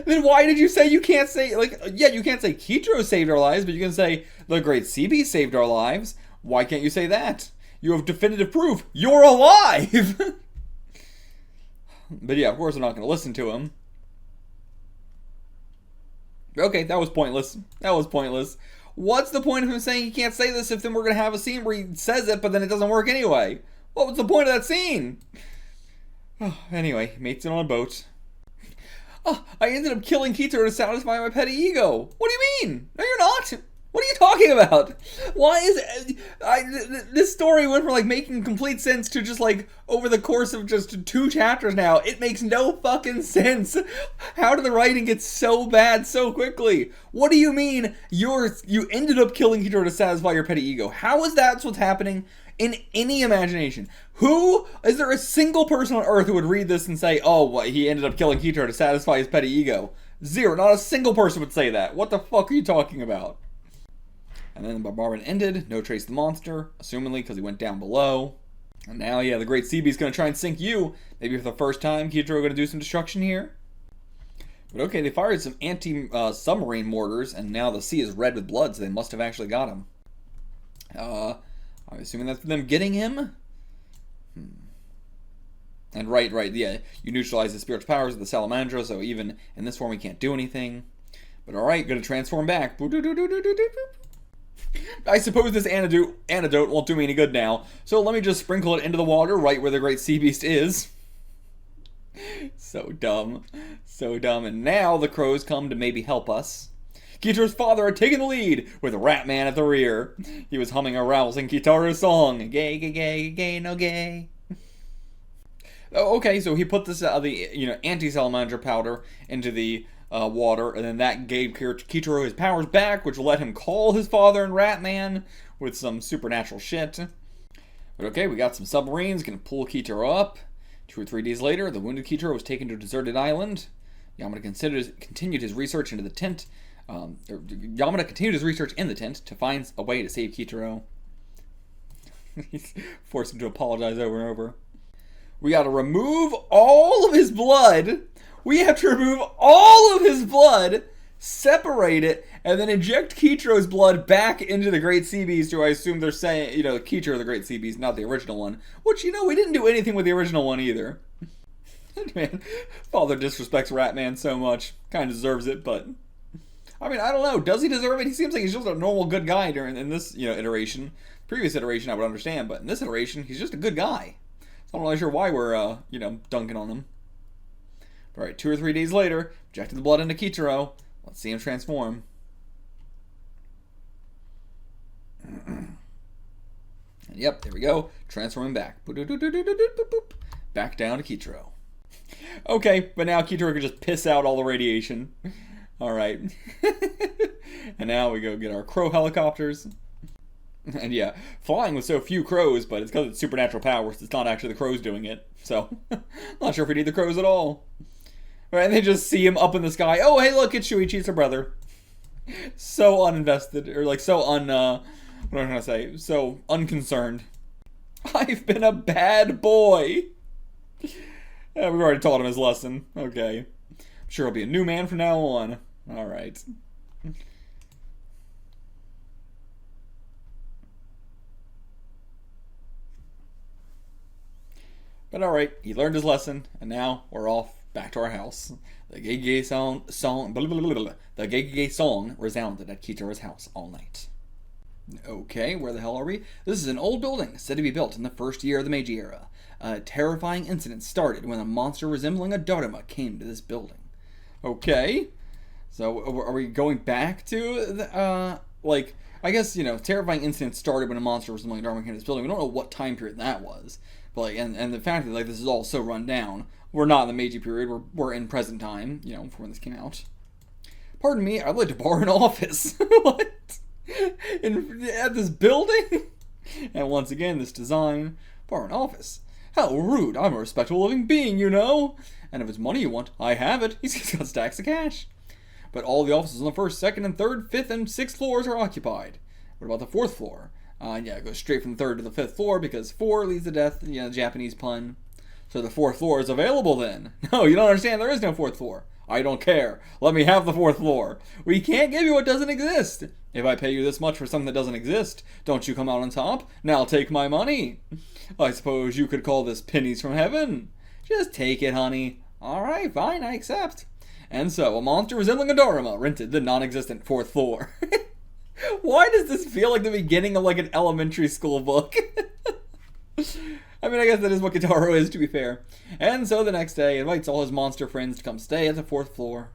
Then why did you say you can't say, like, yeah, you can't say Kitaro saved our lives, but you can say the Great Sea Beast saved our lives. Why can't you say that? You have definitive proof. You're alive! But yeah, of course I'm not going to listen to him. Okay, that was pointless. That was pointless. What's the point of him saying he can't say this if then we're going to have a scene where he says it, but then it doesn't work anyway? What was the point of that scene? Anyway, mates in on a boat. Oh, I ended up killing Kitaro to satisfy my petty ego. What do you mean? No, you're not. What are you talking about? Why is it, this story went from like making complete sense to just like over the course of just 2 chapters now. It makes no fucking sense. How did the writing get so bad so quickly? What do you mean you ended up killing Kitaro to satisfy your petty ego? How is that what's happening in any imagination? Is there a single person on Earth who would read this and say, oh, well, he ended up killing Kitaro to satisfy his petty ego? Zero. Not a single person would say that. What the fuck are you talking about? And then the bombardment ended, no trace of the monster, assumingly because he went down below. And now, yeah, the Great Sea Beast's going to try and sink you. Maybe for the first time, Kitaro going to do some destruction here. But okay, they fired some anti-submarine mortars, and now the sea is red with blood, so they must have actually got him. I'm assuming that's them getting him? And right, yeah, you neutralize the spiritual powers of the Salamandra, so even in this form he can't do anything. But alright, going to transform back. I suppose this antidote won't do me any good now, so let me just sprinkle it into the water right where the Great Sea Beast is. So dumb. So dumb. And now the crows come to maybe help us. Kitaro's father had taken the lead, with Ratman at the rear. He was humming a rousing Kitaro's song. Gay, gay, gay, gay, no gay. Oh, okay, so he put this, anti-salamander powder into the water, and then that gave Kitaro his powers back, which will let him call his father and Ratman with some supernatural shit. But okay, we got some submarines, gonna pull Kitaro up. 2 or 3 days later, the wounded Kitaro was taken to a deserted island. Yamada continued his research into the tent. Yamada continued his research in the tent to find a way to save Kitaro. He's forced him to apologize over and over. We gotta remove all of his blood. We have to remove all of his blood, separate it, and then inject Kitaro's blood back into the Great Sea Beast, who I assume they're saying, Kitaro the Great Sea Beast, not the original one. Which, we didn't do anything with the original one either. Man, father disrespects Ratman so much. Kind of deserves it, but... I mean, I don't know. Does he deserve it? He seems like he's just a normal good guy in this, iteration. Previous iteration, I would understand, but in this iteration, he's just a good guy. So I'm not really sure why we're, dunking on him. Alright, 2 or 3 days later, injected the blood into Kitaro. Let's see him transform. And yep, there we go. Transforming back. Back down to Kitaro. Okay, but now Kitaro can just piss out all the radiation. Alright. And now we go get our crow helicopters. And yeah, flying with so few crows, but it's because it's supernatural powers. It's not actually the crows doing it. So, not sure if we need the crows at all. Right, and they just see him up in the sky. Oh, hey, look, it's Shuichi's her brother. So uninvested, or like so what am I trying to say? So unconcerned. I've been a bad boy. Yeah, we've already taught him his lesson. Okay. I'm sure he'll be a new man from now on. Alright. But alright, he learned his lesson, and now we're off back to our house. The gay song resounded at Kitaro's house all night. Okay, where the hell are we? This is an old building, said to be built in the first year of the Meiji era. A terrifying incident started when a monster resembling a Daruma came to this building. Okay, so are we going back to the, like, I guess, terrifying incidents started when a monster was summoning Daruma came to this building. We don't know what time period that was. But, like, and the fact that, like, this is all so run down. We're not in the Meiji period. We're in present time, for when this came out. Pardon me, I'd like to borrow an office. What? At this building? And once again, this design. Borrow an office. How rude. I'm a respectable living being, And if it's money you want, I have it. He's got stacks of cash. But all the offices on the 1st, 2nd, and 3rd, 5th, and 6th floors are occupied. What about the 4th floor? It goes straight from the 3rd to the 5th floor because 4 leads to death, Japanese pun. So the 4th floor is available then. No, you don't understand. There is no 4th floor. I don't care. Let me have the 4th floor. We can't give you what doesn't exist. If I pay you this much for something that doesn't exist, don't you come out on top? Now take my money. I suppose you could call this pennies from heaven. Just take it, honey. Alright, fine, I accept. And so, a monster resembling a Daruma rented the non-existent 4th floor. Why does this feel like the beginning of like an elementary school book? I mean, I guess that is what Kitaro is, to be fair. And so the next day, he invites all his monster friends to come stay at the 4th floor.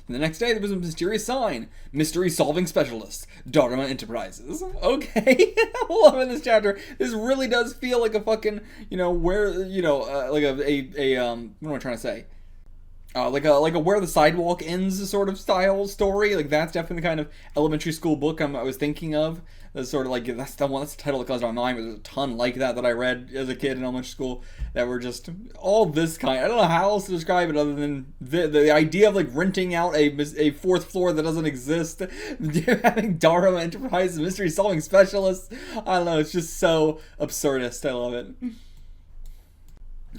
And the next day, there was a mysterious sign. Mystery Solving Specialist, Daruma Enterprises. Okay, I'm loving this chapter. This really does feel like a fucking, like what am I trying to say? Like a where the sidewalk ends sort of style story. Like that's definitely the kind of elementary school book I was thinking of. That's sort of like that's the title that comes to my mind. But there's a ton like that I read as a kid in elementary school that were just all this kind. I don't know how else to describe it other than the idea of like renting out a 4th floor that doesn't exist, having Daruma Enterprises, mystery solving specialists. I don't know. It's just so absurdist. I love it.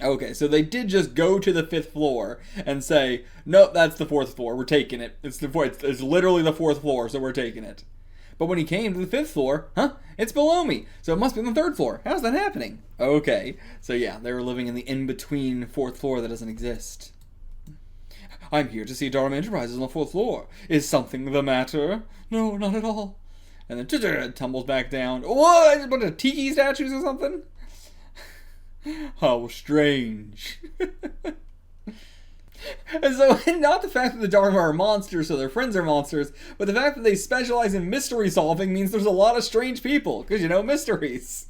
Okay, so they did just go to the 5th floor and say, nope, that's the 4th floor. We're taking it. It's literally the 4th floor, so we're taking it. But when he came to the 5th floor, it's below me. So it must be on the 3rd floor. How's that happening? Okay, so yeah, they were living in the in-between 4th floor that doesn't exist. I'm here to see Daruma Enterprises on the 4th floor. Is something the matter? No, not at all. And then tumbles back down. What? A bunch of tiki statues or something? How strange. And so, not the fact that the Daruma are monsters, so their friends are monsters, but the fact that they specialize in mystery solving means there's a lot of strange people, because mysteries.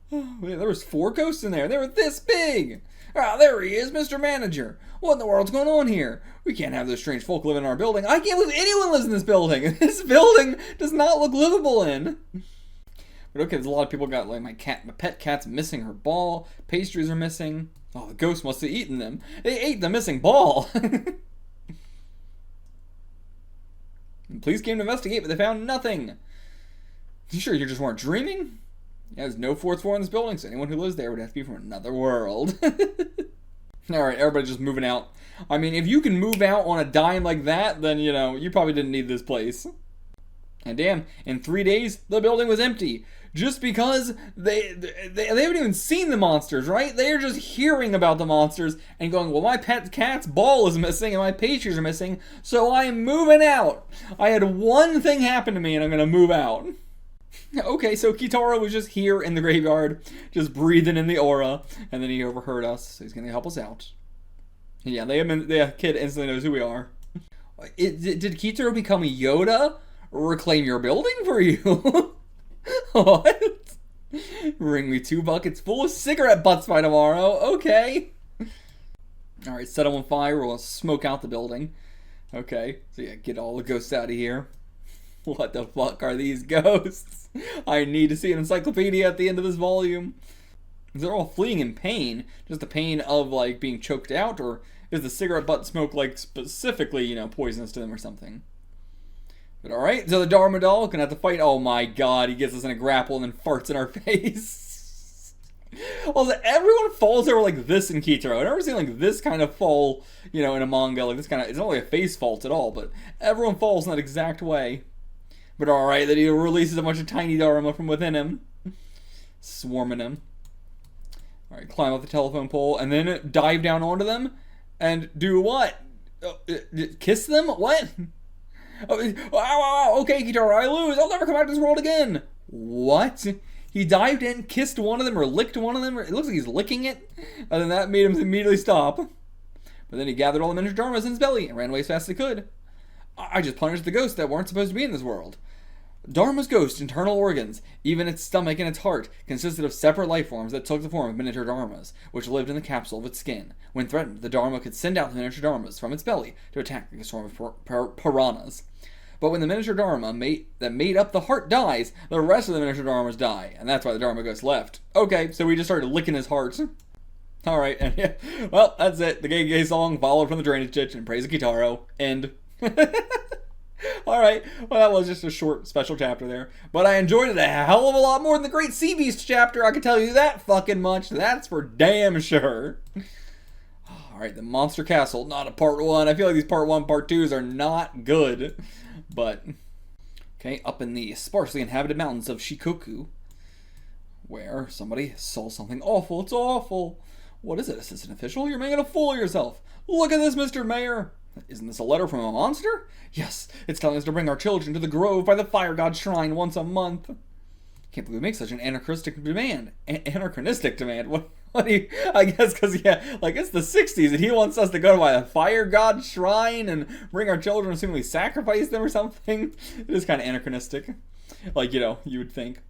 There was 4 ghosts in there, they were this big! There he is, Mr. Manager. What in the world's going on here? We can't have those strange folk living in our building. I can't believe anyone lives in this building! This building does not look livable in! But okay, there's a lot of people got, like, my pet cat's missing her ball. Pastries are missing. Oh, the ghost must have eaten them. They ate the missing ball. The police came to investigate, but they found nothing. You sure you just weren't dreaming? Yeah, there's no 4th floor in this building, so anyone who lives there would have to be from another world. Alright, everybody just moving out. I mean, if you can move out on a dime like that, then, you probably didn't need this place. And damn, in 3 days, the building was empty. Just because they haven't even seen the monsters, right? They're just hearing about the monsters and going, well, my pet cat's ball is missing and my pastries are missing, so I'm moving out. I had one thing happen to me and I'm going to move out. Okay, so Kitaro was just here in the graveyard, just breathing in the aura, and then he overheard us, so he's going to help us out. And yeah, the kid instantly knows who we are. Did Kitaro become a Yoda? Reclaim your building for you? What? Bring me 2 buckets full of cigarette butts by tomorrow. Okay. Alright, set them on fire. We'll smoke out the building. Okay. So yeah, get all the ghosts out of here. What the fuck are these ghosts? I need to see an encyclopedia at the end of this volume. They're all fleeing in pain. Just the pain of, like, being choked out? Or is the cigarette butt smoke, like, specifically, poisonous to them or something? But alright, so the Daruma doll gonna have to fight. Oh my god, he gets us in a grapple and then farts in our face. Also, everyone falls over like this in Kitaro. I've never seen like this kind of fall, in a manga. Like this kind of, it's not like a face fault at all, but everyone falls in that exact way. But alright, then he releases a bunch of tiny Daruma from within him. Swarming him. Alright, climb up the telephone pole and then dive down onto them. And do what? Kiss them? What? Okay, Kitaro, I lose. I'll never come back to this world again. What? He dived in, kissed one of them, or licked one of them. It looks like he's licking it. And then that made him immediately stop. But then he gathered all the miniature Darumas in his belly and ran away as fast as he could. I just punished the ghosts that weren't supposed to be in this world. Daruma's ghost internal organs, even its stomach and its heart, consisted of separate life forms that took the form of miniature Darumas, which lived in the capsule of its skin. When threatened, the Daruma could send out the miniature Darumas from its belly to attack a swarm of piranhas. But when the miniature Daruma that made up the heart dies, the rest of the miniature Darumas die, and that's why the Daruma ghost left. Okay, so we just started licking his heart. Alright, and yeah, well, that's it. The gay song followed from the drainage ditch and praise of Kitaro. End. Alright, well that was just a short special chapter there. But I enjoyed it a hell of a lot more than the Great Sea Beast chapter, I can tell you that fucking much. That's for damn sure. Alright, the Monster Castle, not a part 1. I feel like these part 1, part 2s are not good. But, okay, up in the sparsely inhabited mountains of Shikoku, where somebody saw something awful. It's awful. What is it, assistant official? You're making a fool of yourself. Look at this, Mr. Mayor. Isn't this a letter from a monster? Yes, it's telling us to bring our children to the grove by the fire god shrine once a month. Can't believe we make such an anachronistic demand. Anachronistic demand? What do you... I guess because, yeah, like, it's the 60s and he wants us to go to a fire god shrine and bring our children and seemingly sacrifice them or something. It is kind of anachronistic. Like, you know, you would think.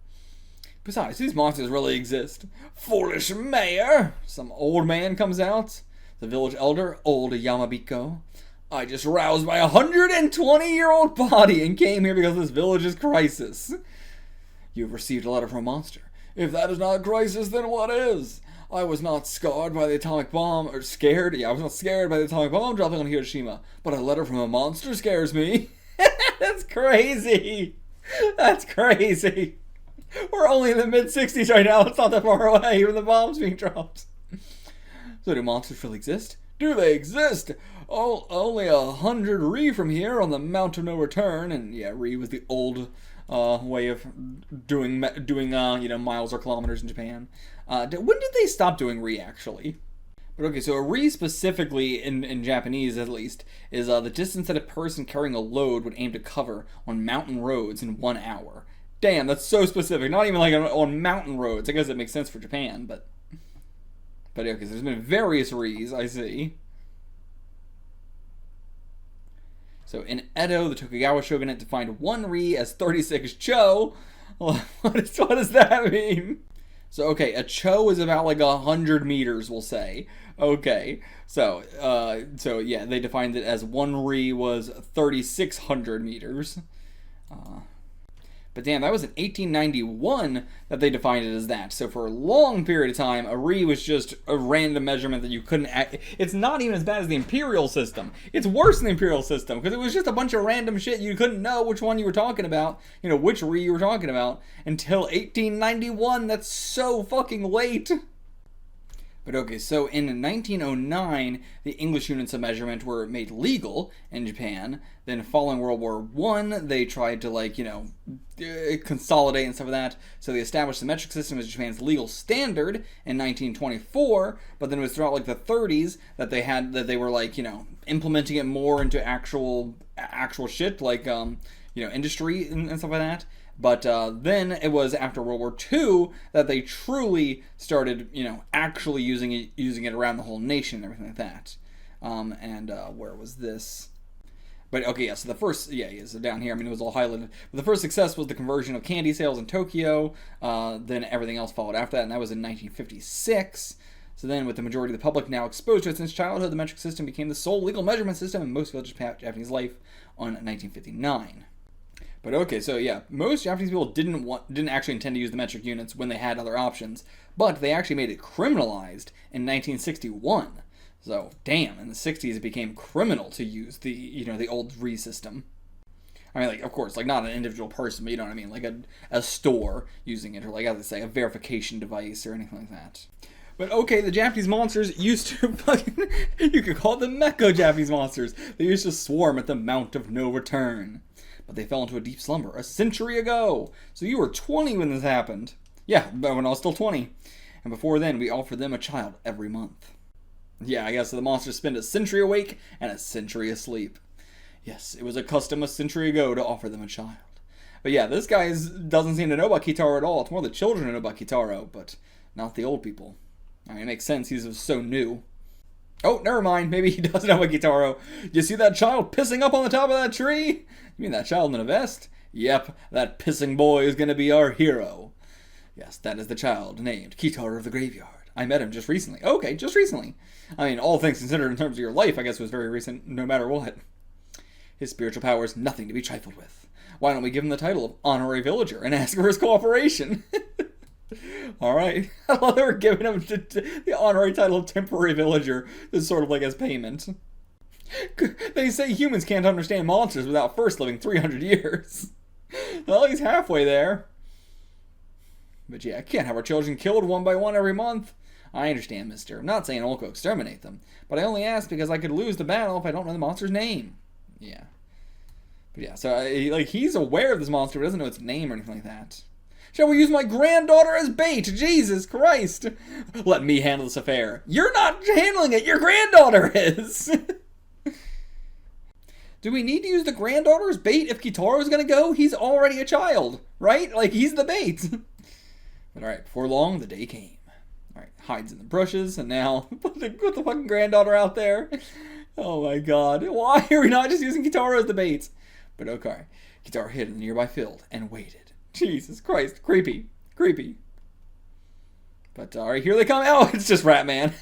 Besides, these monsters really exist. Foolish mayor! Some old man comes out. The village elder, old Yamabiko. I just roused my 120-year-old body and came here because this village's crisis. You have received a letter from a monster. If that is not a crisis, then what is? I was not scarred by the atomic bomb, or scared. Yeah, I was not scared by the atomic bomb dropping on Hiroshima, but a letter from a monster scares me. That's crazy. That's crazy. We're only in the mid-60s right now. It's not that far away, even the bomb's being dropped. So do monsters really exist? Do they exist? Oh, only 100 ri from here on the Mount of No Return. And yeah, ri was the old way of doing you know, miles or kilometers in Japan. When did they stop doing ri, actually? But okay, so a ri specifically, in Japanese at least, is the distance that a person carrying a load would aim to cover on mountain roads in 1 hour. Damn, that's so specific. Not even like on mountain roads. I guess it makes sense for Japan, but okay, so there's been various ris, I see. So in Edo, the Tokugawa shogunate defined 1 ri as 36 cho. What does that mean? So okay, a cho is about like 100 meters, we'll say. Okay, so yeah, they defined it as 1 ri was 3,600 meters. But damn, that was in 1891 that they defined it as that. So for a long period of time, a ri was just a random measurement that you couldn't... It's not even as bad as the imperial system. It's worse than the imperial system, because it was just a bunch of random shit. You couldn't know which one you were talking about, you know, which ri you were talking about, until 1891. That's so fucking late. But okay, so in 1909, the English units of measurement were made legal in Japan. Then following World War I, they tried to, like, you know, consolidate and stuff like that. So they established the metric system as Japan's legal standard in 1924. But then it was throughout, like, the 30s that they were, like, you know, implementing it more into actual shit, like, you know, industry and stuff like that. But then it was after World War II that they truly started, you know, actually using it around the whole nation and everything like that. Where was this? But okay, yeah. So the first, so down here. I mean, it was all highlighted. But the first success was the conversion of candy sales in Tokyo. Then everything else followed after that, and that was in 1956. So then, with the majority of the public now exposed to it since childhood, the metric system became the sole legal measurement system in most villages of Japanese life on 1959. But okay, so yeah, most Japanese people didn't actually intend to use the metric units when they had other options, but they actually made it criminalized in 1961. So damn, in the 60s it became criminal to use the old ri system. I mean, like, of course, like, not an individual person, but you know what I mean, like a store using it, or like, as I say, a verification device or anything like that. But okay, the Japanese monsters used to fucking, you could call them mecha Japanese monsters. They used to swarm at the Mount of No Return. But they fell into a deep slumber a century ago. So you were 20 when this happened. Yeah, but when I was still 20. And before then, we offered them a child every month. Yeah, I guess the monsters spend a century awake and a century asleep. Yes, it was a custom a century ago to offer them a child. But yeah, this guy doesn't seem to know about Kitaro at all. It's more the children who know about Kitaro, but not the old people. I mean, it makes sense. He's so new. Oh, never mind. Maybe he does know about Kitaro. You see that child pissing up on the top of that tree? You mean that child in a vest? Yep, that pissing boy is gonna be our hero. Yes, that is the child named Kitaro of the Graveyard. I met him just recently. Okay, just recently. I mean, all things considered in terms of your life, I guess it was very recent, no matter what. His spiritual power is nothing to be trifled with. Why don't we give him the title of Honorary Villager and ask for his cooperation? Alright. I love that we're giving him the honorary title of Temporary Villager. This is sort of like as payment. They say humans can't understand monsters without first living 300 years. Well, he's halfway there. But yeah, I can't have our children killed one by one every month. I understand, mister. I'm not saying I'll go exterminate them, but I only ask because I could lose the battle if I don't know the monster's name. Yeah. But yeah, so he's aware of this monster, but doesn't know its name or anything like that. Shall we use my granddaughter as bait? Jesus Christ. Let me handle this affair. You're not handling it. Your granddaughter is. Do we need to use the granddaughter as bait if Kitaro's going to go? He's already a child, right? Like, he's the bait. But alright, before long, the day came. Alright, hides in the bushes, and now put the fucking granddaughter out there. Oh my god. Why are we not just using Kitaro as the bait? But okay. Kitaro hid in the nearby field and waited. Jesus Christ. Creepy. Creepy. But alright, here they come. Oh, it's just Ratman.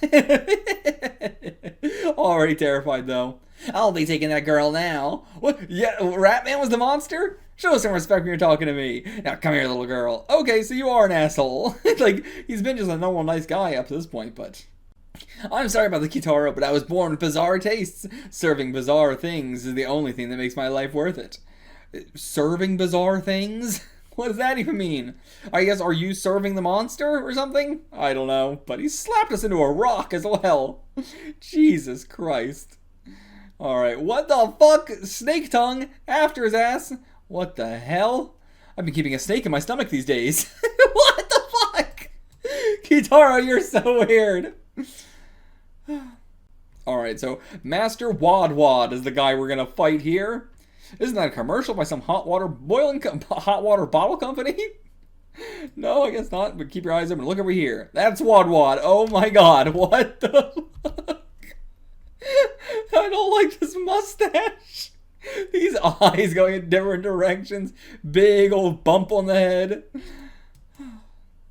Already terrified though. I'll be taking that girl now. What? Yeah, Ratman was the monster? Show some respect when you're talking to me. Now, come here, little girl. Okay, so you are an asshole. Like, he's been just a normal, nice guy up to this point, but... I'm sorry about the Kitaro, but I was born with bizarre tastes. Serving bizarre things is the only thing that makes my life worth it. Serving bizarre things? What does that even mean? I guess, are you serving the monster or something? I don't know, but he slapped us into a rock as well. Jesus Christ. Alright, what the fuck? Snake tongue after his ass. What the hell? I've been keeping a snake in my stomach these days. What the fuck? Kitaro, you're so weird. Alright, so Master Wad is the guy we're gonna fight here. Isn't that a commercial by some hot water bottle company? No, I guess not, but keep your eyes open. Look over here. That's Wad. Oh my god, what the fuck? I don't like this mustache. These eyes going in different directions. Big old bump on the head.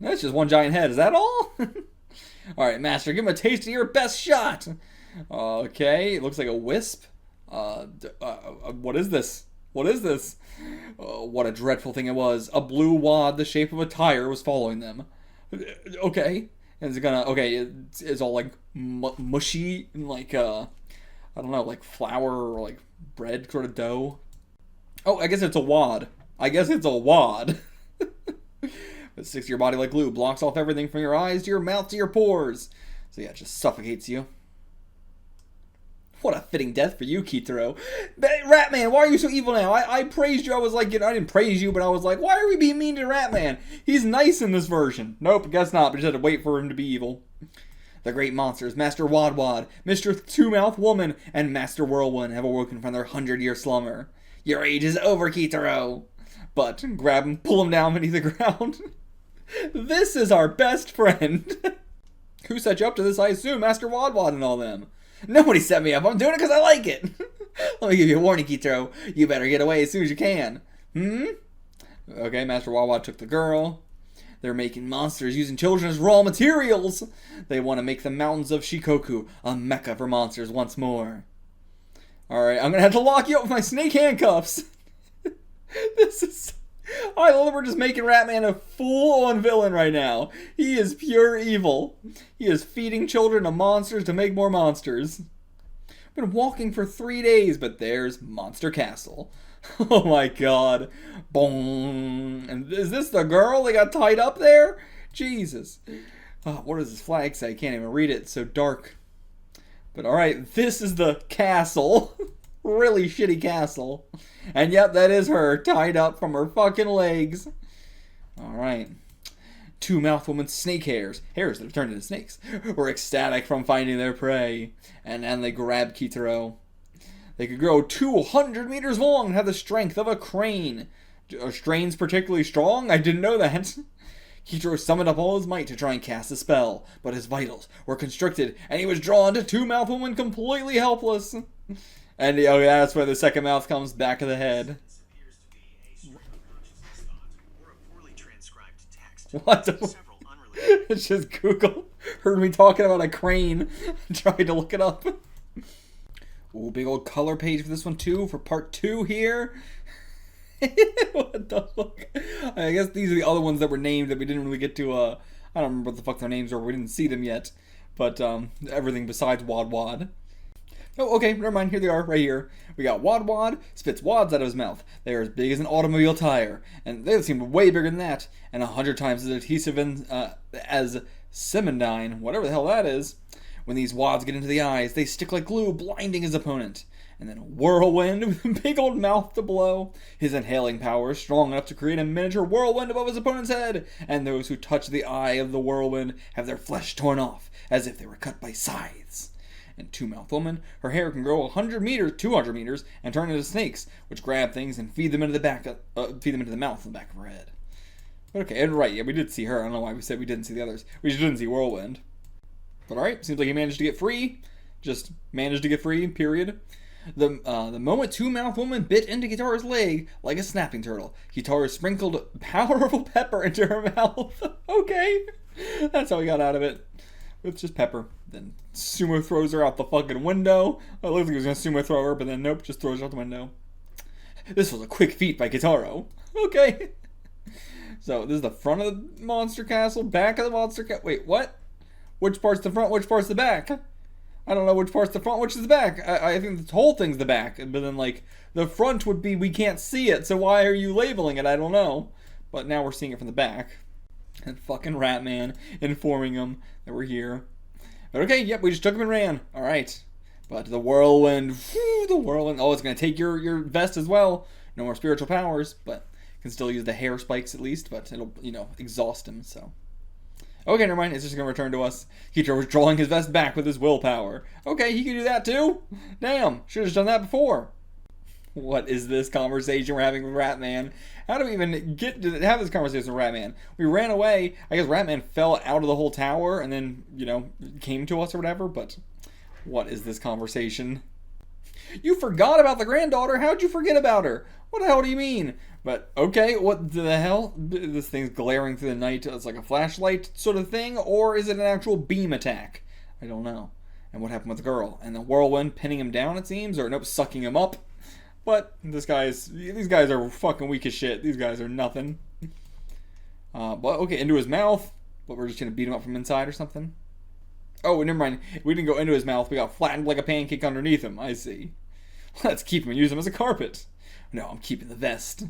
That's just one giant head. Is that all? Alright, Master, give him a taste of your best shot. Okay, it looks like a wisp. What is this? What is this? What a dreadful thing it was. A blue wad the shape of a tire was following them. Okay. And it's gonna... Okay, it's all like mushy and like, I don't know, like flour or like bread sort of dough. Oh, I guess it's a wad. It sticks to your body like glue, blocks off everything from your eyes to your mouth to your pores. So yeah, it just suffocates you. What a fitting death for you, Kitaro. Ratman, why are you so evil now? I praised you. I was like, I didn't praise you, but I was like, why are we being mean to Ratman? He's nice in this version. Nope, guess not. But just had to wait for him to be evil. The great monsters, Master Wad, Mr. Two-Mouth Woman, and Master Whirlwind have awoken from their 100-year slumber. Your age is over, Kitaro. But grab him, pull him down beneath the ground. This is our best friend. Who set you up to this? I assume Master Wad and all them. Nobody set me up. I'm doing it because I like it. Let me give you a warning, Kitaro. You better get away as soon as you can. Okay, Master Wad took the girl. They're making monsters using children as raw materials. They want to make the mountains of Shikoku a mecca for monsters once more. Alright, I'm going to have to lock you up with my snake handcuffs. This is... I love we're just making Ratman a full-on villain right now. He is pure evil. He is feeding children to monsters to make more monsters. I've been walking for 3 days, but there's Monster Castle. Oh my god. Boom. And is this the girl that got tied up there? Jesus. Oh, what does this flag say? I can't even read it. It's so dark. But alright, this is the castle. Really shitty castle. And yep, that is her, tied up from her fucking legs. Alright. Two-Mouth Woman's snake hairs that have turned into snakes, were ecstatic from finding their prey. And then they grabbed Kitaro. They could grow 200 meters long and have the strength of a crane. Are strains particularly strong? I didn't know that. Kitaro summoned up all his might to try and cast a spell, but his vitals were constricted, and he was drawn to Two-Mouth Woman completely helpless. And that's where the second mouth comes back of the head. What the? It's just Google heard me talking about a crane and tried to look it up. Ooh, big old color page for this one too, for part 2 here. What the fuck? I guess these are the other ones that were named that we didn't really get to, I don't remember what the fuck their names were, we didn't see them yet. But, everything besides Wad Wad. Oh, okay, never mind, here they are, right here. We got Wad Wad, spits wads out of his mouth. They are as big as an automobile tire, and they seem way bigger than that, and 100 times as adhesive as cementine, whatever the hell that is. When these wads get into the eyes, they stick like glue, blinding his opponent. And then a whirlwind with a big old mouth to blow. His inhaling power is strong enough to create a miniature whirlwind above his opponent's head, and those who touch the eye of the whirlwind have their flesh torn off, as if they were cut by scythes. And Two-Mouth Woman, her hair can grow 100 meters, 200 meters, and turn into snakes, which grab things and feed them into the mouth and the back of her head. Okay, and right, yeah, we did see her. I don't know why we said we didn't see the others. We just didn't see Whirlwind. But alright, seems like he managed to get free. Just managed to get free, period. The moment Two-Mouth Woman bit into Kitaro's leg like a snapping turtle, Kitaro sprinkled powerful pepper into her mouth. Okay, that's how he got out of it. With just pepper. Then Sumo throws her out the fucking window. It looked like he was going to Sumo throw her, but then nope, just throws her out the window. This was a quick feat by Kitaro. Okay. So, this is the front of the monster castle, back of the monster castle. Wait, what? Which part's the front, which part's the back? I don't know which part's the front, which is the back. I think the whole thing's the back. But then, like, the front would be we can't see it, so why are you labeling it? I don't know. But now we're seeing it from the back. And fucking Ratman informing him that we're here. But okay, yep, we just took him and ran. Alright. But the whirlwind, the whirlwind. Oh, it's going to take your vest as well. No more spiritual powers, but can still use the hair spikes at least, but it'll, exhaust him, so. Okay, never mind, it's just gonna return to us. Kitaro was drawing his vest back with his willpower. Okay, he can do that too? Damn, should've done that before. What is this conversation we're having with Ratman? How do we even get to have this conversation with Ratman? We ran away, I guess Ratman fell out of the whole tower and then, came to us or whatever, but what is this conversation? You forgot about the granddaughter, how'd you forget about her? What the hell do you mean? But, okay, what the hell? This thing's glaring through the night. It's like a flashlight sort of thing, or is it an actual beam attack? I don't know. And what happened with the girl? And the whirlwind pinning him down, it seems, or nope, sucking him up. But these guys are fucking weak as shit. These guys are nothing. But, okay, into his mouth. But we're just gonna beat him up from inside or something? Oh, never mind. We didn't go into his mouth. We got flattened like a pancake underneath him. I see. Let's keep him and use him as a carpet. No, I'm keeping the vest.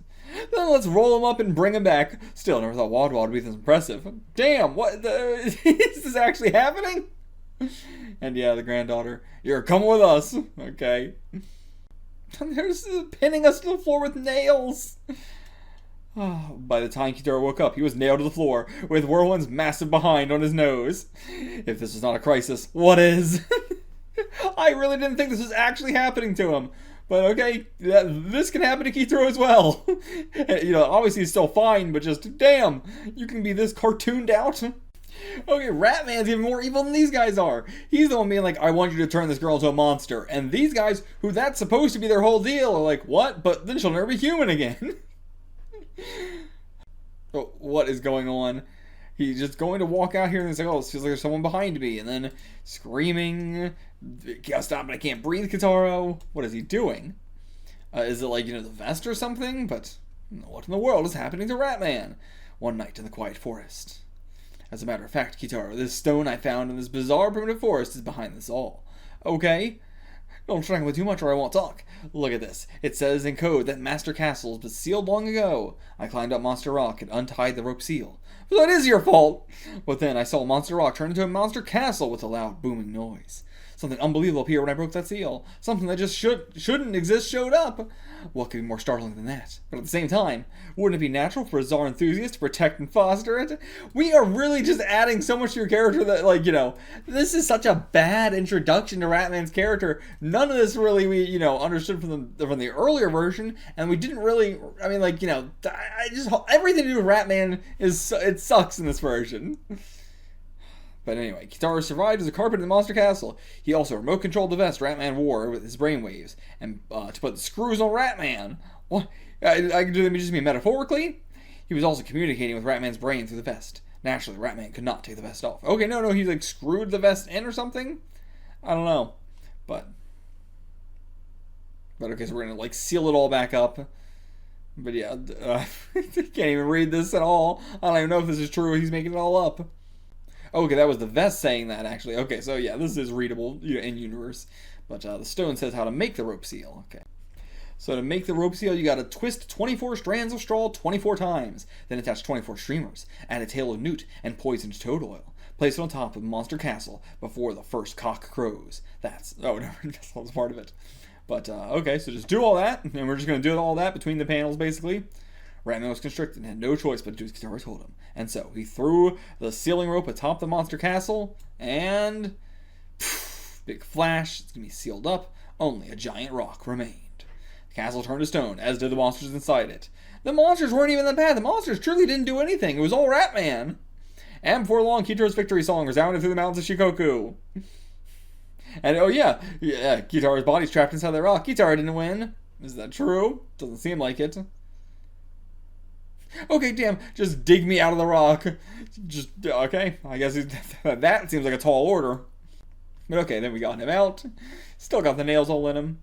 Then let's roll him up and bring him back. Still, never thought Wad Wad would be this impressive. Damn, is this actually happening? And yeah, the granddaughter, you're coming with us. Okay. They're just pinning us to the floor with nails. Oh, by the time Kitaro woke up, he was nailed to the floor with Whirlwind's massive behind on his nose. If this is not a crisis, what is? I really didn't think this was actually happening to him. But okay, this can happen to Kitaro as well. Obviously he's still fine, but just, damn, you can be this cartooned out. Okay, Ratman's even more evil than these guys are. He's the one being like, I want you to turn this girl into a monster. And these guys, who that's supposed to be their whole deal, are like, what? But then she'll never be human again. Oh, what is going on? He's just going to walk out here and he's like, oh, it feels like there's someone behind me. And then screaming, stop it, I can't breathe, Kitaro. What is he doing? Is it like, the vest or something? But what in the world is happening to Ratman? One night in the quiet forest. As a matter of fact, Kitaro, this stone I found in this bizarre primitive forest is behind this all. Okay. Don't strangle me too much or I won't talk. Look at this. It says in code that Master Castle was sealed long ago. I climbed up Monster Rock and untied the rope seal. So it is your fault! But then I saw Monster Rock turn into a Monster Castle with a loud booming noise. Something unbelievable appeared when I broke that seal. Something that just shouldn't exist showed up. What could be more startling than that? But at the same time, wouldn't it be natural for a Tsar enthusiast to protect and foster it? We are really just adding so much to your character that, this is such a bad introduction to Ratman's character. None of this really we, understood from the earlier version, and we didn't really, everything to do with Ratman it sucks in this version. But anyway, Kitaro survived as a carpet in the Monster Castle. He also remote controlled the vest Ratman wore with his brainwaves, and to put the screws on Ratman. What? I can do them just mean metaphorically? He was also communicating with Ratman's brain through the vest. Naturally, Ratman could not take the vest off. Okay, no, he's like screwed the vest in or something? I don't know. But okay, so we're gonna like seal it all back up. But yeah, I can't even read this at all. I don't even know if this is true. He's making it all up. Okay, that was the vest saying that, actually. Okay, so yeah, this is readable in universe. But the stone says how to make the rope seal. Okay. So to make the rope seal, you gotta twist 24 strands of straw 24 times. Then attach 24 streamers. Add a tail of newt and poisoned toad oil. Place it on top of Monster Castle before the first cock crows. That's part of it. But, okay, so just do all that, and we're just going to do all that between the panels, basically. Ratman was constricted and had no choice but to do as Kitaro told him. And so, he threw the sealing rope atop the monster castle, and big flash, it's going to be sealed up. Only a giant rock remained. The castle turned to stone, as did the monsters inside it. The monsters weren't even that bad. The monsters truly didn't do anything. It was all Ratman. And before long, Kitaro's victory song resounded through the mountains of Shikoku. And oh yeah, Kitaro's body's trapped inside the rock. Kitaro didn't win. Is that true? Doesn't seem like it. Okay, damn, just dig me out of the rock. Just, okay, I guess that seems like a tall order. But okay, then we got him out. Still got the nails all in him.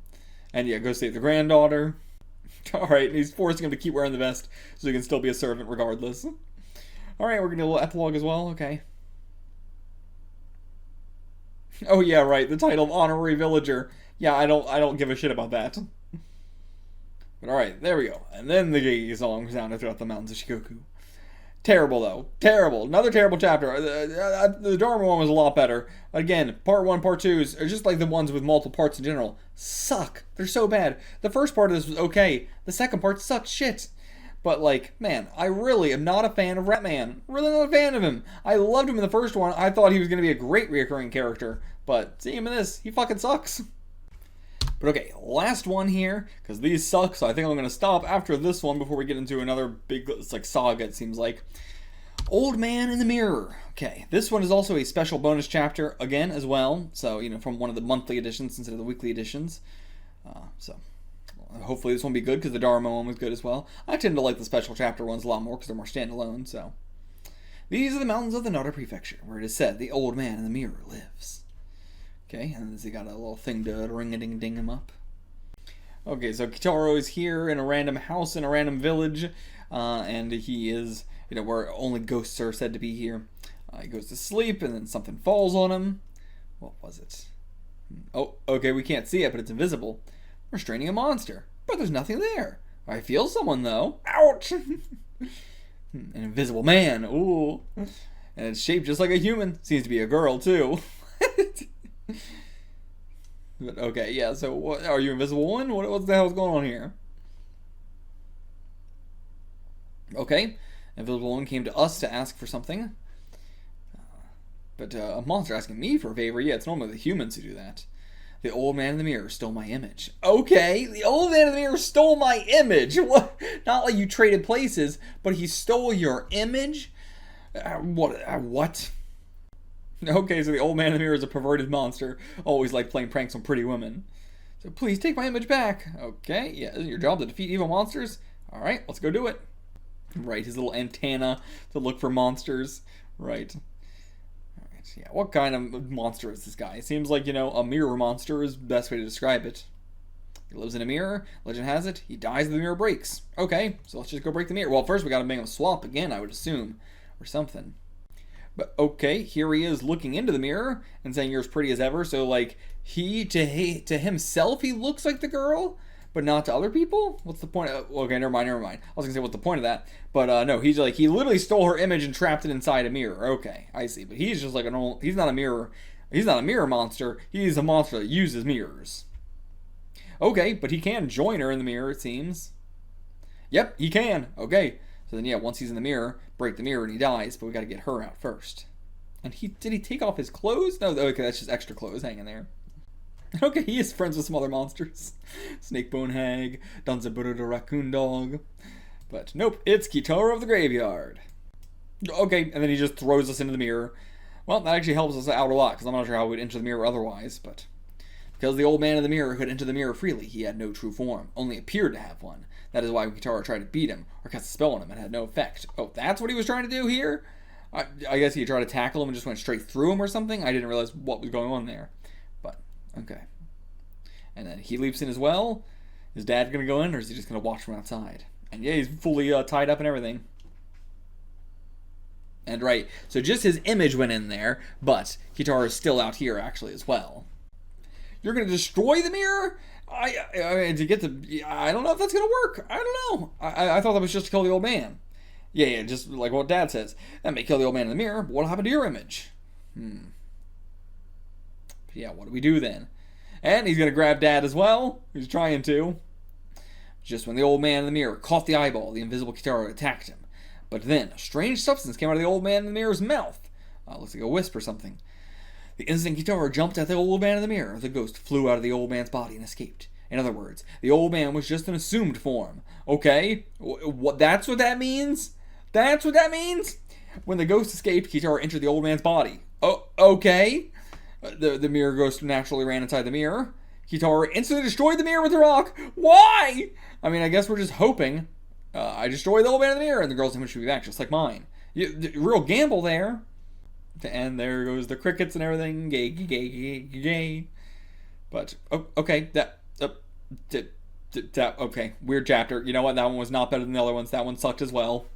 And yeah, go save the granddaughter. Alright, and he's forcing him to keep wearing the vest so he can still be a servant regardless. Alright, we're gonna do a little epilogue as well, okay. Oh yeah, right, the title of Honorary Villager. Yeah, I don't give a shit about that. But alright, there we go. And then the Gege song resounded throughout the mountains of Shikoku. Terrible, though. Terrible. Another terrible chapter. The Daruma one was a lot better. Again, part 1, part 2s are just like the ones with multiple parts in general. Suck. They're so bad. The first part of this was okay. The second part sucked shit. But, like, man, I really am not a fan of Ratman. Really not a fan of him. I loved him in the first one. I thought he was going to be a great reoccurring character. But seeing him in this, he fucking sucks. But okay, last one here, because these suck, so I think I'm going to stop after this one before we get into another big, like, saga, it seems like. Old Man in the Mirror. Okay, this one is also a special bonus chapter, again, as well. So, you know, from one of the monthly editions instead of the weekly editions. So, hopefully this one will be good, because the Daruma one was good as well. I tend to like the special chapter ones a lot more, because they're more standalone, so. These are the mountains of the Nara Prefecture, where it is said the Old Man in the Mirror lives. Okay, and they got a little thing to ring-a-ding-ding him up. Okay, so Kitaro is here in a random house in a random village, and he is, you know, where only ghosts are said to be here. He goes to sleep, and then something falls on him. What was it? Oh, okay, we can't see it, but it's invisible. Restraining a monster, but there's nothing there. I feel someone, though. Ouch! An invisible man, ooh. And it's shaped just like a human. Seems to be a girl, too. But okay, yeah, so what, are you Invisible One? What the hell's going on here? Okay, Invisible One came to us to ask for something. But a monster asking me for a favor? Yeah, it's normally the humans who do that. The Old Man in the Mirror stole my image. Okay, the Old Man in the Mirror stole my image? What? Not like you traded places, but he stole your image? What? Okay, so the Old Man in the Mirror is a perverted monster. Always like playing pranks on pretty women. So please take my image back. Okay, yeah, isn't your job to defeat evil monsters? Alright, let's go do it. Right, his little antenna to look for monsters. Right. Alright, yeah, what kind of monster is this guy? It seems like, you know, a mirror monster is the best way to describe it. He lives in a mirror. Legend has it, he dies and the mirror breaks. Okay, so let's just go break the mirror. Well, first we gotta make him swap again, I would assume. Or something. But okay, here he is looking into the mirror and saying you're as pretty as ever. So like to himself he looks like the girl, but not to other people. What's the point? Okay, never mind. I was gonna say what's the point of that, but no, he's like he literally stole her image and trapped it inside a mirror. Okay, I see. But he's just like he's not a mirror. He's not a mirror monster. He's a monster that uses mirrors. Okay, but he can join her in the mirror. It seems. Yep, he can. Okay. So then, yeah, once he's in the mirror, break the mirror and he dies, but we gotta get her out first. And did he take off his clothes? No, okay, that's just extra clothes hanging there. Okay, he is friends with some other monsters. Snakebone Hag, Danzaburo the Raccoon Dog. But nope, it's Kitaro of the Graveyard. Okay, and then he just throws us into the mirror. Well, that actually helps us out a lot, because I'm not sure how we'd enter the mirror otherwise, but Because the old man in the mirror could enter the mirror freely, he had no true form, only appeared to have one. That is why Kitaro tried to beat him, or cast a spell on him, and had no effect. Oh, that's what he was trying to do here? I guess he tried to tackle him and just went straight through him or something? I didn't realize what was going on there. But, okay. And then he leaps in as well. Is Dad going to go in, or is he just going to watch from outside? And yeah, he's fully tied up and everything. And right, so just his image went in there, but Kitaro is still out here actually as well. You're going to destroy the mirror? I don't know if that's going to work. I don't know. I thought that was just to kill the old man. Yeah, just like what Dad says. That may kill the old man in the mirror, but what'll happen to your image? Yeah, what do we do then? And he's going to grab Dad as well. He's trying to. Just when the old man in the mirror caught the eyeball, the invisible Kitaro attacked him. But then, a strange substance came out of the old man in the mirror's mouth. Looks like a wisp or something. The instant Kitaro jumped at the old man in the mirror, the ghost flew out of the old man's body and escaped. In other words, the old man was just an assumed form. Okay? That's what that means? That's what that means? When the ghost escaped, Kitaro entered the old man's body. Oh, okay. The mirror ghost naturally ran inside the mirror. Kitaro instantly destroyed the mirror with a rock. Why? I mean, I guess we're just hoping. I destroyed the old man in the mirror, and the girl's image should be back, just like mine. Real gamble there. And there goes the crickets and everything. Gay, gay, gay, gay, gay. But, okay, okay, weird chapter. You know what? That one was not better than the other ones. That one sucked as well.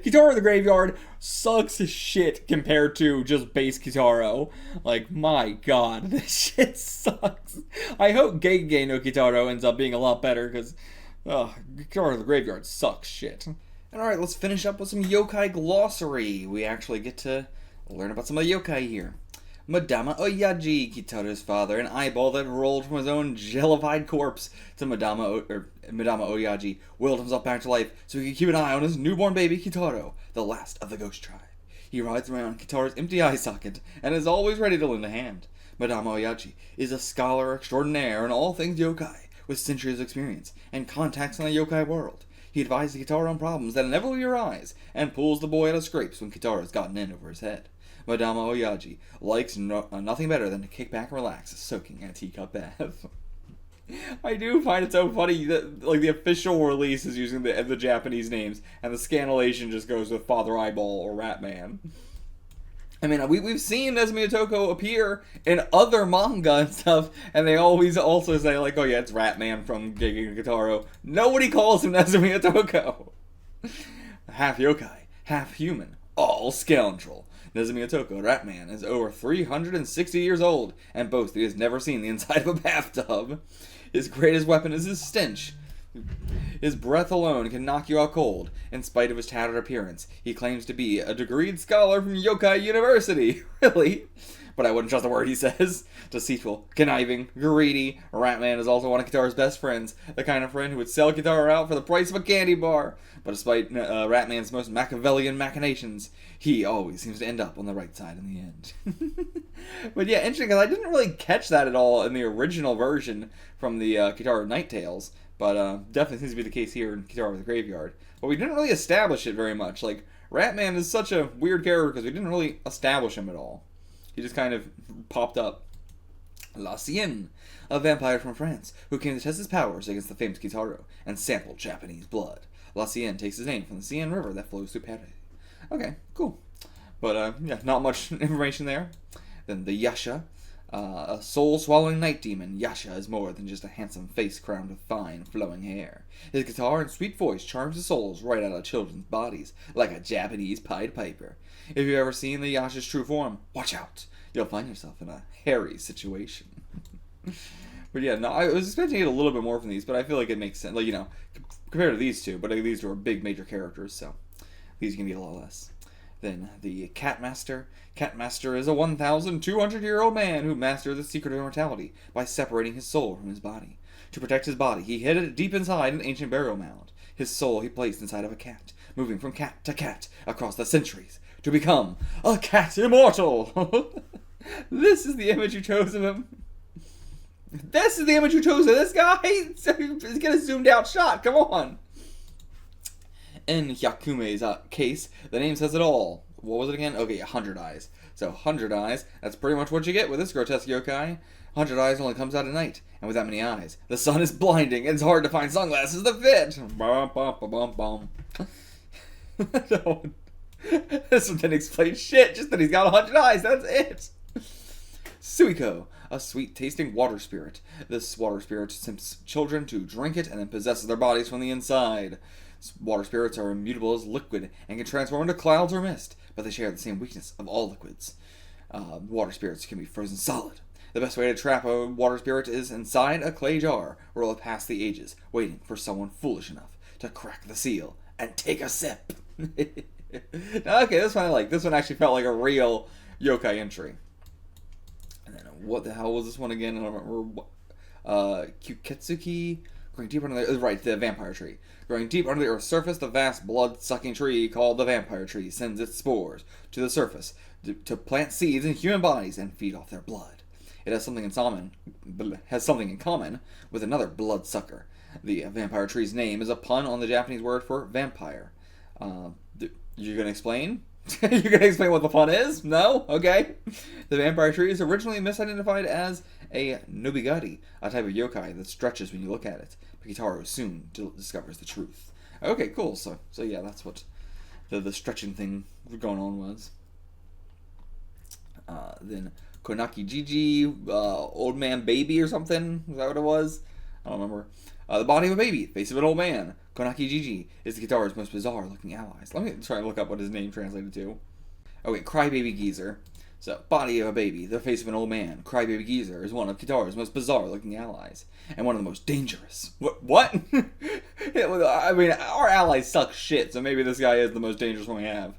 Kitaro in the Graveyard sucks as shit compared to just base Kitaro. Like, my god, this shit sucks. I hope Gay Gay no Kitaro ends up being a lot better, because Kitaro in the Graveyard sucks shit. And alright, let's finish up with some Yokai Glossary. We actually get to learn about some of the yokai here. Madama Oyaji, Kitaro's father, an eyeball that rolled from his own jellified corpse to Madama Oyaji, willed himself back to life so he could keep an eye on his newborn baby Kitaro, the last of the ghost tribe. He rides around Kitaro's empty eye socket and is always ready to lend a hand. Madama Oyaji is a scholar extraordinaire in all things yokai, with centuries of experience and contacts in the yokai world. He advises Kitaro on problems that inevitably arise and pulls the boy out of scrapes when Kitaro has gotten in over his head. Madama Oyaji likes nothing better than to kick back and relax, soaking in a teacup bath. I do find it so funny that like the official release is using the Japanese names, and the scanlation just goes with Father Eyeball or Ratman. I mean, we've seen Nezumi Otoko appear in other manga and stuff, and they always also say, like, oh yeah, it's Ratman from Gege Kitaro. Nobody calls him Nezumi Otoko. Half yokai, half human, all scoundrel. Nezumi Otoko, Ratman, is over 360 years old, and boasts that he has never seen the inside of a bathtub. His greatest weapon is his stench. His breath alone can knock you out cold. In spite of his tattered appearance, he claims to be a degreed scholar from Yokai University. Really? But I wouldn't trust a word he says. Deceitful, conniving, greedy, Ratman is also one of Kitaro's best friends, the kind of friend who would sell Kitaro out for the price of a candy bar. But despite Ratman's most Machiavellian machinations, he always seems to end up on the right side in the end. But yeah, interesting, because I didn't really catch that at all in the original version from the Kitaro Night Tales. But definitely seems to be the case here in Kitaro of the Graveyard. But we didn't really establish it very much. Like, Ratman is such a weird character because we didn't really establish him at all. He just kind of popped up. Lucien, a vampire from France, who came to test his powers against the famous Kitaro and sampled Japanese blood. Lucien takes his name from the Seine River that flows through Paris. Okay, cool. But, yeah, not much information there. Then the Yasha, a soul-swallowing night demon. Yasha is more than just a handsome face crowned with fine, flowing hair. His guitar and sweet voice charms the souls right out of children's bodies, like a Japanese Pied Piper. If you've ever seen the Yasha's true form, watch out. You'll find yourself in a hairy situation. But yeah, no, I was expecting to get a little bit more from these, but I feel like it makes sense. Like, you know, compared to these two, but these two are big major characters, so these can get a lot less. Then the Catmaster. Catmaster is a 1,200-year-old man who mastered the secret of immortality by separating his soul from his body. To protect his body, he hid it deep inside an ancient burial mound. His soul he placed inside of a cat, moving from cat to cat across the centuries to become a cat immortal. This is the image you chose of him. This is the image you chose of this guy? He's getting a zoomed out shot, come on. In Hyakume's case, the name says it all. what was it again? Okay, 100 eyes. So 100 eyes, that's pretty much what you get with this grotesque yokai. 100 eyes only comes out at night, and with that many eyes, the sun is blinding, and it's hard to find sunglasses that fit. Bum, bum, bum, bum. This one didn't explain shit, just that he's got 100 eyes, that's it. Suiko, a sweet-tasting water spirit. This water spirit tempts children to drink it and then possesses their bodies from the inside. Water spirits are immutable as liquid and can transform into clouds or mist, but they share the same weakness of all liquids. Water spirits can be frozen solid. The best way to trap a water spirit is inside a clay jar, where it will pass the ages, waiting for someone foolish enough to crack the seal and take a sip. Okay, this one I like. This one actually felt like a real yokai entry. And then what the hell was this one again? I don't remember. Kuketsuki, growing deep under the right, the vampire tree. Growing deep under the earth's surface, the vast blood-sucking tree called the vampire tree sends its spores to the surface to plant seeds in human bodies and feed off their blood. It has something in common with another bloodsucker. The vampire tree's name is a pun on the Japanese word for vampire. You're gonna explain? You're gonna explain what the pun is? No? Okay. The vampire tree is originally misidentified as a nobigari, a type of yokai that stretches when you look at it. But Kitaro soon discovers the truth. Okay, cool. So yeah, that's what the stretching thing going on was. Then Konaki Jiji, old man baby or something. Was that what it was? I don't remember. The body of a baby, face of an old man. Konaki Jiji is the Kitaro's most bizarre looking allies. Let me try and look up what his name translated to. Okay, Crybaby Geezer. So, body of a baby, the face of an old man. Crybaby Geezer is one of Kitaro's most bizarre looking allies. And one of the most dangerous. What? I mean, our allies suck shit, so maybe this guy is the most dangerous one we have.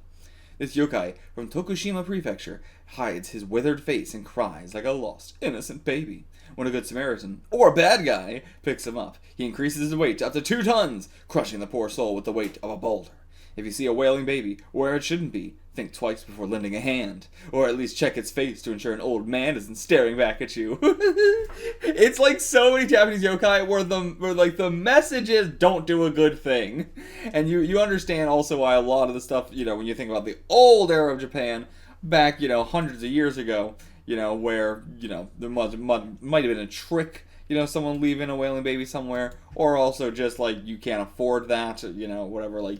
This yokai from Tokushima Prefecture hides his withered face and cries like a lost, innocent baby. When a good Samaritan, or a bad guy, picks him up, he increases his weight to up to 2 tons, crushing the poor soul with the weight of a boulder. If you see a wailing baby where it shouldn't be, think twice before lending a hand, or at least check its face to ensure an old man isn't staring back at you. It's like so many Japanese yokai where the message is don't do a good thing. And you understand also why a lot of the stuff, when you think about the old era of Japan, back, hundreds of years ago, where, there might have been a trick, someone leaving a wailing baby somewhere, or also just, you can't afford that, whatever,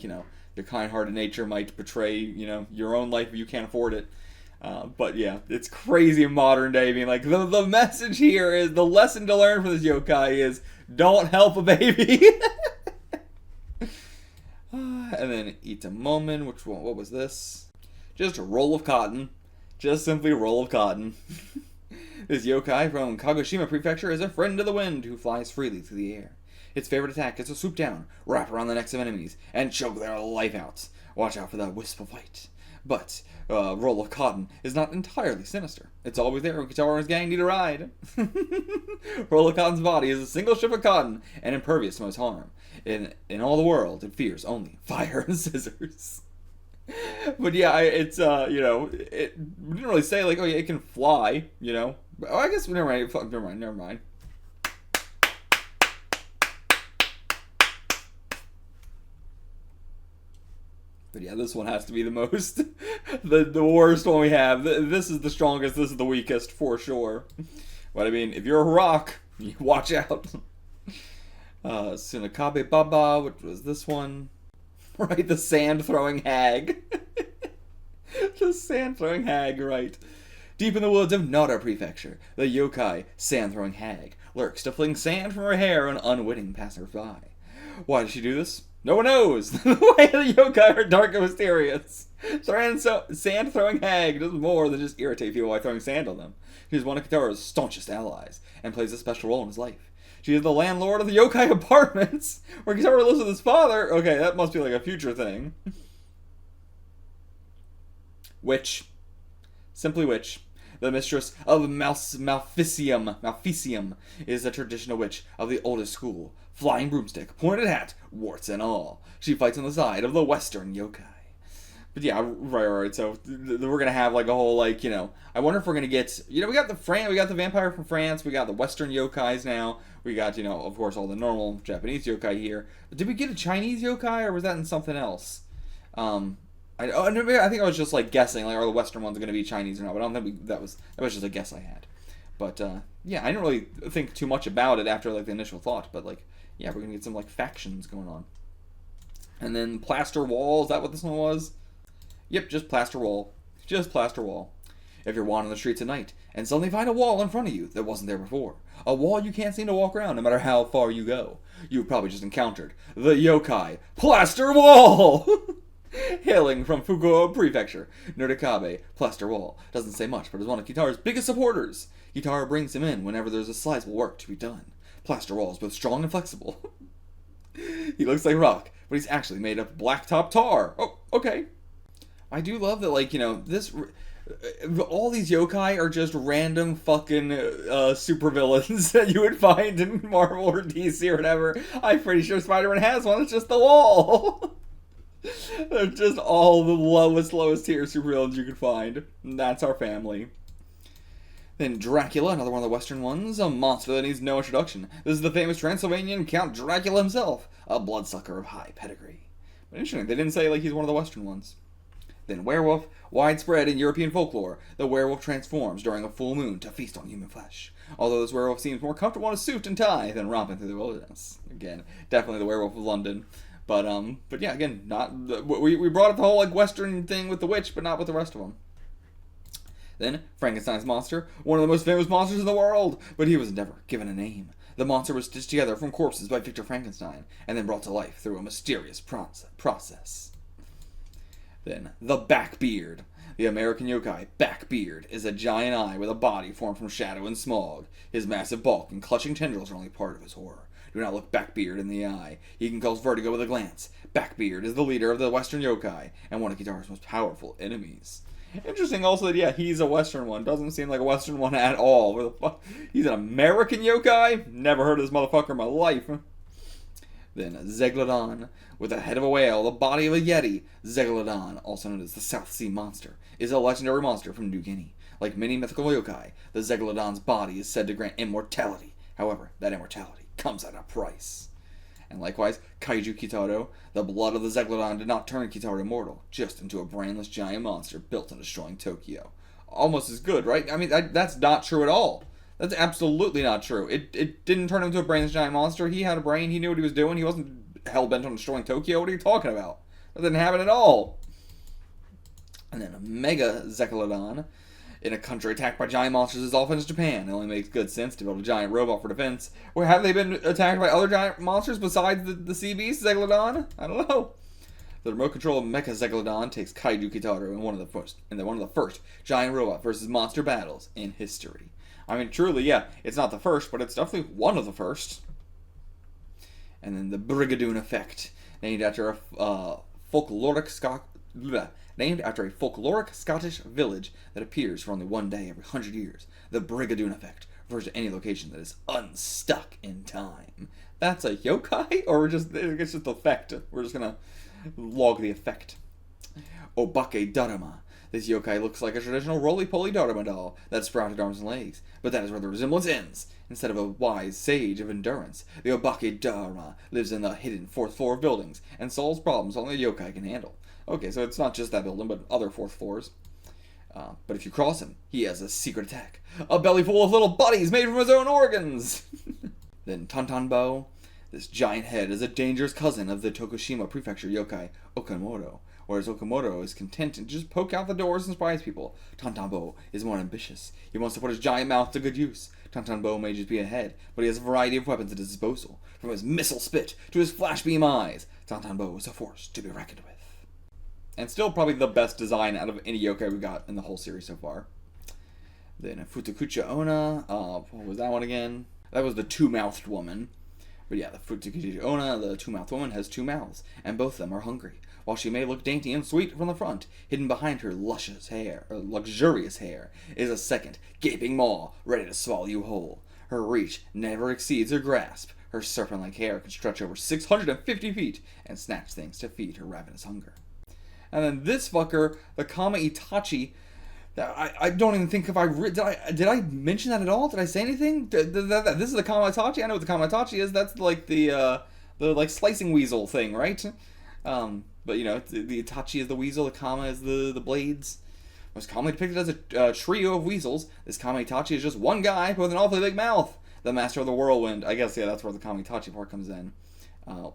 your kind-hearted nature might betray, your own life if you can't afford it. But yeah, it's crazy in modern day being like, the message here is, the lesson to learn from this yokai is, don't help a baby. And then Itamomen, what was this? Just a roll of cotton. Just simply a roll of cotton. This yokai from Kagoshima Prefecture is a friend of the wind who flies freely through the air. Its favorite attack is to swoop down, wrap around the necks of enemies, and choke their life out. Watch out for that wisp of white. But roll of cotton is not entirely sinister. It's always there when Kitaro and his gang need a ride. Roll of Cotton's body is a single strip of cotton and impervious to most harm. In all the world, it fears only fire and scissors. But yeah, it's, it didn't really say, oh yeah, it can fly, Oh, I guess, never mind. But yeah, this one has to be the most, the worst one we have. This is the strongest, this is the weakest, for sure. But I mean, if you're a rock, you watch out. Tsunakabe Baba, which was this one. Right, the sand-throwing hag. The sand-throwing hag, right. Deep in the woods of Nara Prefecture, the yokai sand-throwing hag lurks to fling sand from her hair on unwitting passers-by. Why does she do this? No one knows. The way of the yokai are dark and mysterious. Sand-throwing hag does more than just irritate people by throwing sand on them. She is one of Kitaro's staunchest allies, and plays a special role in his life. She is the landlord of the yokai apartments, where Kitaro lives with his father. Okay, that must be like a future thing. Witch. Simply witch. The mistress of Malficium. Malficium is a traditional witch of the oldest school. Flying broomstick, pointed hat, warts and all. She fights on the side of the Western yokai. But yeah, right. So we're gonna have a whole I wonder if we're gonna get we got the vampire from France, we got the Western yokais now, we got of course all the normal Japanese yokai here. But did we get a Chinese yokai or was that in something else? I think I was just like guessing, like, are the Western ones going to be Chinese or not? But I don't think that was just a guess I had. But yeah, I didn't really think too much about it after like the initial thought. But like, yeah, we're gonna get some like factions going on. And then plaster wall. Is that what this one was? Yep, just plaster wall. Just plaster wall. If you're wandering the streets at night and suddenly find a wall in front of you that wasn't there before, a wall you can't seem to walk around no matter how far you go, you've probably just encountered the Yokai Plaster Wall! Hailing from Fukuoka Prefecture, Nurikabe Plaster Wall doesn't say much, but is one of Kitaro's biggest supporters. Kitaro brings him in whenever there's a sizable work to be done. Plaster Wall is both strong and flexible. He looks like rock, but he's actually made of blacktop tar. Oh, okay. I do love that, like, you know, this... all these yokai are just random fucking supervillains that you would find in Marvel or DC or whatever. I'm pretty sure Spider-Man has one. It's just the Wall. They're just all the lowest tier supervillains you could find. And that's our family. Then Dracula, another one of the Western ones, a monster that needs no introduction. This is the famous Transylvanian Count Dracula himself, a bloodsucker of high pedigree. But interesting, they didn't say like he's one of the Western ones. Then werewolf, widespread in European folklore, the werewolf transforms during a full moon to feast on human flesh. Although this werewolf seems more comfortable in a suit and tie than romping through the wilderness. Again, definitely the werewolf of London. But yeah, again, we brought up the whole like Western thing with the witch, but not with the rest of them. Then, Frankenstein's monster, one of the most famous monsters in the world, but he was never given a name. The monster was stitched together from corpses by Victor Frankenstein, and then brought to life through a mysterious process. Then, the Backbeard. The American yokai, Backbeard, is a giant eye with a body formed from shadow and smog. His massive bulk and clutching tendrils are only part of his horror. Do not look Backbeard in the eye. He can cause vertigo with a glance. Backbeard is the leader of the Western yokai, and one of Kitaro's most powerful enemies. Interesting also that, yeah, he's a Western one. Doesn't seem like a Western one at all. He's an American yokai? Never heard of this motherfucker in my life. Then Zeglodon. With the head of a whale, the body of a yeti, Zeglodon, also known as the South Sea Monster, is a legendary monster from New Guinea. Like many mythical yokai, the Zeglodon's body is said to grant immortality. However, that immortality comes at a price. And likewise, Kaiju Kitaro, the blood of the Zeglodon did not turn Kitaro immortal, just into a brainless giant monster built on destroying Tokyo. Almost as good, right? I mean, that's not true at all. That's absolutely not true. It didn't turn him into a brainless giant monster. He had a brain. He knew what he was doing. He wasn't hell-bent on destroying Tokyo. What are you talking about? That didn't happen at all. And then a Mega Zeglodon. In a country attacked by giant monsters as often as Japan, it only makes good sense to build a giant robot for defense. Or have they been attacked by other giant monsters besides the sea beast, Zeglodon? I don't know. The remote control of Mecha Zeglodon takes Kaiju Kitaro in one of the first giant robot versus monster battles in history. I mean, truly, yeah, it's not the first, but it's definitely one of the first. And then the Brigadoon effect, named after a folkloric Scottish village that appears for only one day every 100 years. The Brigadoon effect refers to any location that is unstuck in time. That's a yokai? Or it's just the effect? We're just gonna log the effect. Obake Daruma. This yokai looks like a traditional roly-poly Daruma doll that has sprouted arms and legs, but that is where the resemblance ends. Instead of a wise sage of endurance, the Obake Daruma lives in the hidden fourth floor of buildings and solves problems only a yokai can handle. Okay, so it's not just that building, but other fourth floors. But if you cross him, he has a secret attack. A belly full of little buddies made from his own organs! Then Tantanbo. This giant head is a dangerous cousin of the Tokushima Prefecture yokai, Okamoto. Whereas Okamoto is content to just poke out the doors and surprise people, Tantanbo is more ambitious. He wants to put his giant mouth to good use. Tantanbo may just be a head, but he has a variety of weapons at his disposal. From his missile spit to his flash beam eyes, Tantanbo is a force to be reckoned with. And still probably the best design out of any yokai we got in the whole series so far. Then Futokucha Onna, what was that one again? That was the two-mouthed woman. But yeah, the Futokucha Onna, the two-mouthed woman, has two mouths, and both of them are hungry. While she may look dainty and sweet from the front, hidden behind her luxurious hair, is a second, gaping maw, ready to swallow you whole. Her reach never exceeds her grasp. Her serpent-like hair can stretch over 650 feet and snatch things to feed her ravenous hunger. And then this fucker, the Kama Itachi, I don't even think if did I mention that at all? Did I say anything? This is the Kama Itachi? I know what the Kama Itachi is. That's like the like slicing weasel thing, right? But, you know, the Itachi is the weasel, the Kama is the blades. Most commonly depicted as a trio of weasels, this Kama Itachi is just one guy with an awfully big mouth. The master of the whirlwind. I guess, yeah, that's where the Kama Itachi part comes in.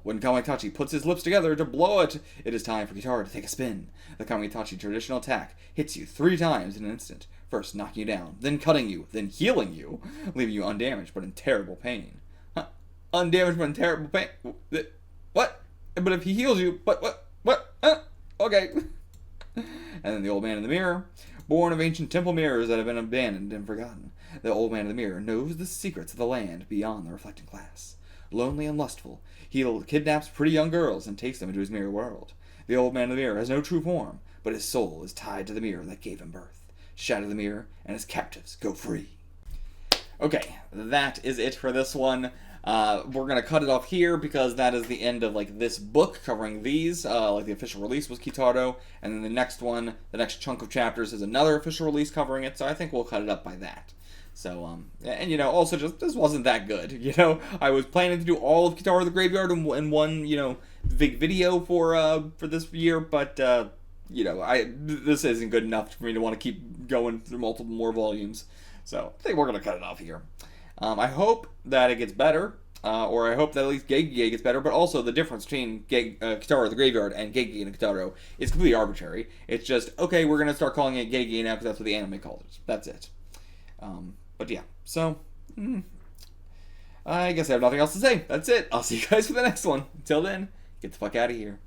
When Kama Itachi puts his lips together to blow it, it is time for Kitaro to take a spin. The Kama Itachi traditional attack hits you 3 times in an instant. First knocking you down, then cutting you, then healing you, leaving you undamaged but in terrible pain. Huh? Undamaged but in terrible pain? What? But if he heals you, what? Okay. And then the old man in the mirror. Born of ancient temple mirrors that have been abandoned and forgotten, the old man in the mirror knows the secrets of the land beyond the reflecting glass. Lonely and lustful, he kidnaps pretty young girls and takes them into his mirror world. The old man in the mirror has no true form, but his soul is tied to the mirror that gave him birth. Shatter the mirror, and his captives go free. Okay, that is it for this one. We're going to cut it off here because that is the end of, like, this book covering these. Like, the official release was Kitaro, and then the next one, the next chunk of chapters is another official release covering it, so I think we'll cut it up by that. So, and, you know, also just, this wasn't that good, you know? I was planning to do all of Kitaro the Graveyard in one, you know, big video for this year, but, you know, this isn't good enough for me to want to keep going through multiple more volumes. So, I think we're going to cut it off here. I hope that it gets better, or I hope that at least Gegege gets better, but also the difference between Kitaro the Graveyard and Gegege and Kitaro is completely arbitrary. It's just, okay, we're going to start calling it Gegege now because that's what the anime calls it. That's it. But yeah, so, I guess I have nothing else to say. That's it. I'll see you guys for the next one. Until then, get the fuck out of here.